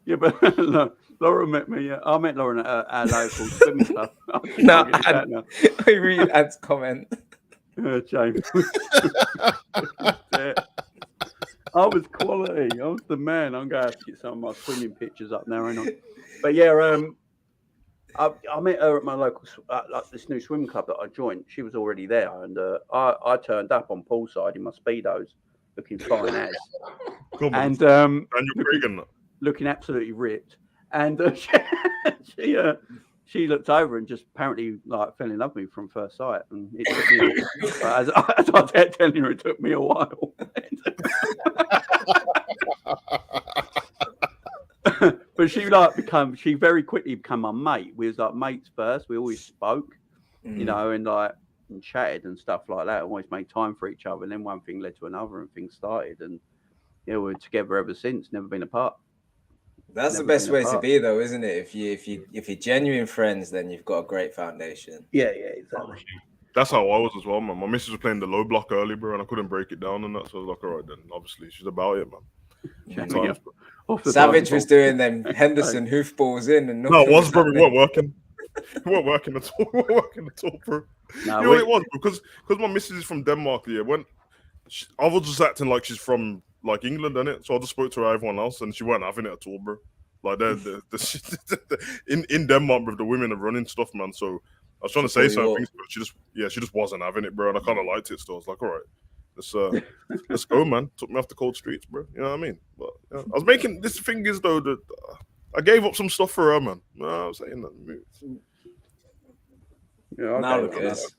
yeah, but no, Lauren met me. I met Lauren at our local swimming club. No, I read Ad's comment. James. I was quality. I was the man. I'm going to have to get some of my swimming pictures up now, ain't I? But yeah, I met her at my local, like this new swimming club that I joined. She was already there, and I turned up on poolside in my speedos, looking fine as, Come on. and Daniel Craig. looking absolutely ripped. And she looked over and just apparently like fell in love with me from first sight. And it took me, as I was telling her, it took me a while. But she very quickly became my mate. We was like mates first. We always spoke, you know, and chatted and stuff like that. Always made time for each other. And then one thing led to another, and things started. And yeah, we're together ever since. Never been apart. That's the best way to be, though, isn't it? If you're genuine friends, then you've got a great foundation. Yeah, exactly. That's how I was as well, man. My missus was playing the low block early, bro, and I couldn't break it down and that. So I was like, all right, then obviously she's about it, man. Yeah. Savage was doing them Henderson hoofballs in, and no, it was, bro. We weren't working. We weren't working at all. We weren't working at all, bro. No, you know what it was? Because my missus is from Denmark, yeah. I was just acting like she's from like England, innit? So I just spoke to her, everyone else, and she weren't having it at all, bro. Like in Denmark, bro, the women are running stuff, man. So I was trying to say something, but she just wasn't having it, bro. And I kind of liked it still. I was like, all right, let's go, man. Took me off the cold streets, bro. You know what I mean? But yeah, I was making this thing is though that I gave up some stuff for her, man. No, I was saying that. Yeah, now look at this.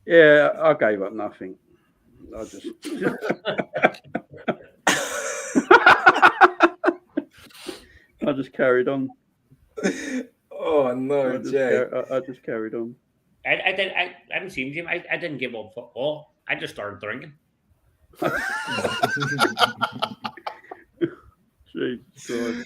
Yeah, I gave up nothing. I just. I just carried on. Oh no, Jay! I just carried on. I haven't seen him. I didn't give up football. I just started drinking. Jesus.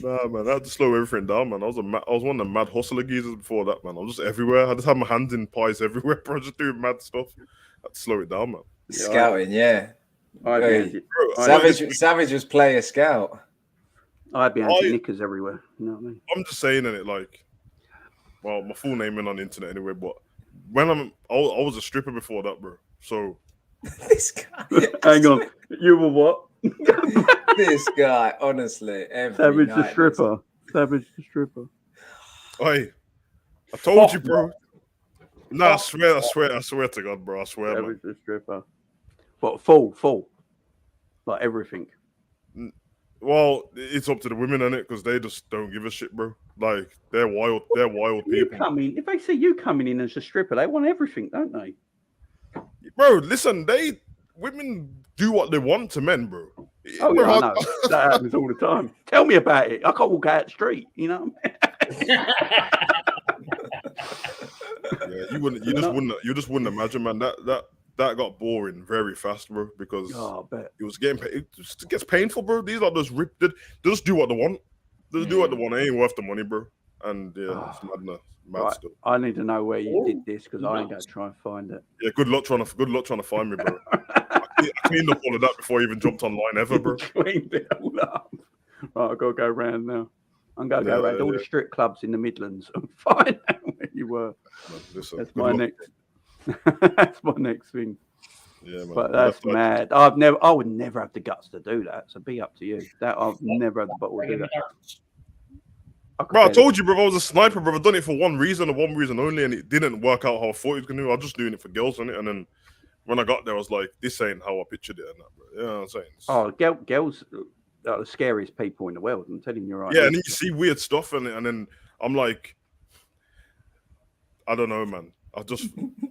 Nah, man, I had to slow everything down, man. I was one of the mad hustler geezers before that, man. I was just everywhere. I just had my hands in pies everywhere, bro. Just doing mad stuff. I had to slow it down, man. Scouting, yeah. Savage was player scout. I'd be anti-knickers everywhere. You know what I mean? I'm just saying it like, well, my full name ain't on the internet anyway, but when I was a stripper before that, bro. So this guy. Hang on. You were what? This guy, honestly. Savage the stripper. Savage the stripper. Hey, I told you, bro. No, I swear to God, bro. I swear, Savage man. the stripper. What, full. Like everything. Well, it's up to the women, innit? Because they just don't give a shit, bro. Like, they're wild people. If they see you coming in as a stripper, they want everything, don't they? Bro, listen, women do what they want to men, bro. Oh, yeah, I know. That happens all the time. Tell me about it. I can't walk out the street, you know what I mean? Yeah, you just wouldn't imagine, man. That got boring very fast, bro, because I bet. it was it gets painful, bro. These are just ripped. They just do what they want. They just do what they want. It ain't worth the money, bro. And yeah, it's madness. Mad stuff. I need to know where you did this because I ain't going to try and find it. Yeah, good luck trying to find me, bro. I cleaned up all of that before I even jumped online ever, bro. Cleaned it all up. Right, I've got to go round now. I'm going to go around all the strip clubs in the Midlands and find out where you were. Listen, that's my next thing. Yeah, man. But that's mad. I would never have the guts to do that. So be up to you. That I've never had the bottle to do that. Bro, I told you, bro, I was a sniper, bro. I've done it for one reason and one reason only, and it didn't work out how I thought it was going to. I was just doing it for girls, innit? And then when I got there, I was like, this ain't how I pictured it. And that, bro. You know what I'm saying? Girls are the scariest people in the world. I'm telling you right. Yeah, and then you see weird stuff, and then I'm like, I don't know, man. I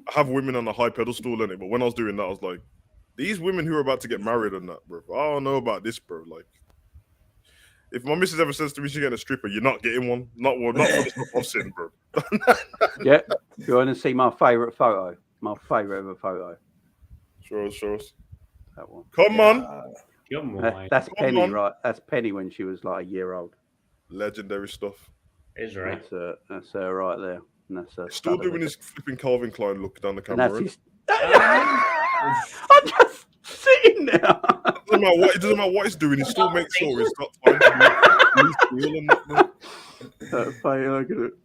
have women on a high pedestal in it, but when I was doing that, I was like, these women who are about to get married and that, bro. I don't know about this, bro. Like, if my missus ever says to me she's getting a stripper, you're not getting one. Not for the stuff I've seen, bro. Yeah. You want to see my favourite photo? My favourite ever photo. Show us. That one. Come on. That's Penny, right? That's Penny when she was like a year old. Legendary stuff. Is right. That's her right there. And that's still doing his flipping Calvin Klein look down the camera. And that's I'm just sitting there. It doesn't matter what he's doing. He still makes sure he's got time to use and that.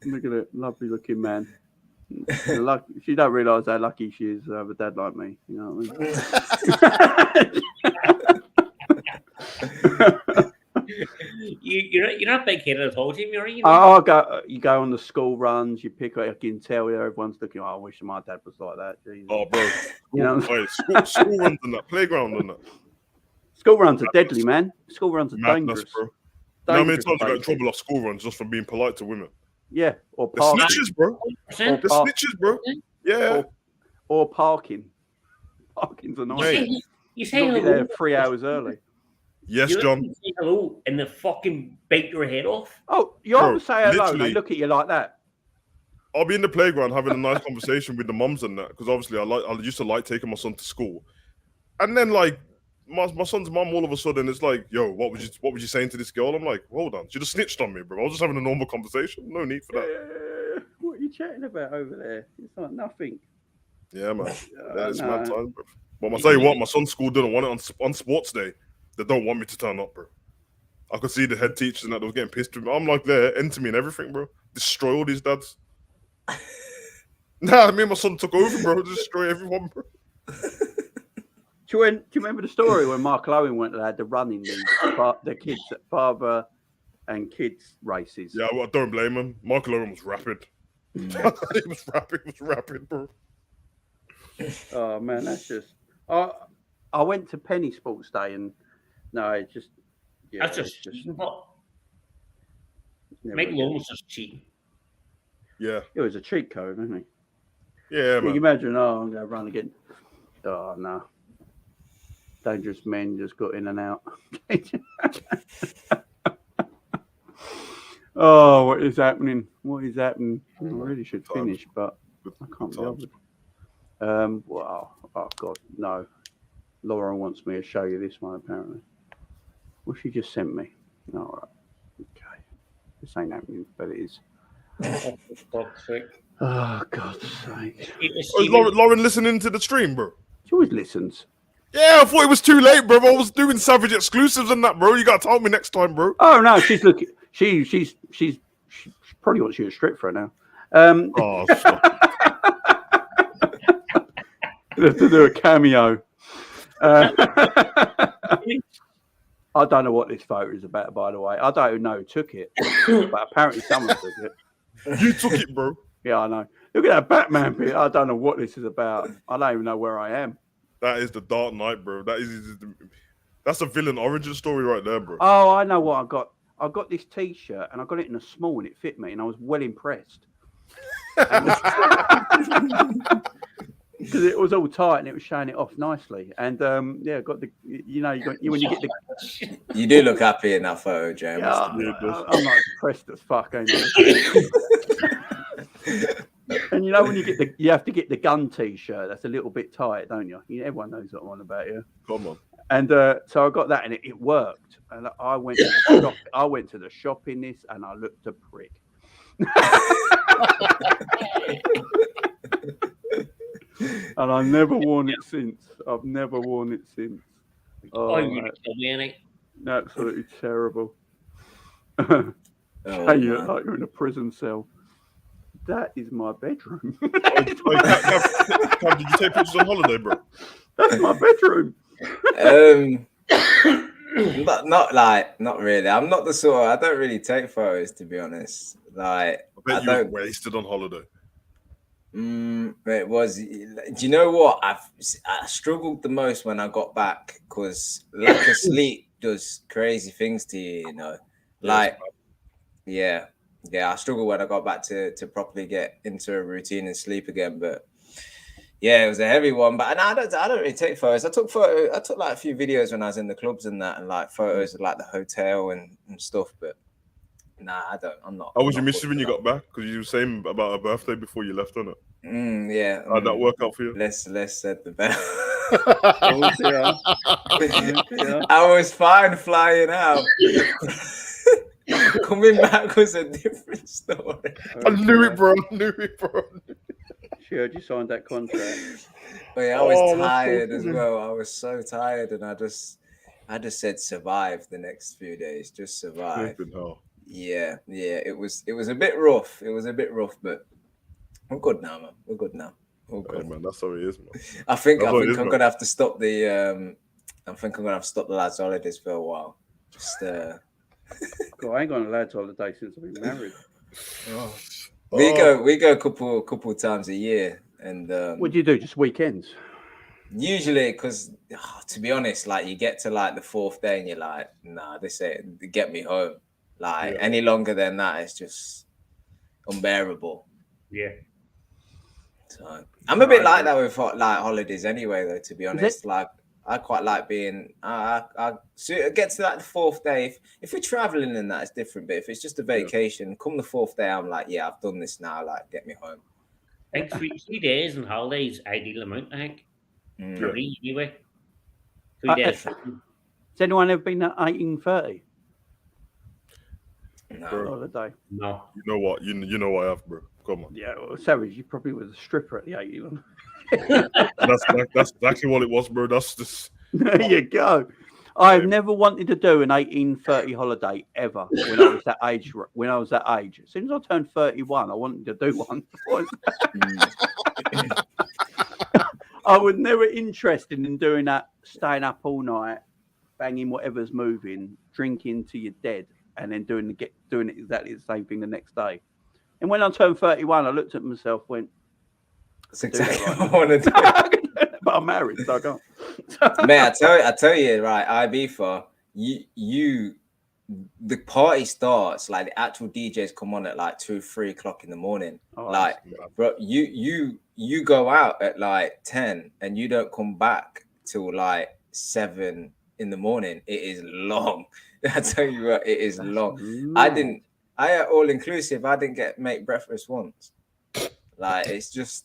Look at it. Lovely looking man. She don't realise how lucky she is to have a dad like me. You know what I mean? You're not big headed at all, Jim. You go on the school runs. You pick up. I can tell everyone's looking. I wish my dad was like that. Jesus. Oh, bro. You know? School runs and that playground and that. School runs are deadly, man. School runs are dangerous. Bro. You know how many times I got in trouble off school runs just for being polite to women? Yeah, or the parking. snitches, bro. The snitches, bro. Yeah. Or parking. Parking's a nightmare. You say hello. There 3 hours early. Yes, John. You say hello and they fucking bite your head off. Oh, you always say hello and they look at you like that. I'll be in the playground having a nice conversation with the mums and that, because obviously I used to like taking my son to school. And then like my son's mum all of a sudden is like, yo, what was you saying to this girl? I'm like, hold on, she just snitched on me, bro. I was just having a normal conversation. No need for that. What are you chatting about over there? It's like nothing. Yeah, man. It's mad time, bro. But I'll tell you what, my son's school didn't want it on sports day. They don't want me to turn up, bro. I could see the head teachers and that they was getting pissed with me. I'm like, there, enter me and everything, bro. Destroy all these dads. Nah, me and my son took over, bro. Destroy everyone, bro. Do you remember the story when Michael Owen went to the running the kids at father and kids races? Yeah, well, don't blame him. Michael Owen was rapid. He was rapid, bro. Oh man, that's just. I went to Penny Sports Day and no, it just. Yeah, that's just. Make loans just cheating. Yeah, it was a cheat code, wasn't it? Yeah, man. You imagine, I'm going to run again. Oh no. Dangerous men just got in and out. Oh, what is happening? What is happening? I really should finish, but I can't be bothered. Wow. Oh, God, no. Laura wants me to show you this one, apparently. Well, she just sent me. All right. Okay. This ain't happening, but it is. Oh, God's sake. Is Lauren listening to the stream, bro? She always listens. Yeah, I thought it was too late, bro. I was doing Savage exclusives and that, bro. You gotta tell me next time, bro. Oh no, she's looking. She probably wants you to strip for her now. Oh, we have to do a cameo. I don't know what this photo is about, by the way. I don't even know who took it, but apparently someone took it. You took it, bro. Yeah, I know. Look at that Batman bit. I don't know what this is about. I don't even know where I am. That is the Dark Knight, bro. That's a villain origin story right there, bro. Oh, I know what I got. I got this T-shirt and I got it in a small and it fit me and I was well impressed. Because it was all tight and it was showing it off nicely. And yeah, got the when you get the. You do look happy in that photo, James. Yeah, I'm like depressed as fuck, ain't I? And you know when you have to get the gun T-shirt that's a little bit tight, don't you? Everyone knows what I'm on about, yeah. Come on. And so I got that and it worked. And I went to the shop. I went to the shop in this and I looked a prick. And I've never worn it since. I've never worn it since. Oh, you're gonna kill me, ain't it? Absolutely terrible. You look like you're in a prison cell. That is my bedroom. Did you take pictures on holiday, bro? That's my bedroom. not really. I'm not the sort of, I don't really take photos, to be honest. Like, I bet I you don't. were wasted on holiday. It was. Do you know what? I struggled the most when I got back because lack of sleep does crazy things to you. You know, like yeah. I struggled when I got back to properly get into a routine and sleep again. But yeah, it was a heavy one. But I don't really take photos. I took like a few videos when I was in the clubs and that, and like photos of like the hotel and stuff. But nah, I don't. I'm not. How was I'm your not missus when you got back? Because you were saying about her birthday before you left, on it. Yeah. How'd that work out for you? Less said the better. Oh dear. Oh dear. I was fine flying out. Coming back was a different story. I knew it, bro. She heard you signed that contract. But yeah, I was Oh, that's so tired as funny. well. I was so tired, and I just said survive the next few days. Just survive. Flipping hell. Yeah. It was a bit rough. It was a bit rough, but we're good now, man. We're good now. We're good. Hey, man, that's how it is, man. I think That's what it is, I'm man. gonna have to stop the lads' holidays for a while. Just God, I ain't gone on a lad's holiday since I've been married. we go a couple times a year, and What do you do? Just weekends? usually because to be honest, like you get to like the fourth day and you're like, nah, this ain't get me home. Like any longer than that, it's just unbearable. Yeah. So I'm a bit like that with like holidays anyway, though. To be honest, it? like I quite like being. I get to like the fourth day. If we're traveling and that, it's different. But if it's just a vacation, come the fourth day, I'm like, yeah, I've done this now. Like, get me home. I think 3 days and holidays ideal amount. I think. For me, anyway. 3 days. Has anyone ever been at 18:30 No. holiday? No. You know what? You know I have, bro. Come on. Yeah, well, Savage, you probably was a stripper at the 18. That's exactly what it was, bro. That's just. There you go. I've never wanted to do an 18:30 holiday ever when I was that age. As soon as I turned 31, I wanted to do one. I was never interested in doing that, staying up all night, banging whatever's moving, drinking till you're dead, and then doing it exactly the same thing the next day. And when I turned 31, I looked at myself, went, That's exactly what I want to do. but I'm married, so I can't. Man, I tell you, right, Ibiza, the party starts, like the actual DJs come on at like 2-3 o'clock in the morning. Oh, like, bro, you go out at like 10 and you don't come back till like 7 in the morning. It is long. I tell you what, it is long. Mad. I had all inclusive. I didn't make breakfast once. Like, it's just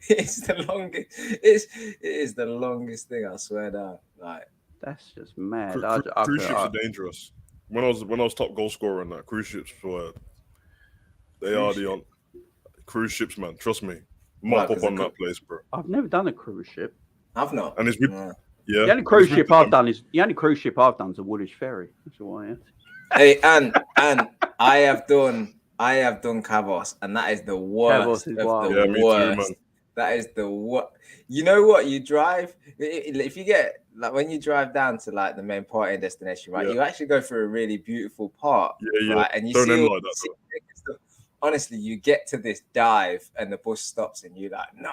it's the longest. It is the longest thing. I swear down. Like, that's just mad. Cruise ships are dangerous. When I was top goal scorer on that, cruise ships were. They are the cruise ships, man. Trust me. Mop up on that place, bro. I've never done a cruise ship. I've not. And it's with The only cruise ship I've done is the Woolwich Ferry. That's all I have. Hey, and I have done Cavos, and that is the worst of the worst. Me too, man. That is the what. You know what? You drive if you get like when you drive down to like the main party destination, right? You actually go through a really beautiful part, right? And you see all the stuff. Honestly, you get to this dive and the bus stops, and you're like, no.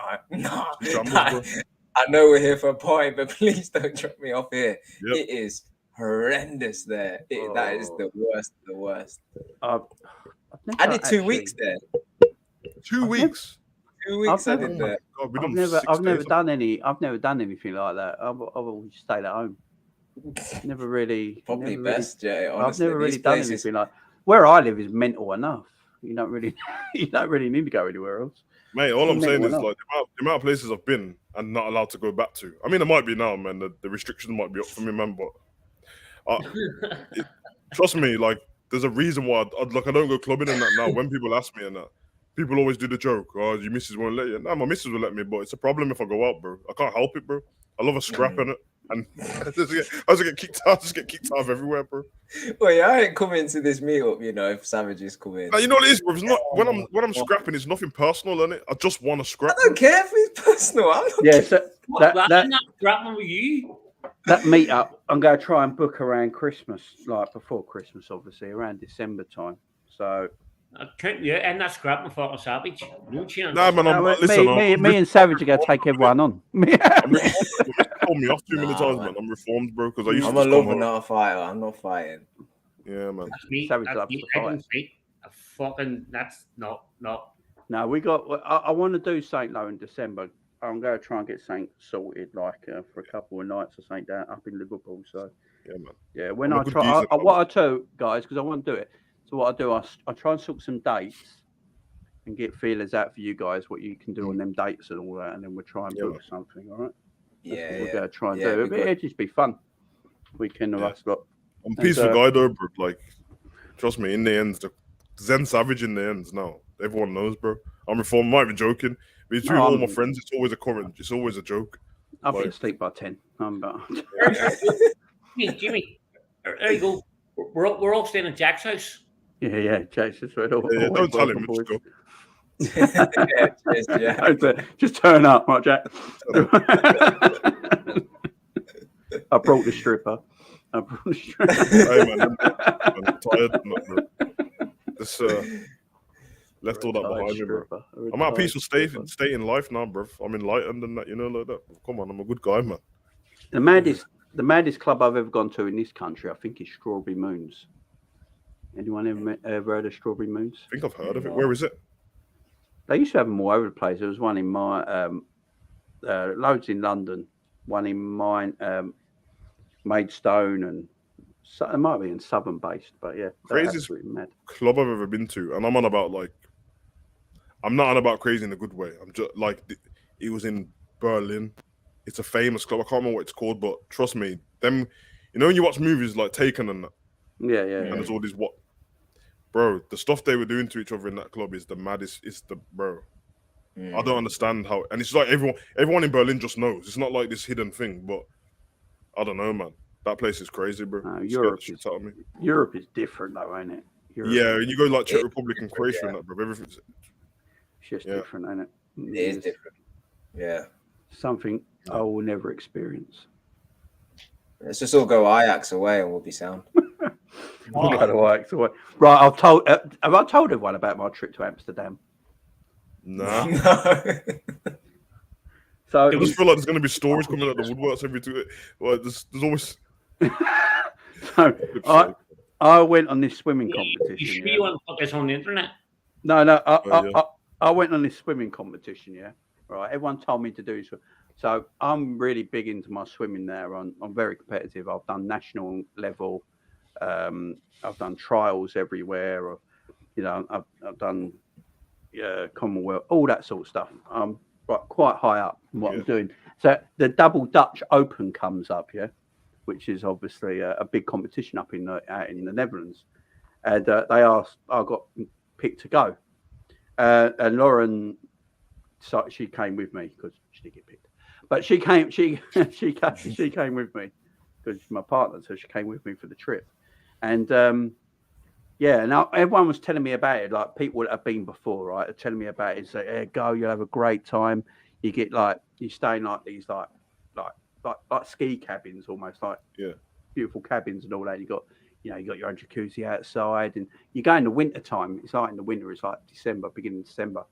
I know we're here for a party, but please don't drop me off here. Yep. It is horrendous there. That is the worst. The worst. I did 2 weeks there. 2 weeks. 2 weeks I did there. I've never done anything like that. I've always stayed at home. Never really. Probably best, Jay. Honestly, I've never really done anything like. Where I live is mental enough. You don't really need to go anywhere else. Mate, all I'm saying is like the amount of places I've been and not allowed to go back to. I mean, it might be now, man. The restriction might be up for me, man. But trust me, like there's a reason why I don't go clubbing and that now. When people ask me and that, people always do the joke. Oh, your missus won't let you. Nah, my missus will let me, but it's a problem if I go out, bro. I can't help it, bro. I love a scrap in it. And I just get kicked out. Of everywhere, bro. Well, yeah, I ain't coming to this meetup, if savages come in. Now, you know what it is, bro. It's not when I'm scrapping. It's nothing personal, innit? I just want to scrap. I don't care if it's personal. I'm not that scrapping with you. that meetup, I'm going to try and book around Christmas, like before Christmas, obviously, around December time. So, and that's grabbing fucking Savage. No chance. Nah, man. me and Savage are going to take everyone on. I'm reformed. It's told me off too many times, man. I'm reformed, bro. Because I used I'm to a just lover, come home. not a fighter. I'm not fighting. Yeah, man. That's me. Savage That's loves me. to I can fight. fight. That's not. No, we got. I want to do St. Lo in December. I'm going to try and get something sorted, like for a couple of nights or something down up in Liverpool. So, Yeah, man. yeah, when I'm a I good try, geezer, man. what I do, guys, because I want to do it. So what I do, I try and sort some dates and get feelers out for you guys, what you can do on them dates and all that, and then we'll try and Yeah, book man. something. All right. That's Yeah, what we're yeah. going to try and Yeah, do. it'd be It'd just be fun. Weekend of Yeah. us lot. I'm a peaceful guy, though, bro. Like, trust me, in the ends, the Zen Savage in the ends now. Everyone knows, bro. I'm reformed. I'm not even joking. Between all my friends, it's always a current. It's always a joke. I'll be asleep by 10. Jimmy, there you go. We're all staying at Jack's house. Yeah, Jake's just right. Yeah, don't tell him. Just go. Just turn up, right, Jack? I brought the stripper. Hey, man, I'm tired. This left all that behind me, bro. I'm at a peaceful state in life now, bro. I'm enlightened and that, like that. Come on, I'm a good guy, man. The maddest club I've ever gone to in this country, I think, is Strawberry Moons. Anyone ever heard of Strawberry Moons? I think I've heard of it. Where is it? They used to have them all over the place. There was one in my loads in London, one in mine, Maidstone, and it might be in Southern based, but yeah, craziest club I've ever been to, and I'm not on about crazy in a good way. I'm just like, it was in Berlin. It's a famous club. I can't remember what it's called, but trust me, them. When you watch movies like Taken and that. Yeah. And there's all these bro, the stuff they were doing to each other in that club is the maddest. It's the bro. I don't understand how, and it's like everyone in Berlin just knows. It's not like this hidden thing, but I don't know, man. That place is crazy, bro. Europe is different, though, ain't it? Yeah, you go like Czech Republic and Croatia and that, bro. Everything's just different, ain't it? It is different. Yeah. Something I will never experience. Let's just all go Ajax away and we'll be sound. We'll go to Ajax away. Right, have I told everyone about my trip to Amsterdam? Nah. So I just feel like there's going to be stories coming out of the woodworks every two. Like there's always. So I went on this swimming competition. You sure you want to put this on the internet? No. I went on this swimming competition. Yeah, right. Everyone told me to do so. So I'm really big into my swimming there. I'm very competitive. I've done national level. I've done trials everywhere. I've done Commonwealth, all that sort of stuff. I'm quite high up in what I'm doing. So the Double Dutch Open comes up, which is obviously a big competition up in the Netherlands. And I got picked to go. And Lauren, she came with me because she didn't get picked. But she came with me because she's my partner, so she came with me for the trip. And now everyone was telling me about it, like people that have been before, right? They're telling me about it. So go, you'll have a great time. You get you stay in like these like ski cabins, almost like beautiful cabins and all that. You got your own jacuzzi outside, and you go in the winter time. It's like in the winter, it's like December, beginning of December,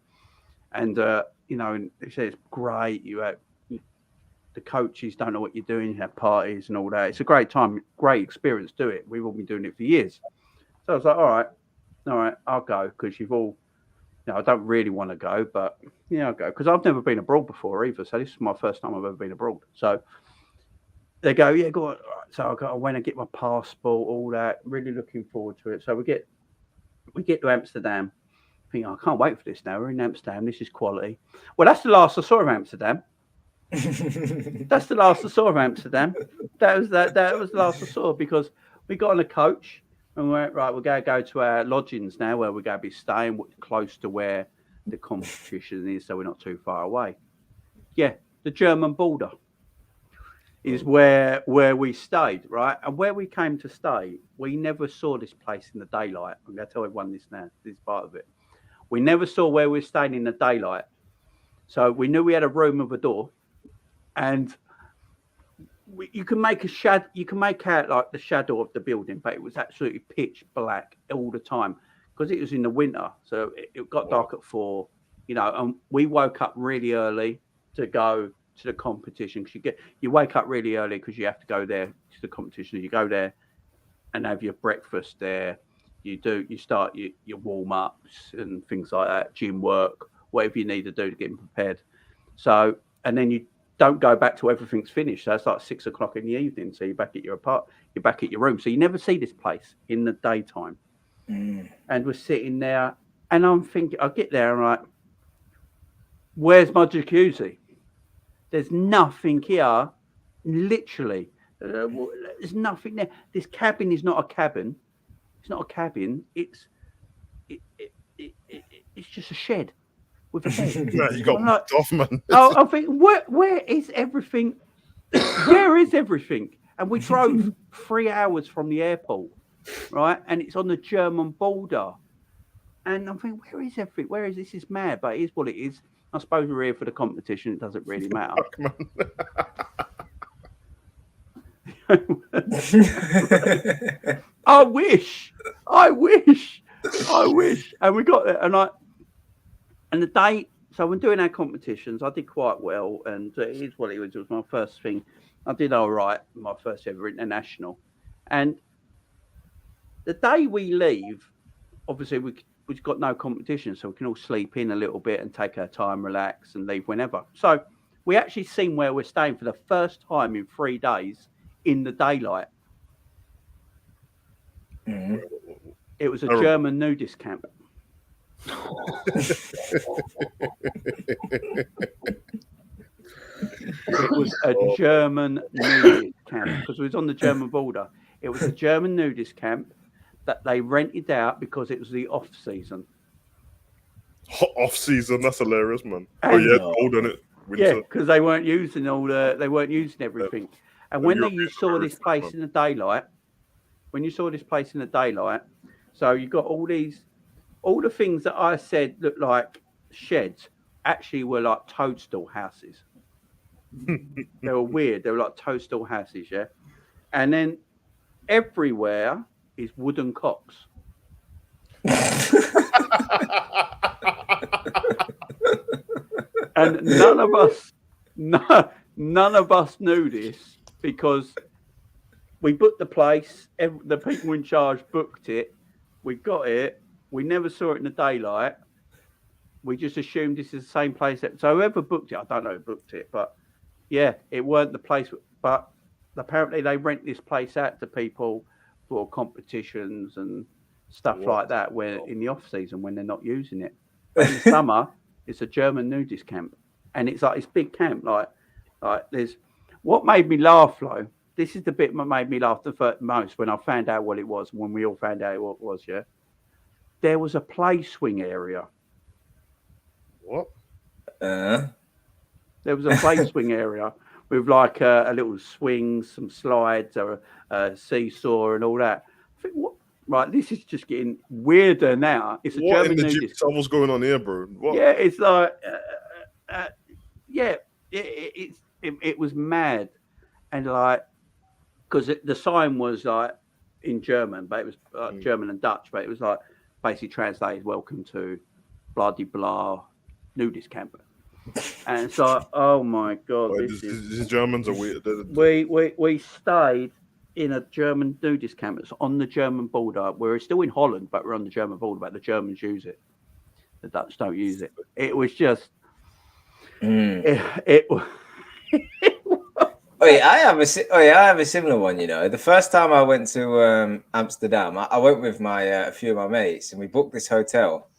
and and they say it's great. You have the coaches don't know what you're doing. You have parties and all that. It's a great time, great experience. Do it. We've all been doing it for years. So I was like, all right, I'll go because you've all. I don't really want to go, but I'll go because I've never been abroad before either. So this is my first time I've ever been abroad. So they go, yeah, go on. Right. So I went and get my passport, all that. Really looking forward to it. So we get to Amsterdam. I think I can't wait for this now. We're in Amsterdam. This is quality. Well, that's the last I saw of Amsterdam. That's the last I saw of Amsterdam. That was the last I saw because we got on a coach. And we're going to go to our lodgings now where we're going to be staying close to where the competition is so we're not too far away. Yeah, the German border is where we stayed, right? And where we came to stay, we never saw this place in the daylight. I'm going to tell everyone this now. This is part of it. We never saw where we were staying in the daylight. So we knew we had a room with a door. And you can make a shadow. You can make out like the shadow of the building, but it was absolutely pitch black all the time because it was in the winter. So it got dark at 4. And we woke up really early to go to the competition because you wake up really early because you have to go there to the competition. You go there and have your breakfast there. You start your warm ups and things like that, gym work, whatever you need to do to get prepared. So, and then you don't go back till everything's finished. So it's like 6 o'clock in the evening. So you're back at your you're back at your room. So you never see this place in the daytime. And we're sitting there, and I'm thinking, I get there, and I'm like, where's my jacuzzi? There's nothing here. Literally, there's nothing there. This cabin is not a cabin. It's not a cabin. It's just a shed with a bed. Man, you got like, off, man. I think where is everything? Where is everything? And we drove 3 hours from the airport, right? And it's on the German border. And I'm thinking, where is everything? Where is this? Is mad, but it is what it is. I suppose we're here for the competition. It doesn't really matter. I wish. And we got there, and the day. So when doing our competitions, I did quite well, and it is what it was. It was my first thing. I did all right, my first ever international. And the day we leave, obviously we've got no competition, so we can all sleep in a little bit and take our time, relax, and leave whenever. So we actually seen where we're staying for the first time in 3 days in the daylight. Mm-hmm. It was a German nudist camp. It was a German nudist camp because it was on the German border. It was a German nudist camp that they rented out because it was the off season. Off season, that's hilarious, man. And, cold in it. Winter. Yeah, because they weren't using everything. And when you saw this place in the daylight, so you got all the things that I said looked like sheds actually were like toadstool houses. They were weird. They were like toadstool houses, yeah. And then everywhere is wooden cocks. And none of us knew this because we booked the place. The people in charge booked it. We got it. We never saw it in the daylight. We just assumed this is the same place. So whoever booked it, I don't know who booked it, but yeah, it weren't the place. But apparently they rent this place out to people for competitions and stuff like that when in the off season when they're not using it. But in the summer, it's a German nudist camp, and it's like this big camp. Like there's what made me laugh though. This is the bit that made me laugh the most when I found out what it was. When we all found out what it was, yeah. There was a play swing area. What? There was a play swing area with like a little swing, some slides, or a seesaw, and all that. I think, what? Right, this is just getting weirder now. It's a what German in the nudist. what's going on here, bro? What? Yeah, it's like, it was mad, and like, because the sign was like in German, but it was German and Dutch, but it was like basically translated, "Welcome to blah de blah nudist camp." And it's like, oh my god, These Germans are weird. We stayed in a German nudist camp. It's on the German border. We're still in Holland, but we're on the German border. But the Germans use it. The Dutch don't use it. It was just. It I have a similar one. You know, the first time I went to Amsterdam, I went with a few of my mates, and we booked this hotel.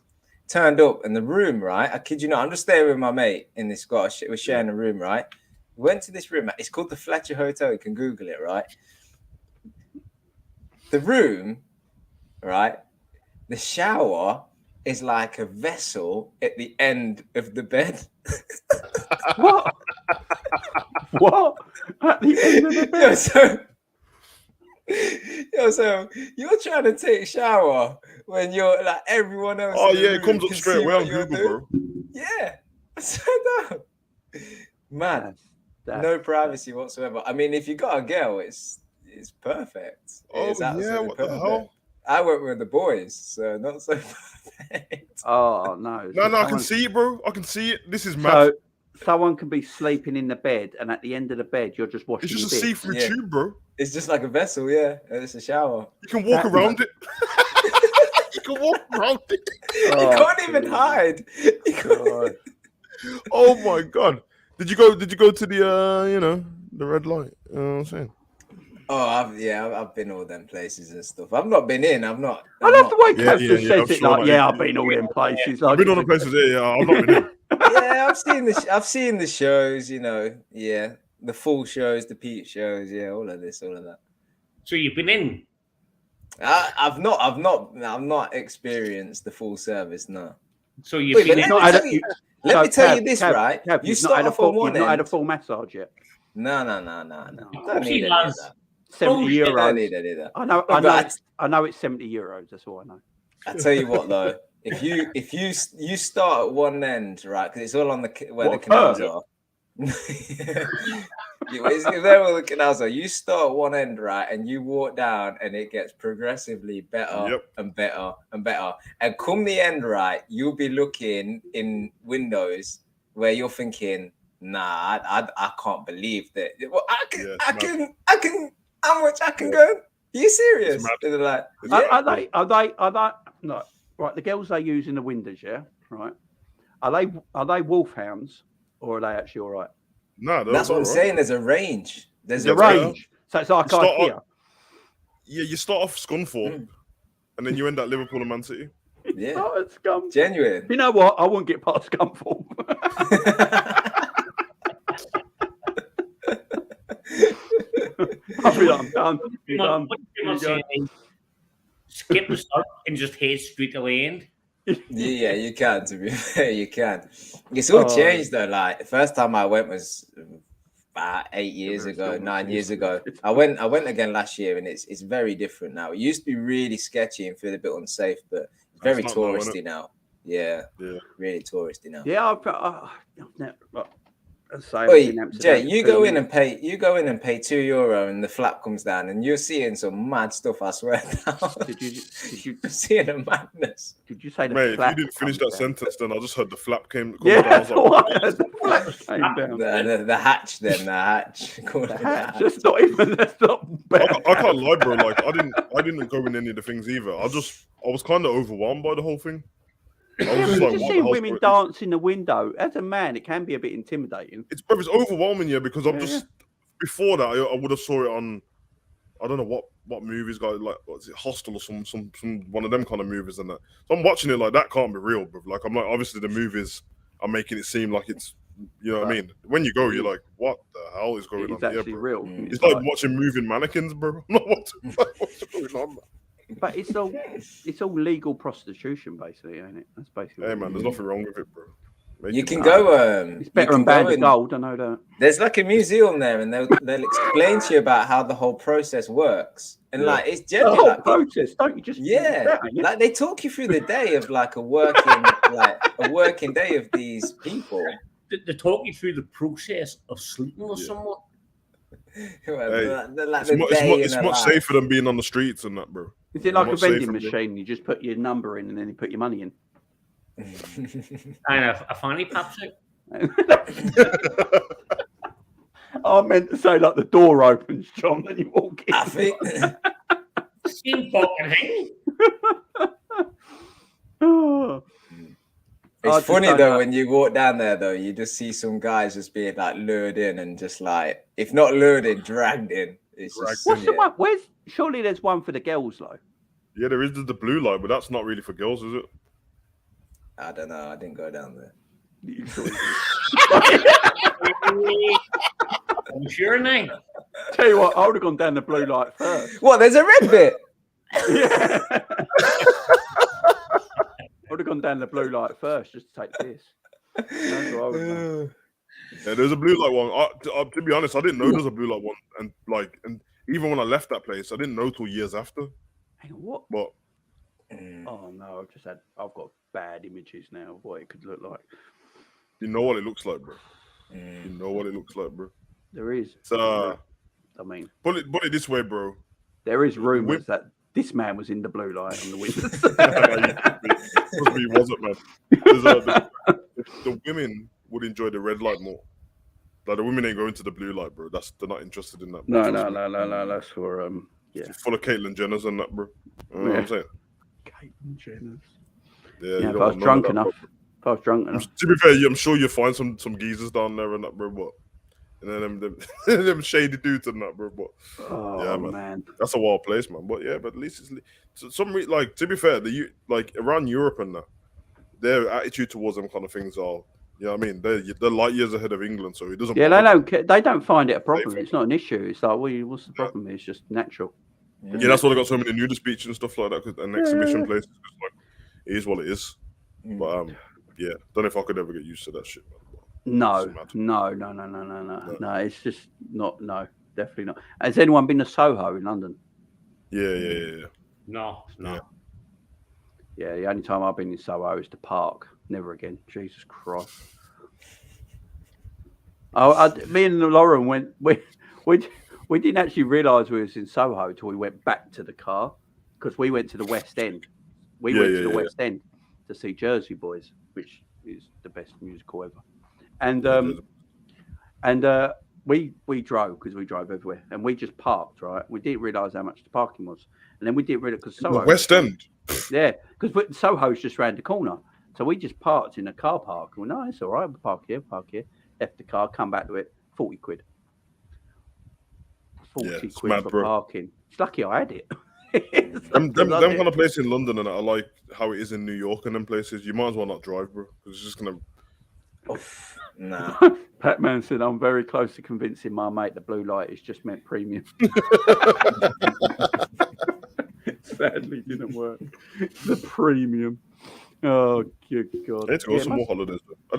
Turned up in the room, right? I kid you not. I'm just there with my mate in this squad. We're sharing a room, right? We went to this room. It's called the Fletcher Hotel. You can Google it, right? The room, right? The shower is like a vessel at the end of the bed. What? What? At the end of the bed? So you're trying to take a shower when you're like everyone else. Oh yeah, it comes up straight away on Google, bro. Yeah. So no. Man. No privacy whatsoever. I mean, if you got a girl, it's perfect. Oh, It's yeah, absolutely what the perfect. hell? I went with the boys, so not so perfect. Oh no! No, I can someone- see it, bro. I can see it. This is mad. So someone can be sleeping in the bed, and at the end of the bed, you're just washing. It's just a your bits. see-through Yeah. tube, bro. It's just like a vessel, yeah. And it's a shower. You can walk That around it. You can walk around it. You Oh, can't even Jesus. hide. You can't- God. Oh my god! Did you go to the the red light? You know what I'm saying? Oh, I've been all them places and stuff. I've not been in. I've not. I love the way Yeah, Kev just yeah, says I'm it sure like, that "Yeah, is- I've been all them places." I've Like, been on the places. Yeah, I've not been in. Yeah, I've seen the shows. Yeah, the full shows, the peep shows. Yeah, all of that. So you've been in. I've not experienced the full service. No. So you've Wait, been but in. not let had me a- tell you. Let me So, tell you this, Kev, right? Kev, You you've not start had a off full, on one you've not had a end. full massage yet. No. Of Don't course he need any of has. that. 70 Oh, shit. euros. Don't need any of that. I know it's 70 euros. That's all I know. I tell you what, though, if you start at one end, right, because it's all on where the What, canals her? are. It's there where the canals are. You start at one end, right, and you walk down, and it gets progressively better Yep. and better and better. And come the end, right, you'll be looking in windows where you're thinking, "Nah, I can't believe that. Well, I can, how much I can go? Are you serious?" mad. And they're like, Are they? No. Right. The girls they use in the windows, yeah. Right. Are they wolfhounds or are they actually all right? Nah, That's what I'm alright. saying. There's a range. There's The a range. So it's like Start IKEA. Yeah, you start off Scunthorpe, Mm. and then you end at Liverpool and Man City. Yeah, Oh, it's scum. genuine. You know what? I wouldn't get past Scunthorpe. I mean, I'm done. You're done. What you're saying is skip the start and just head straight to the end. Yeah, you can. To be fair, you can. It's all changed though. Like the first time I went was about 8 years ago, 9 years ago. I went again last year, and it's very different now. It used to be really sketchy and feel a bit unsafe, but it's very It's not now, touristy now. Yeah, really touristy now. Yeah, I've never. So Wait, Jay, you go in and pay €2 and the flap comes down and you're seeing some mad stuff, I swear. Did you You're seeing a madness. Did you say the Mate, if you flap didn't finish that comes down? sentence, then I just heard the flap come Yeah, down. I was that's like, what I heard. The flap came down. The hatch then, the hatch. Call it The the hatch. hatch. That's not even. That's not bad. I can't lie, bro. Like I didn't go in any of the things either. I was kind of overwhelmed by the whole thing. I was Yeah, just but like, just what the seeing hell's women going- dance in the window as a man, it can be a bit intimidating. It's overwhelming, yeah, because I've Yeah. just before that I would have saw it on I don't know what movies guys like what's it Hostel or some one of them kind of movies and that. So I'm watching it like that can't be real, bro. Like I'm like obviously the movies are making it seem like it's what I mean. When you go, you're like, what the hell is going It's on here, actually bro? real. Mm. It's like watching moving mannequins, bro. I'm like, what's going on? But it's all legal prostitution, basically, ain't it? That's basically. Hey what man, it there's is. nothing wrong with it, bro. Make You it can happen. go. It's better you than can Band go of and- Gold. I know that. There's like a museum there, and they'll explain to you about how the whole process works, and Yeah. like it's The generally whole like process, don't you just? yeah, like they talk you through the day of like a working day of these people. They talk you through the process of sleeping with someone. It's much safer than being on the streets and that, bro. Is it like a Much vending safer, bro. machine? You just put your number in and then you put your money in. And a fanny pack suit. I meant to say like the door opens, John, and you walk in. I think Same fucking thing. Oh. I it's just funny don't though know. when you walk down there though, you just see some guys just being like lured in and just like, if not lured in, dragged in. It's just, What's the yeah. one? Where's surely there's one for the girls though. Yeah, there is the blue light, but that's not really for girls, is it? I don't know. I didn't go down there. You sure you Are you sure now? Tell you what, I would have gone down the blue light first. What? There's a red bit. Yeah. I would have gone down the blue light first just to take this. That's what I would have done. Yeah, there's a blue light one. To be honest, I didn't know there was a blue light one, and even when I left that place, I didn't know till years after. Hang on, what? But Oh no, I've got bad images now of what it could look like. you know what it looks like, bro. You know what it looks like, bro. There is. So, I mean, put it this way, bro. there is rumours that this man was in the blue light on the windows. He wasn't, man. The women would enjoy the red light more. Like the women ain't going to the blue light, bro. They're not interested in that. No. That's for yeah. Full of Caitlyn Jenners and that, bro. You know what I'm saying? Caitlyn Jenners. Yeah, if I was drunk enough. To be fair, I'm sure you'll find some geezers down there and that, bro. But and then them shady dudes and that, bro. But yeah, man, that's a wild place, man. But yeah, but at least it's like to be fair, like around Europe and that, their attitude towards them kind of things are, you know what I mean? They're light years ahead of England, so it doesn't. Yeah, they don't find it a problem. It's not an issue. It's like, what's the problem? It's just natural. Yeah, that's why they got so many nudist beaches and stuff like that, and exhibition places. Like, it is what it is. But yeah, don't know if I could ever get used to that shit. No. It's just not. No, definitely not. Has anyone been to Soho in London? Yeah. No. Yeah, the only time I've been in Soho is the Park. Never again. Jesus Christ. Me and Lauren went. We didn't actually realise we was in Soho until we went back to the car because we went to the West End. We went to the West End to see Jersey Boys, which is the best musical ever. And we drove because we drove everywhere, and we just parked. Right, we didn't realise how much the parking was, and then we didn't realise because Soho. The West End. Yeah, because Soho's just round the corner, so we just parked in a car park. Well, no, it's all right. We'll park here. Left the car, come back to it. 40 quid. 40 quid for parking. It's lucky I had it. them kind of places in London, and I like how it is in New York and them places. You might as well not drive, bro, because it's just gonna. Nah. Pat-Man said, "I'm very close to convincing my mate the blue light is just meant premium." Sadly, didn't work. The premium. Oh, good God! I need to go some more holidays. I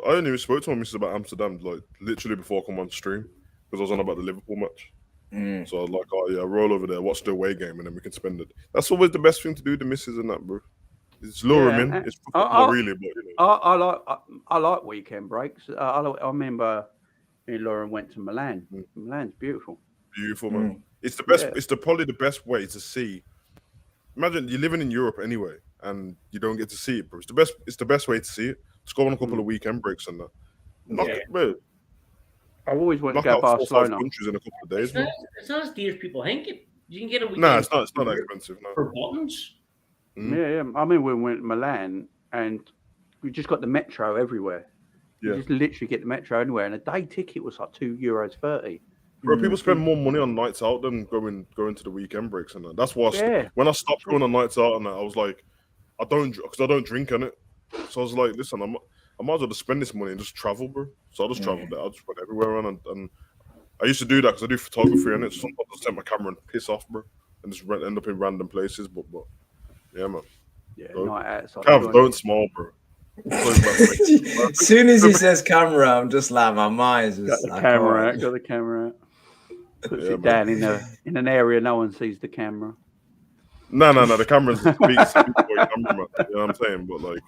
only spoke to my missus about Amsterdam, like literally before I come on stream, because I was on about the Liverpool match. So I was like, oh yeah, roll over there, watch the away game, and then we can spend it. That's always the best thing to do, the missus and that, bro. It's lure them in. It's not really, but you know. I like weekend breaks. I remember me and Lauren went to Milan. Milan's beautiful. Beautiful, man. It's the best. It's probably the best way to see. Imagine you're living in Europe anyway, and you don't get to see it, bro. It's the best way to see it. Just go on a couple of weekend breaks and that. Bro. I've always wanted to go to Barcelona. Countries in a couple of days, it's not as dear as people think. You can get a weekend. No, it's not that expensive. No. For buttons. Yeah. I mean, we went to Milan and we just got the metro everywhere. You just literally get the metro anywhere, and a day ticket was like €2.30. Bro, people spend more money on nights out than going to the weekend breaks and that. That's why when I stopped going on nights out and that, I was like, I don't drink in it. So I was like, listen, I might as well just spend this money and just travel, bro. So I just traveled there. I just went everywhere around, and I used to do that because I do photography and it. So sometimes I just take my camera and piss off, bro, and just end up in random places. But yeah, man. Yeah, night outside. Cav, don't smile, bro. As soon as he says camera, I'm just like, my mind's just got the camera out. Puts it down in an area no one sees the camera. No. The camera's the big boy camera, man. You know what I'm saying? But like,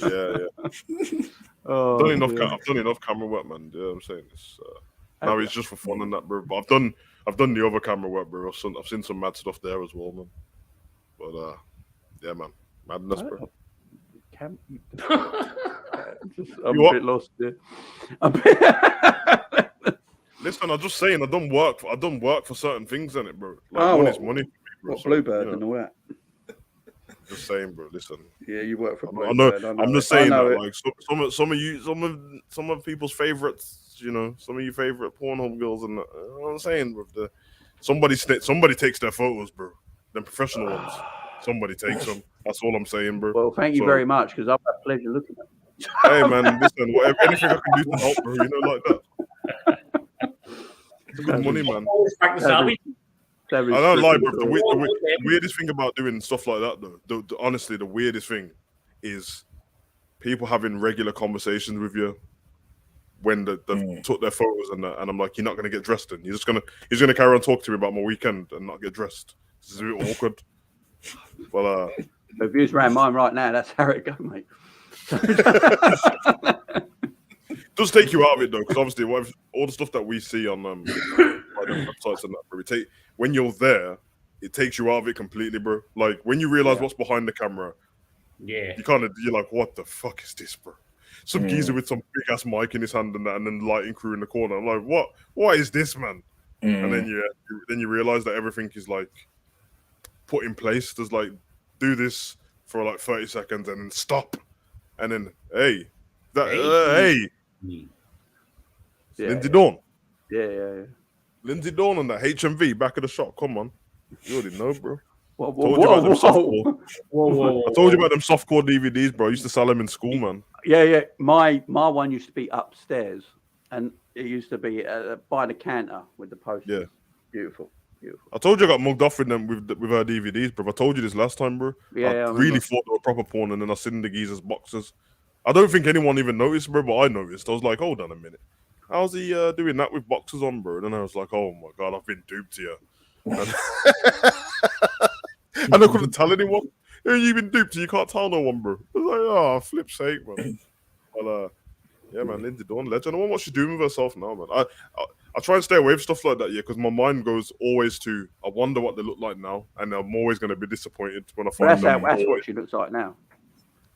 yeah. Oh, I've done enough camera work, man. You know what I'm saying? Now it's just for fun and that, bro. But I've done the other camera work, bro. I've seen some mad stuff there as well, man. But yeah, man, madness, bro. I'm a bit lost there. Listen, I'm just saying, I done work for certain things in it, bro. Like money's money. Bro, what, Bluebird and all that? Just saying, bro. Listen. Yeah, you work for Bluebird. I'm just saying that, like some of people's favorites, you know, some of your favorite Pornhub girls, and you know what I'm saying, bro. Somebody takes their photos, bro. Them professional ones. Somebody takes them. That's all I'm saying, bro. Well, thank you very much, because I've had pleasure looking at them. Hey, man, listen, anything I can do to help, bro, you know, like that. It's good money, man. I don't lie, bro. The weirdest thing about doing stuff like that, though, honestly, the weirdest thing is people having regular conversations with you when they've took their photos and I'm like, you're not going to get dressed in. You're just going to carry on talking to me about my weekend and not get dressed. This is a bit awkward. Well, the views around mine right now, that's how it goes, mate. does take you out of it though, because obviously all the stuff that we see on like the websites and that, bro, when you're there, it takes you out of it completely, bro. Like when you realize what's behind the camera, Yeah. you're like, what the fuck is this, bro? Some geezer with some big ass mic in his hand and that, and then lighting crew in the corner. I'm like, what is this, man? And then you realize that everything is like put in place. There's like, do this for like 30 seconds and then stop, and then hey. Lindsay Dawn. Yeah. Lindsay Dawn on that HMV back of the shop. Come on. You already know, bro. Whoa. I told you about them softcore DVDs, bro. I used to sell them in school, man. Yeah. My one used to be upstairs, and it used to be by the counter with the posters. Yeah. Beautiful. I told you I got mugged off with them with her DVDs, bro. I told you this last time, bro. Yeah, I really thought they were proper porn, and then I seen the geezer's boxes. I don't think anyone even noticed, bro, but I noticed. I was like, hold on a minute. How's he doing that with boxes on, bro? And then I was like, oh my God, I've been duped here. And I couldn't tell anyone. Yeah, you've been duped, you can't tell no one, bro. I was like, oh, flip's sake, man. Well, yeah, man, Lindsay Dawn, legend. I wonder what she's doing with herself now, man. I try and stay away from stuff like that, yeah, because my mind goes always to, I wonder what they look like now, and I'm always going to be disappointed when I find them. That's what she looks like now.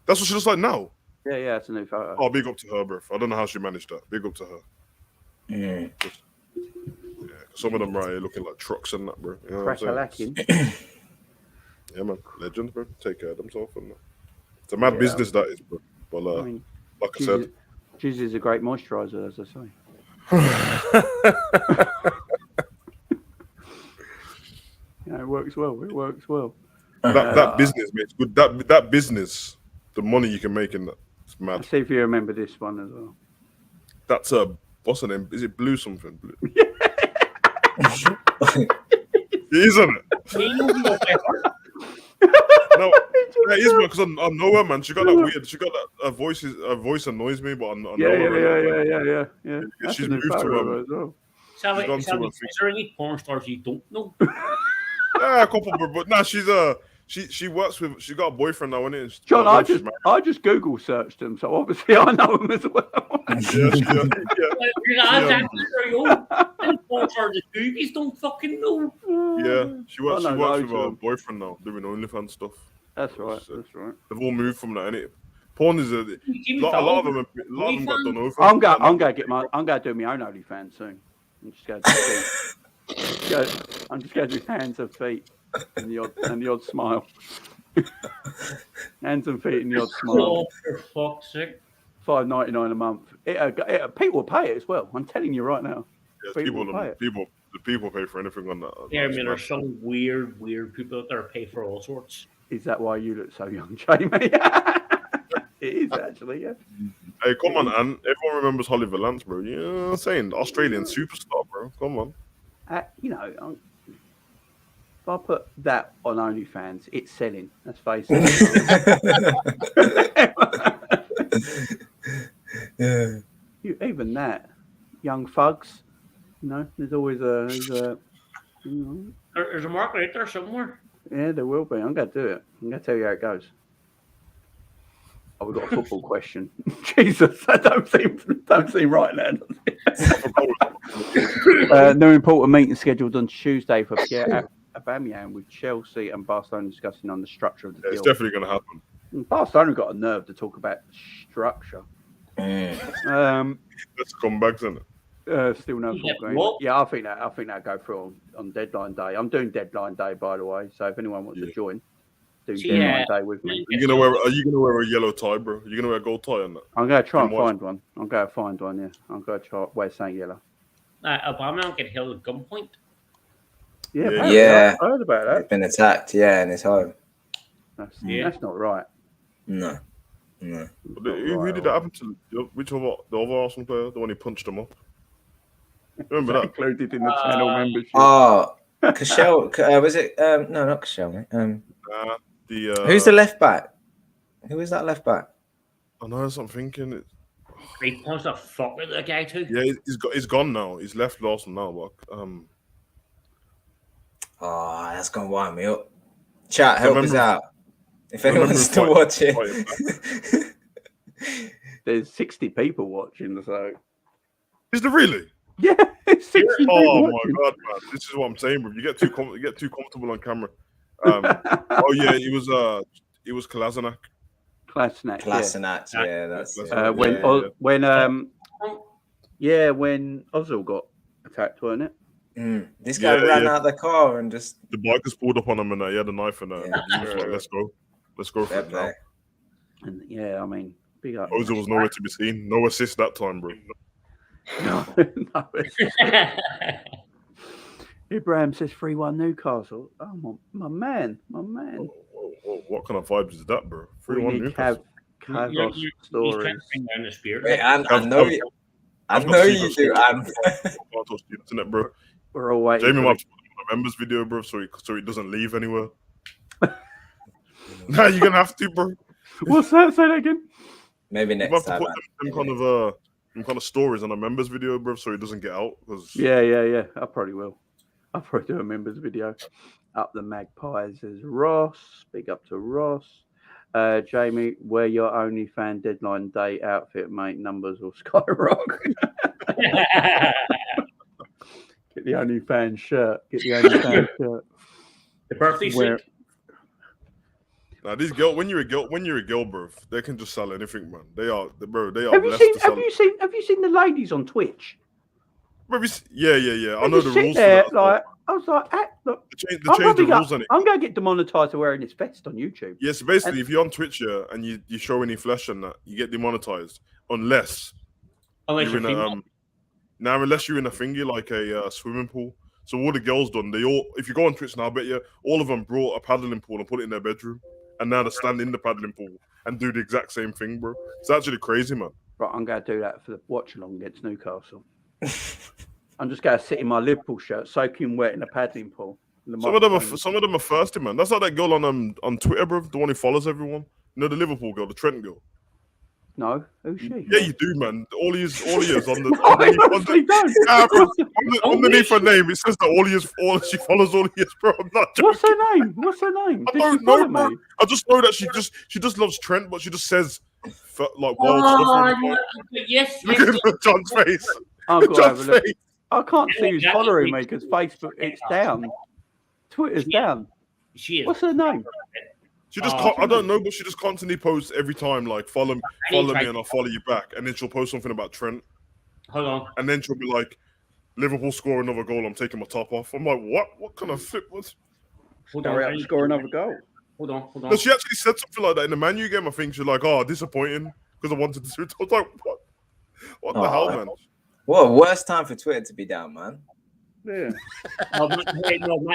That's what she looks like now? Yeah, it's a new photo. Oh, big up to her, bro. I don't know how she managed that. Big up to her. Yeah. Some of them right here looking like trucks and that, bro. You know what I'm saying? Yeah, man. Legends, bro. Take care of themselves and that. It's a mad business, that is, bro. But like I said, Jizz is a great moisturizer, as I say. Yeah, it works well. That business, mate. It's good. That business, the money you can make in that, it's mad. Let's see if you remember this one as well. That's what's her name? Is it Blue something? Blue. Isn't it? No, it is, because I know her, man. She got that weird. She got that her voice annoys me, but I know her. Yeah. She's moved to as well. Is there any porn stars you don't know? Yeah, a couple, but nah, she works with. She got a boyfriend now, innit? John, I just Google searched him, so obviously I know him as well. Porn stars the goobies don't fucking know. Yeah, she works with her boyfriend now, doing OnlyFans stuff. That's right. They've all moved from that, innit? Porn is a lot of them got done over. I'm going to do my own OnlyFans soon. I'm just going to do hands and feet and the odd smile. Hands and feet and the odd smile. Oh, for fuck's sake. $5.99 a month. People will pay it as well. I'm telling you right now. Yeah, people pay for anything on that. Yeah, I mean, there's some weird people out there pay for all sorts. Is that why you look so young, Jamie? It is actually, yeah. Hey, come on, Anne. Everyone remembers Holly Valance, bro. You know what I'm saying? Australian superstar, bro. Come on. If I put that on OnlyFans, it's selling. Let's face it. Yeah. Even that, young thugs. There's always there's a market out there somewhere. Yeah, there will be. I'm going to do it. I'm going to tell you how it goes. Oh, we've got a football question. Jesus, that don't seem right now. No important meeting scheduled on Tuesday for Pierre Aubameyang with Chelsea and Barcelona discussing on the structure of the deal. It's definitely going to happen. Barcelona got a nerve to talk about structure. Let's come back, isn't it? Still no football. Yeah, I think that'll go through on deadline day. I'm doing deadline day, by the way. So if anyone wants to join, do deadline day with me. Are you gonna wear a yellow tie, bro? Are you gonna wear a gold tie on that? I'm gonna try and find one. Yeah. I'm gonna try wear something yellow. Obama get held at gunpoint. Yeah. I heard about that. He's been attacked, in his home. That's not right. No. Who did that happen to? Which of the other Arsenal player? The one who punched him up? Remember that? Included in the channel membership. Oh, Cashel. Was it? No, not Cashel, mate. Who's the left back? Who is that left back? I know. That's what I'm thinking. He punched the fuck with the guy too. Yeah, he's gone now. He's left Arsenal now. But that's gonna wind me up. Chat, help us out. If anyone's still watching. there's 60 people watching. So Is there really? yeah, it's 60 people Oh my watching. god, man! This is what I'm saying, bro. You get too comfortable on camera. Oh yeah, it was Kolasinac. Klasnack, Klassenat, yeah, that's it. when Ozil got attacked, wasn't it? This guy ran out the car and just the bikers pulled up on him and he had a knife and Yeah. he was like, let's go for fair it now. play. And yeah, I mean, big up. Ozil was nowhere to be seen. No assist that time, bro. No. Ibrahim says 3-1 Newcastle. Oh my man. Oh, what kind of vibes is that, bro? We 3-1 need Newcastle. Cavos He's trying stories. to bring down the spirit. Wait, I I've know got you do. I can't touch the internet, bro. We're all waiting. Jamie for might put a members video, bro, so he doesn't leave anywhere. Nah, you're gonna have to, bro. What's that? Say that again. Maybe You next have to time. put them kind of stories on a members video, bro, so he doesn't get out. Cause Yeah. I probably will. I'll probably do a members video. Up the Magpies is Ross. Big up to Ross. Jamie, wear your OnlyFans deadline day outfit, mate. Numbers will skyrocket. Get the OnlyFans shirt. The birthday Where- suit. now these girl, when you're a girl, bro, they can just sell anything, man. They are Have you blessed seen? to sell. Have you seen the ladies on Twitch? Bro, yeah. I They know just the sit rules. there, For that. like, I was like, look, They changed the rules on it. I'm going to get demonetized for wearing this vest on YouTube. Yeah, so basically, if you're on Twitch and you show any flesh and that, you get demonetized unless Unless you're you're in a female. now unless you're in a thingy like a swimming pool. So all the girls done, if you go on Twitch now, I bet you all of them brought a paddling pool and put it in their bedroom, and now they stand in the paddling pool and do the exact same thing, bro. It's actually crazy, man. Right, I'm going to do that for the watch along against Newcastle. I'm just going to sit in my Liverpool shirt, soaking wet in a paddling pool. Some of them are thirsty, man. That's like that girl on Twitter, bro. The one who follows everyone. You know the Liverpool girl, the Trent girl. No, who's she? Yeah, you do, man. All he is on the No, I honestly don't. underneath her name. It says that she follows all he is, bro. I'm not joking. What's her name? I Did don't she know, follow bro. me? I just know that she just loves Trent, but she just says like wild Oh, stuff. On the yes. Look at John's face. I've got to have a John's look. face. I can't see who's Yeah, following that- me because Facebook, it's down. Twitter's down. She is. What's her name? She just Oh. I don't know, but she just constantly posts every time like follow me and I'll follow you back, and then she'll post something about Trent, Hold on. and then she'll be like, Liverpool score another goal. I'm taking my top off. I'm like, what? What kind of flip was? Hold Hurry on. up, score another goal. Hold on. No, she actually said something like that in the Man U game. I think she's like, oh, disappointing because I wanted to. I was like, what? What the hell, man? What a worst time for Twitter to be down, man. Yeah. No,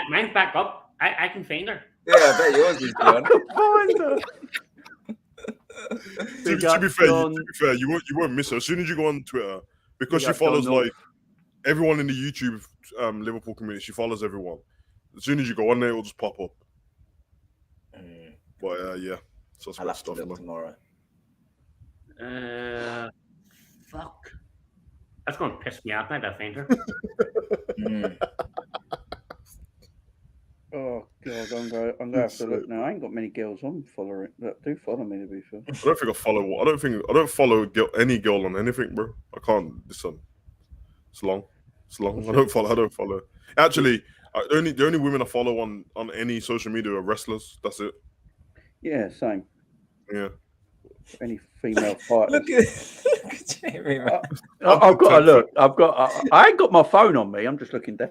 mine's back up. I can find her. Yeah, I bet yours is gone. Find her. To be fair, you won't miss her as soon as you go on Twitter because she follows like everyone in the YouTube Liverpool community. She follows everyone. As soon as you go on there, it will just pop up. But yeah, so I'll that's have to stuff, look man. tomorrow. Fuck. That's going to piss me off now that I find her. Oh god, I'm going to have to look now. I ain't got many girls on following that do follow me to be fair. I don't think I follow. I don't follow any girl on anything, bro. I can't. Listen, it's long. I don't follow. Actually, the only women I follow on any social media are wrestlers. That's it. Yeah, same. Yeah. Any female fighters. Look at Jamie, man. I've got to look. I ain't got my phone on me. I'm just looking down.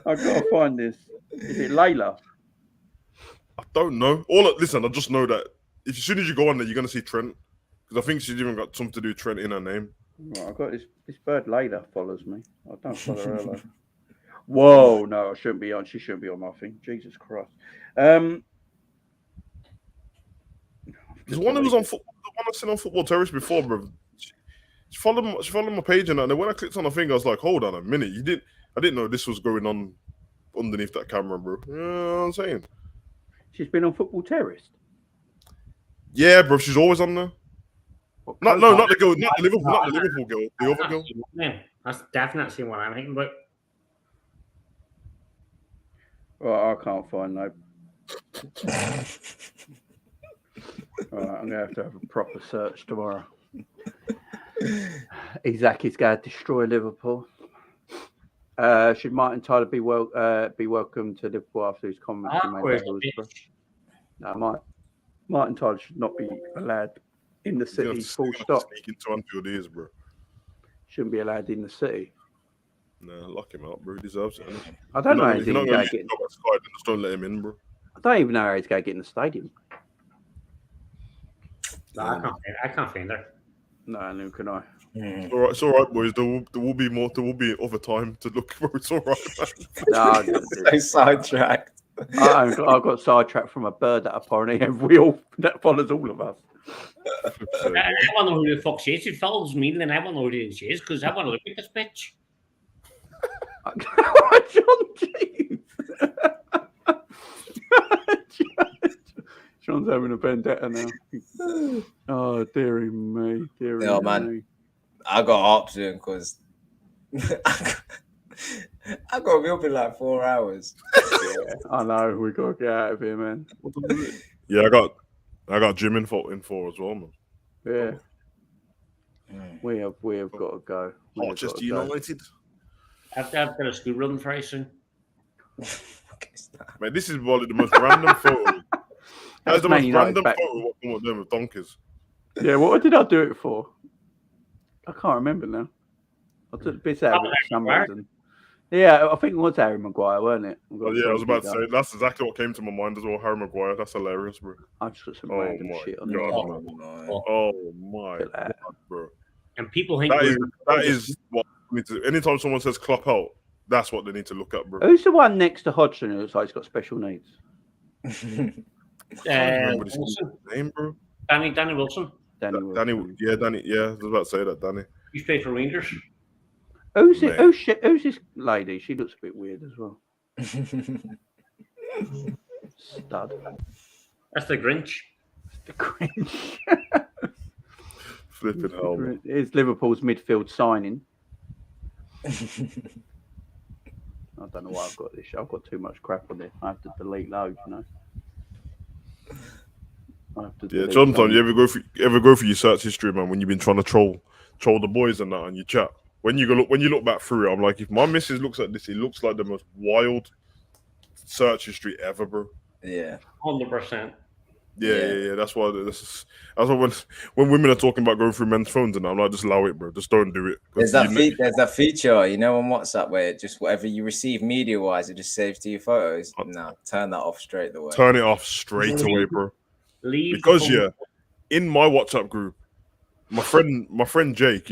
I've got to find this. Is it Layla? I don't know. Listen, I just know that as soon as you go on there, you're gonna see Trent because I think she's even got something to do with Trent in her name. Right, I've got this bird Layla follows me. I don't follow her. Though. Whoa, no, I shouldn't be on. She shouldn't be on my thing. Jesus Christ. There's one that was on football. The one I seen on Football Terrace before, bro. She followed my page and then when I clicked on her thing, I was like, hold on a minute. I didn't know this was going on underneath that camera, bro. You know what I'm saying? She's been on Football Terrace. Yeah, bro. She's always on there. Not the girl, not the Liverpool girl, the other girl. That's definitely what I'm thinking about. Well, I can't find no. Right, I'm going to have a proper search tomorrow. Isaac's going to destroy Liverpool. Should Martin Tyler be welcome to Liverpool after his comments he made about Hillsborough? No, Martin Tyler should not be allowed in the city. Full stop. Sneak into Anfield ears, bro. Shouldn't be allowed in the city. No, lock him up, bro. He deserves it. I don't know how he's going going to to get. Just don't let him in, bro. I don't even know how he's going to get in the stadium. No, I can't find her. No, neither can I. It's all right, boys. There will be more. There will be other time to look for. It's all right, man. No, So sidetracked. I got sidetracked from a bird at a party, and that follows all of us. I want to know who the fuck she is. She follows me, and I want to know who she is because I want to look at this bitch. John, jeez. John's having a vendetta now. Oh, dearie me. Man. I got up soon because I got to be up in like 4 hours. Yeah, I know. We got to get out of here, man. Yeah, I got Jim in for as well, man. Yeah. We have got to go. Manchester United. I've got a school run very soon. Man, this is probably the most random photo. That's the most random photo of them with donkeys. Yeah, what did I do it for? I can't remember now. I took the bits out of it for some reason. Yeah, I think it was Harry Maguire, wasn't it? Oh, yeah, I was about to say, that's exactly what came to my mind as well. Harry Maguire, that's hilarious, bro. I just got some random shit on there. Oh my God, bro. And people think that is what we need to. Anytime someone says "clock out," that's what they need to look at, bro. Who's the one next to Hodgson who looks like he's got special needs? Wilson. Name, bro. Danny Wilson. Danny. Yeah, I was about to say that, Danny. He's played for Rangers. Who's it? Who's this lady? She looks a bit weird as well. Stud. That's the Grinch. The Grinch. Flipping hell. It's Liverpool's midfield signing. I don't know why I've got this. I've got too much crap on it. I have to delete loads, you know. Sometimes you ever go through your search history, man, when you've been trying to troll the boys and that on your chat. When you look back through it, I'm like, if my missus looks at this, it looks like the most wild search history ever, bro. Yeah, 100%. Yeah. That's why when women are talking about going through men's phones and that, I'm like, just allow it, bro. Just don't do it. There's that feature, you know, on WhatsApp where it just whatever you receive media wise, it just saves to your photos. No, turn that off straight away. Turn it off straight away, bro. Because in my WhatsApp group, my friend Jake,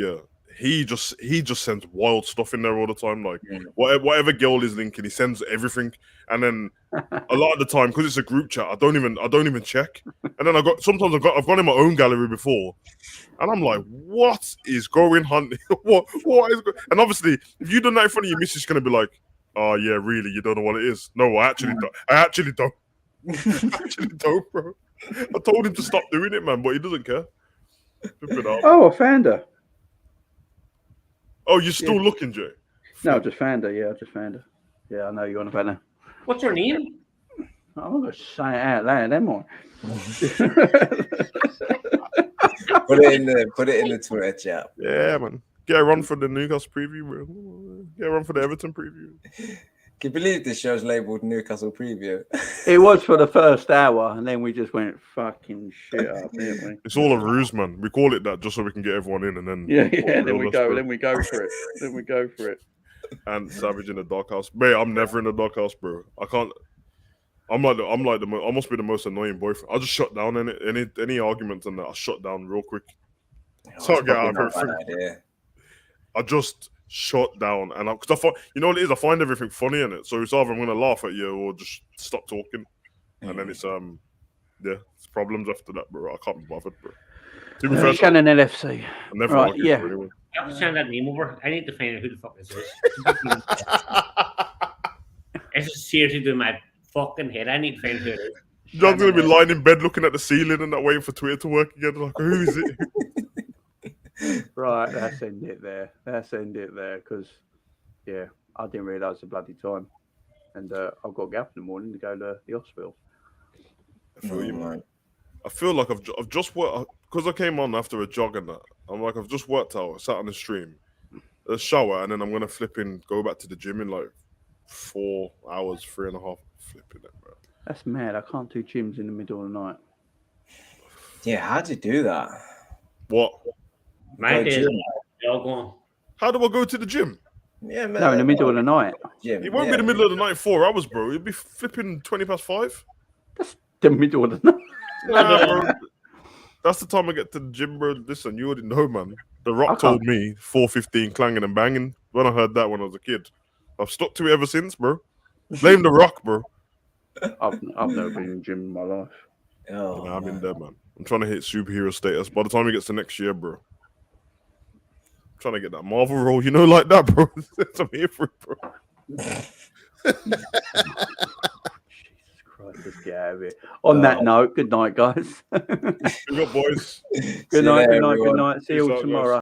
he just sends wild stuff in there all the time. Like whatever girl is linking, he sends everything. And then a lot of the time, because it's a group chat, I don't even check. And then I've gone in my own gallery before, and I'm like, what is going on? what is going? And obviously, if you done that in front of your missus, she's gonna be like, oh yeah, really? You don't know what it is? No, I actually don't. I actually don't, bro. I told him to stop doing it, man, but he doesn't care. Oh, I found her. Oh, you're still looking, Jay? No, I just found her. Yeah, I just found her. Yeah, I know you're on about her. What's her name? I'm not going to say it out loud, am I? Put it in the Twitter chat. Yeah, man. Get a run for the Newcastle preview, bro. Get a run for the Everton preview. Can you believe this show's labelled Newcastle preview? It was for the first hour, and then we just went fucking shit up, didn't we? It's all a ruse, man. We call it that just so we can get everyone in, and then then we go for it. And Savage in the doghouse, mate. I'm never in the doghouse, bro. I can't. I must be the most annoying boyfriend. I just shut down any arguments and that. I shut down real quick. So get out of here. I just shut down, and because I find, you know what it is, I find everything funny in it. So it's either I'm gonna laugh at you or just stop talking, and then it's it's problems after that, bro. I can't be bothered, bro. To be fair, Shannon LFC. I never like it anyway. I have to send that name over. I need to find out who the fuck this is. This is seriously doing my fucking head. I need to find out who it is. John's gonna be lying in bed looking at the ceiling and not waiting for Twitter to work again. Like, who is it? Right, let's end it there. Because, I didn't realise the bloody time. And I've got to get up in the morning to go to the hospital. I feel you, man. I feel like I've just worked because I came on after a jog and that. I'm like, I've just worked out, sat on the stream, a shower, and then I'm gonna go back to the gym in like 4 hours, 3.5. Flipping it, bro. That's mad. I can't do gyms in the middle of the night. Yeah, how'd you do that? What? My Go days gym. all gone. How do I go to the gym? Yeah, man. No, in the middle of the night. Gym. It won't be the middle of the night, 4 hours, bro. It'll be flipping 5:20. The middle of the night. Nah, bro. That's the time I get to the gym, bro. Listen, you already know, man. The Rock I told can't- me 4:15 clanging and banging when I heard that when I was a kid. I've stuck to it ever since, bro. Blame the Rock, bro. I've never been in the gym in my life. Oh, Nah, I'm in man. there, man. I'm trying to hit superhero status. By the time it gets to next year, bro. I'm trying to get that Marvel role, you know, like that, bro. I'm here for it, bro. Jesus Christ, let's get out of here. On that note, good night, guys. Good boys. Good See you night, later, good night, good everyone. night. See you Peace all out, guys. tomorrow.